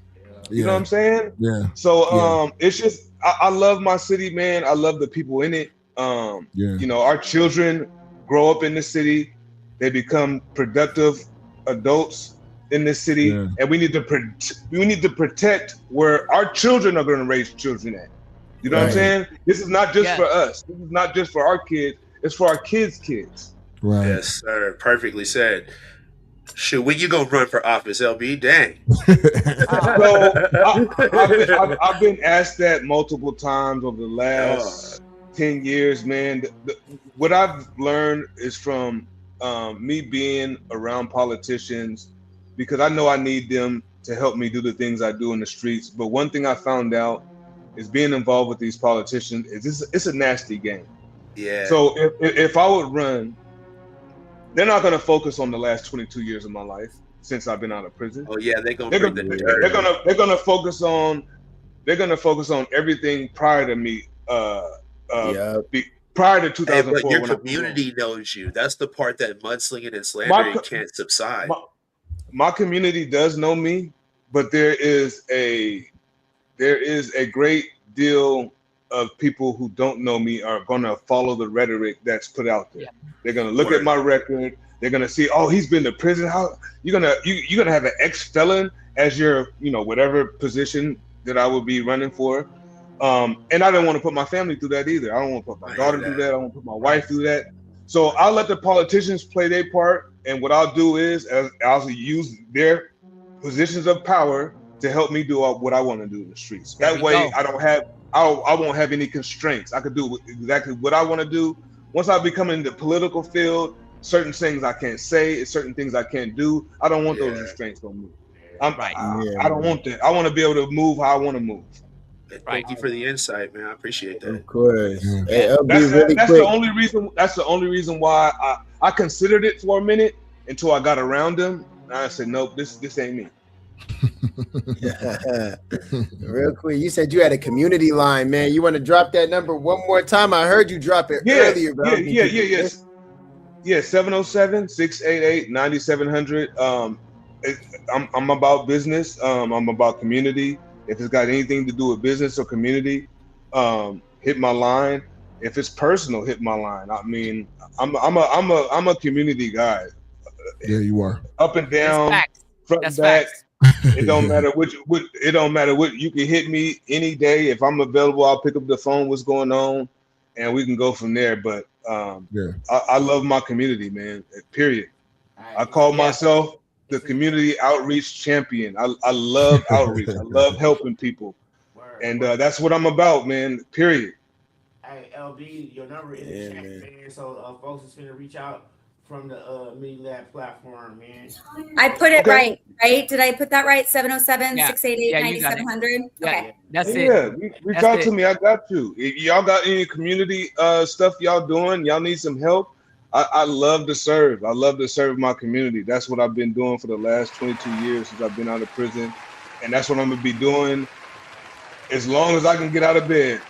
You know what I'm saying? Yeah. So it's just I love my city, man. I love the people in it. You know, our children grow up in the city. They become productive adults in this city, and we need to protect where our children are going to raise children at. You know what I'm saying? This is not just for us. This is not just for our kids. It's for our kids' kids. Right. Yes, sir. Perfectly said. Shoot, when you gonna run for office, LB? Dang. So I've been asked that multiple times over the last 10 years, man. What I've learned is from me being around politicians, because I know I need them to help me do the things I do in the streets. But one thing I found out is being involved with these politicians it's a nasty game. Yeah. So if I would run, they're not going to focus on the last 22 years of my life since I've been out of prison. Oh yeah, they're going to focus on everything prior to me. Prior to 2004. Hey, but your community knows you. That's the part that mudslinging and slandering can't subside. My community does know me, but there is a great deal of people who don't know me are going to follow the rhetoric that's put out there. They're going to look at my record. They're going to see, oh, he's been to prison. How you're going to have an ex-felon as your, whatever position that I would be running for. And I don't want to put my family through that either. I don't want to put my daughter through that. I don't want to put my wife through that. So I'll let the politicians play their part. And what I'll do is I'll use their positions of power to help me do what I want to do in the streets. That way, I won't have any constraints. I could do exactly what I want to do. Once I become in the political field, certain things I can't say, certain things I can't do. I don't want those restraints on me. I don't want that. I want to be able to move how I want to move. Thank you for the insight, man. I appreciate that. Of course. Hey, that's the only reason. That's the only reason why I considered it for a minute until I got around him. And I said, nope, this ain't me. Real quick, you said you had a community line, man. You want to drop that number one more time? I heard you drop it earlier, bro. Yeah. 707-688-9700. I'm about business. I'm about community. If it's got anything to do with business or community, hit my line. If it's personal, hit my line. I mean, I'm a community guy. Yeah, you are. Up and down, front and back. It don't matter which. It don't matter what. You can hit me any day if I'm available. I'll pick up the phone. What's going on, and we can go from there. But I love my community, man. Period. I call myself the community outreach champion. I love outreach. I love helping people, and that's what I'm about, man. Period. Hey, LB, your number is in chat, man. So folks is finna reach out from the Midilab platform, man. I put it right? Did I put that right? 707-688-9700. Okay. That's it. Yeah, reach out to me. I got you. If y'all got any community stuff y'all doing, y'all need some help, I love to serve. I love to serve my community. That's what I've been doing for the last 22 years since I've been out of prison. And that's what I'm going to be doing as long as I can get out of bed.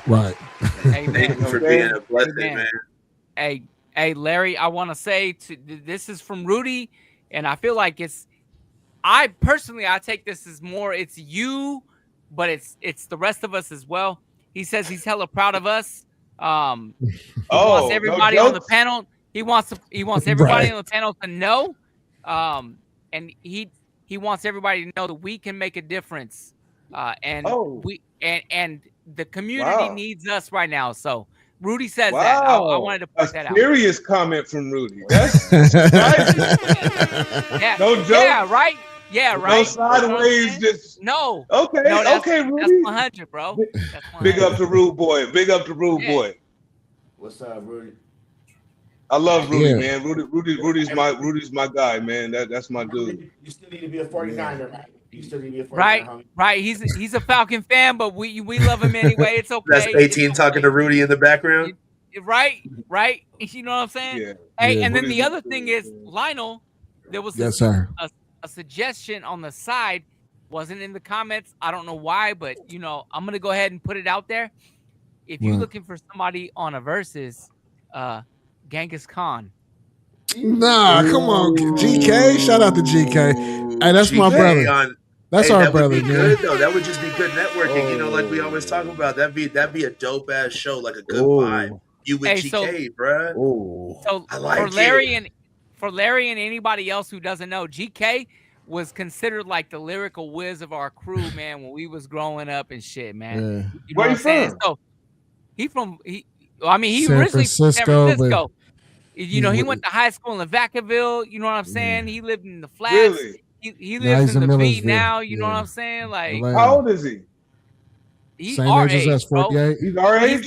Right. Thank you for being a blessing, man. Hey, Larry, I want to say this is from Rudy, and I feel like I take this as more, it's you, but it's the rest of us as well. He says he's hella proud of us. He wants everybody on the panel. He wants everybody on the panel to know, and he wants everybody to know that we can make a difference. And the community needs us right now. So Rudy says that. I wanted to put that out. A serious comment from Rudy. That's right. No joke. Yeah, right. Yeah, right. No sideways. Just no. Okay. No, okay, Rudy. That's 100, bro. That's 100. Big up to Rude Boy. Big up to Rude Boy. What's up, Rudy? I love Rudy, man. Rudy's my guy, man. That's my dude. You still need to be a 49er, right? You still need to be a 49er, right, homie. right. He's a Falcon fan, but we love him anyway. It's okay. That's 18 talking to Rudy in the background. Right. You know what I'm saying? Yeah. Hey, and then the other thing is, Lionel, there was a suggestion on the side, wasn't in the comments. I don't know why, but I'm gonna go ahead and put it out there. If you're looking for somebody on a versus, Genghis Khan. Nah, come on, GK. Shout out to GK. Hey, that's my brother. That's our brother, man. Good, though. That would just be good networking. Like we always talk about. That'd be a dope ass show, like a good vibe. You with GK, bruh. So I like for Larry and anybody else who doesn't know, GK was considered like the lyrical whiz of our crew, man, when we was growing up and shit, man. You know Where you from? So he originally from San Francisco. He went to high school in Vacaville. You know what I'm saying? He lived in the flats. Really? He lives in the V now. You know what I'm saying? Like, how old is he? He's Same our age age, as us, 48. He's our age.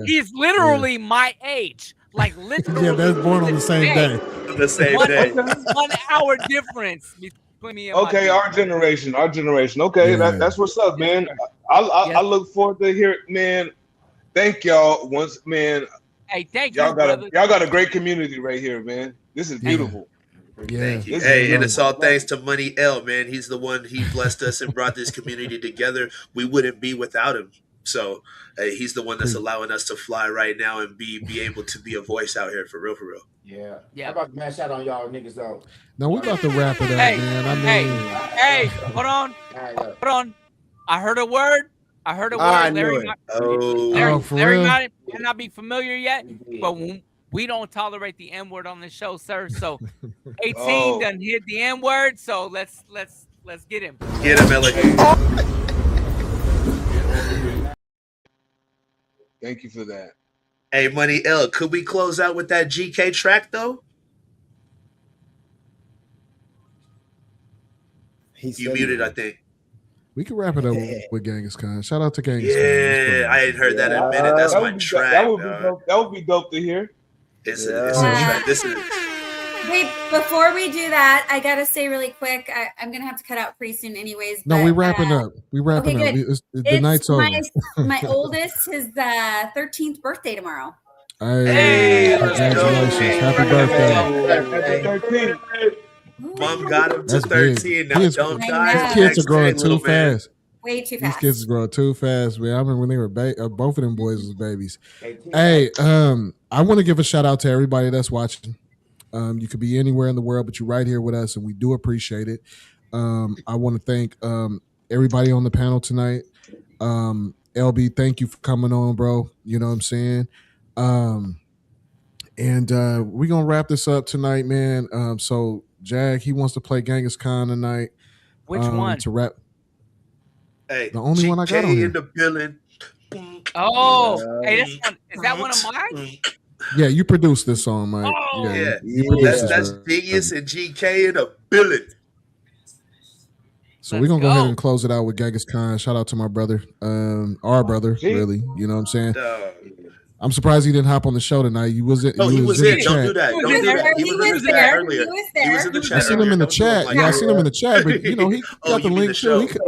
He's literally my age. Like literally. Yeah, they're born on the same day. On the same day. 1 hour difference between me and Okay, our generation. Okay, that's what's up, man. I look forward to hear it, man. Thank y'all once, man. Hey, thank y'all you. Y'all got a great community right here, man. This is beautiful. Thank you. Hey, and it's all thanks to Money L, man. He's the one. He blessed us and brought this community together. We wouldn't be without him. So he's the one that's allowing us to fly right now and be able to be a voice out here for real. Yeah. I'm about to mash out on y'all niggas though. No, we about to wrap it up, man. Hey, hold on. I heard a word. Larry might not be familiar yet, but we don't tolerate the N word on the show, sir. So 18 done hit the N word. So let's get him. Get him, Elliot. Thank you for that. Hey, Money L, could we close out with that GK track though? You muted, I think. We can wrap it up with Genghis Khan. Shout out to Genghis Khan. Yeah, I ain't heard that in a minute. That's my track. That would be dope to hear. It's a track. This is. Wait, before we do that, I gotta say really quick. I'm gonna have to cut out pretty soon, anyways. No, we wrapping up. We wrapping up. The night's over. My oldest is 13th birthday tomorrow. Hey, congratulations! Happy birthday! Happy 13. Mom got him to 13. Now don't die. These kids are growing too fast. Way too These fast. kids are growing too fast, man. I remember when they were both of them boys was babies. Hey, I want to give a shout out to everybody that's watching. You could be anywhere in the world, but you're right here with us, and we do appreciate it. I want to thank everybody on the panel tonight. LB, thank you for coming on, bro. You know what I'm saying? And we're going to wrap this up tonight, man. So, Jag, he wants to play Genghis Khan tonight. Which one? To rap. Hey, the only one I got on here. in the building. Oh, hey, this one, is that one of mine? Yeah, you produced this song, Mike. Oh, yeah. You produced That's this, Genius and GK in the building. So we're going to go ahead and close it out with Genghis Khan. Shout out to my brother, our brother, really. You know what I'm saying? I'm surprised he didn't hop on the show tonight. He was in. No, he was in. The Don't chat. do that. Don't do that. He was in the chat earlier. He was in the chat. I seen him in the chat. Yeah, I seen him in the chat, but you know he got the link too. He could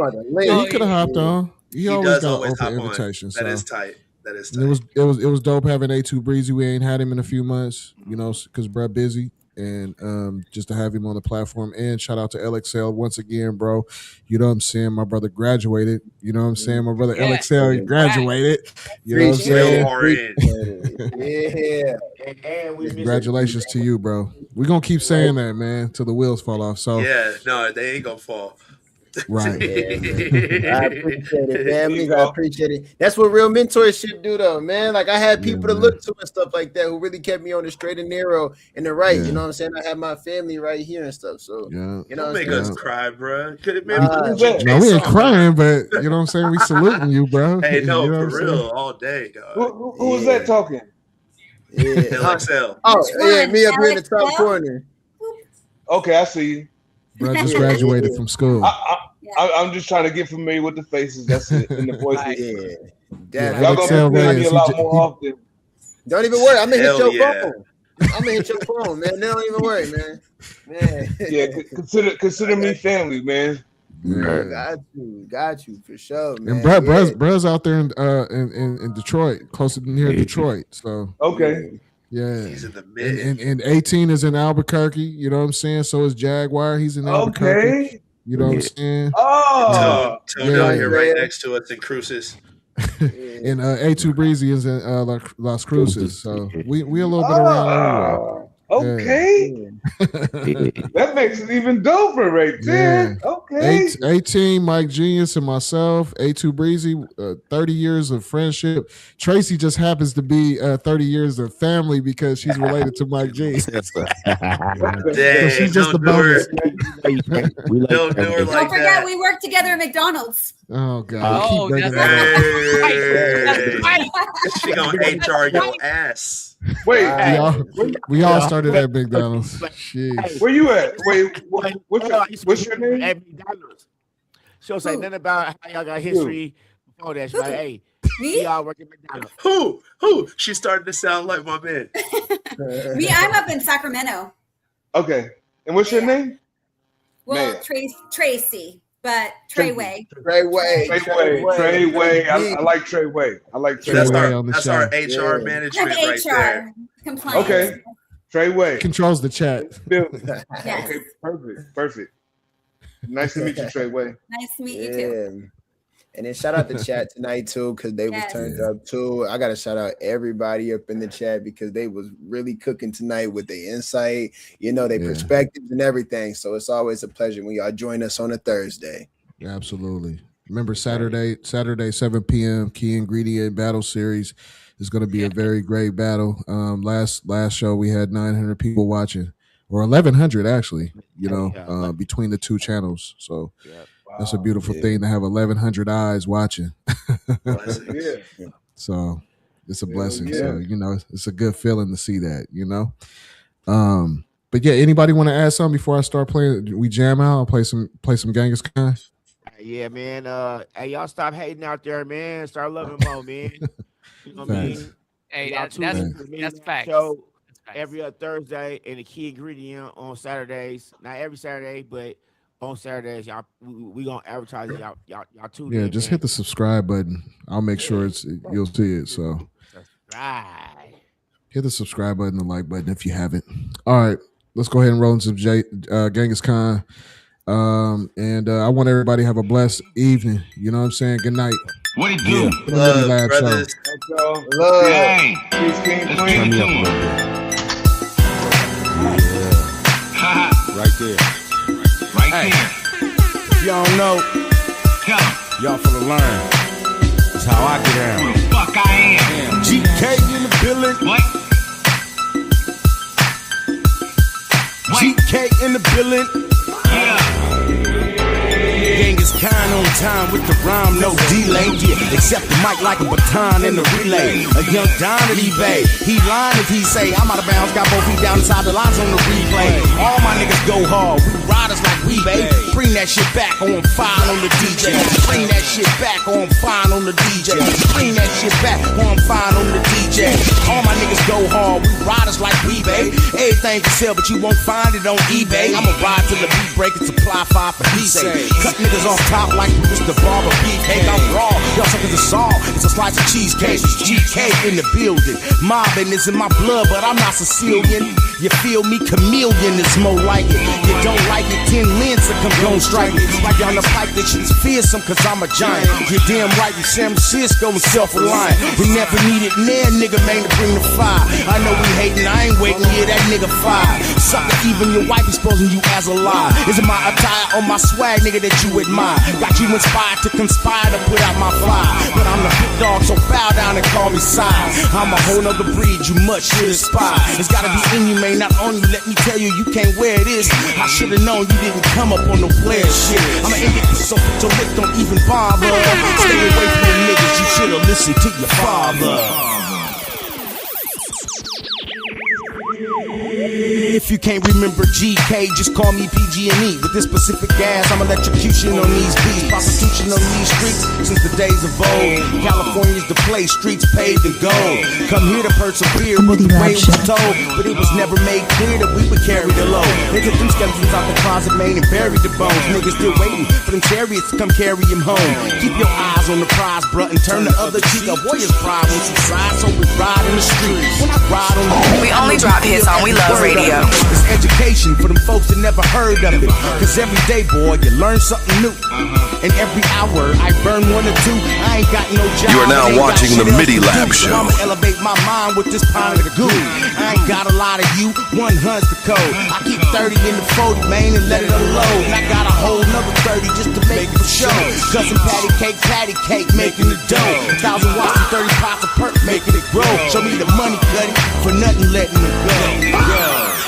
have hopped on. He always got an open invitation. That is tight. That is tight. It was dope having A2 Breezy. We ain't had him in a few months, you know, because bruh busy. And just to have him on the platform. And shout out to LXL once again, bro. You know what I'm saying? My brother graduated. You know what I'm saying? My brother LXL, he graduated. You know what I'm saying? Yeah. Congratulations to you, bro. We're going to keep saying that, man, till the wheels fall off. So yeah, no, they ain't going to fall. Right. I appreciate it, man. I appreciate it. That's what real mentorship do, though, man. Like I had people to look to and stuff like that who really kept me on the straight and narrow and the right. You know what I'm saying? I have my family right here and stuff. So you know, don't make us cry, bro. Could it no, we ain't crying, but you know what I'm saying? We saluting you, bro. Hey, no, you know for real, all day, dog. Who was that talking? Yeah. LXL. Oh, yeah, me up here in the top corner. Okay, I see you. Bro just graduated from school. I'm just trying to get familiar with the faces. That's it. And the voices. Y'all gonna be a lot more often. Don't even worry. I'm gonna hit your phone. I'm gonna hit your phone, man. Don't even worry, man. Yeah, consider me family, man. Yeah. Got you for sure, man. And bruh's out there in Detroit, close to near Detroit. So okay. Yeah, he's in the mid. And 18 is in Albuquerque. You know what I'm saying? So is Jaguar. He's in Albuquerque. Okay. You know what I'm saying? Oh, Tone down here right next to us in Cruces. And A2 Breezy is in Las Cruces. So we a little bit around. Okay. That makes it even doper right there. Yeah. Okay. 18, Mike Genius and myself, A2 Breezy, 30 years of friendship. Tracy just happens to be 30 years of family because she's related to Mike Genius. So she's just a bonus. Don't do her like Don't forget, we work together at McDonald's. Oh, God. Oh, that's right. She gonna HR your ass. Wait, we all started at McDonald's. Jeez. Where you at? Wait, what's your name? At McDonald's. She'll say nothing about how y'all got history before that. She's like, hey, we all work at McDonald's. Who? She's starting to sound like my man. Me, I'm up in Sacramento. Okay. And what's your name? Well, Tracy. But Treyway. Treyway. I like Treyway. That's our HR management right there. Compliance. Okay. Treyway controls the chat. Yes. Okay, perfect. Nice to meet you, Treyway. Nice to meet you too. And then shout out the chat tonight too, because they was turned up too. I gotta shout out everybody up in the chat because they was really cooking tonight with their insight, their perspectives and everything. So it's always a pleasure when y'all join us on a Thursday. Yeah, absolutely. Remember Saturday 7 p.m. Key Ingredient Battle Series is going to be a very great battle. Last show we had 900 people watching, or 1,100 actually. Between the two channels. So. That's a beautiful thing to have 1,100 eyes watching. So it's a blessing. So, it's a good feeling to see that, But But yeah, anybody want to add something before I start playing? We jam out. I'll play some Genghis Khan. Yeah, man. Hey, y'all stop hating out there, man. Start loving more, man. You know what I mean? Hey, Y'all that's facts. Show every other Thursday, and the key ingredient on Saturdays. Not every Saturday, but on Saturdays, y'all we gonna advertise it. Y'all tune in. Yeah, just hit the subscribe button. I'll make sure you'll see it. So Right. hit the subscribe button, the like button if you haven't. All right, let's go ahead and roll into Genghis Khan. And I want everybody to have a blessed evening. You know what I'm saying? Good night. What it do? Love, Lab brothers. Show. Love. Hey, Peace, King, let's Queen. turn me up a little bit. Yeah. Right there. Right there. If y'all don't know, Tell 'em y'all finna learn. That's how I get down. who the fuck I am. GK in the building. What? GK in the building. Yeah. Genghis Khan on time with the rhyme, no delay. Yeah, accept the mic like a baton in the relay. A young Don at eBay. He lying if he say I'm out of bounds, got both feet down inside the lines on the replay. All my niggas go hard, we riders like we, babe. Bring that shit back on fine on the DJ. Bring that shit back on fine on the DJ. Bring that shit back on fine on the DJ. All my niggas go hard, we riders like we, babe. Everything for sale, but you won't find it on eBay. I'ma ride till the beat break and supply 5 for he say. Cut niggas off top like Mr. Barber Beefcake. I'm raw, y'all suckers are soft. It's a slice of cheesecake. GK in the building. Mobbing is in my blood, but I'm not Sicilian. You feel me? Chameleon is more like it. You don't like it, 10 lens to come gon' strike it. Like on the pipe, that shit's fearsome, cause I'm a giant. You're damn right, you San Francisco and self-reliant. We never needed near nigga, man, to bring the fire. I know we hating, I ain't waiting, yeah, that nigga fire. Sucker, even your wife exposing you as a lie. Is it my attire or my swag, nigga, that you admire? Got you inspired to conspire to put out my fire. But I'm the big dog, so bow down and call me sire. I'm a whole nother breed, you much should aspire. It's gotta be in you, man, not on you. Let me tell you, you can't wear this. I should've known you didn't come up on no player shit. I'ma end it, so put your lips, don't even bother. Stay away from the niggas, you should've listened to your father. If you can't remember GK, just call me PG&E. With this specific gas, I'm electrocution on these beats. Prostitution on these streets since the days of old. California's the place, streets paved in gold. Come here to persevere, but the way was told. But it was never made clear that we would carry the load. They took them skeletons out the closet, man, and buried the bones. Niggas still waiting for them chariots to come carry him home. Keep your eyes on the prize, bruh, and turn the other cheek. A warrior's pride won't subside, so we ride in the streets. When I ride on the We only drop hits on We Love Radio. It's education for them folks that never heard of it. Cause every day, boy, you learn something new. And every hour, I burn 1 or 2. I ain't got no job. You are now watching the MIDI Lab Show. I'ma elevate my mind with this pound of the goo. I ain't got a lot of you, 100's the code. I keep 30 in the 40, man, and let it unload. And I got a whole nother 30 just to make it for show. Cousin patty cake, making the dough. 1,000 watts and 30 pots of perk, making it grow. Show me the money, cutty, for nothing letting it go. Yeah.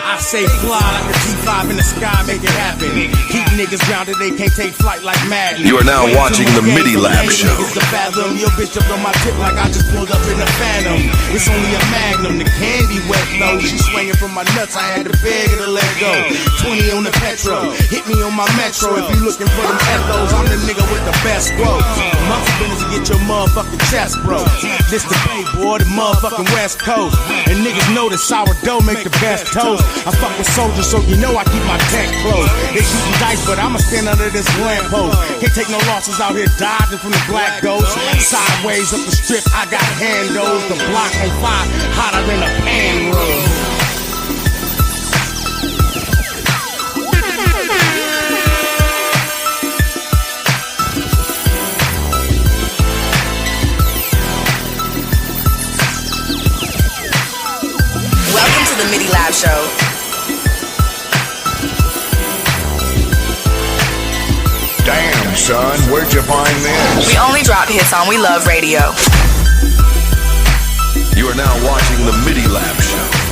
I say fly like a G5 in the sky, make it happen. Keep niggas grounded, they can't take flight like Madden. You are now watching the MIDI Lab Show. The fathom, your bitch up on my tip like I just pulled up in a Phantom. It's only a Magnum, the candy wet though. She swinging from my nuts, I had to beg her to let go. 20 on the Petro, hit me on my Metro. If you looking for them ethos, I'm the nigga with the best quotes. Amongst the business to get your motherfucking chest broke. This the Bay, boy, the motherfucking West Coast. And niggas know that sourdough make the best toast. I fuck with soldiers, so you know I keep my tech close. They shooting dice, but I'ma stand under this lamppost. Can't take no losses out here dodging from the black ghost. Sideways up the strip, I got handles. The block on fire, hotter than a pan roll. Welcome to the MIDI Lab Show. Damn, son, where'd you find this? We only drop hits on We Love Radio. You are now watching the MIDI Lab Show.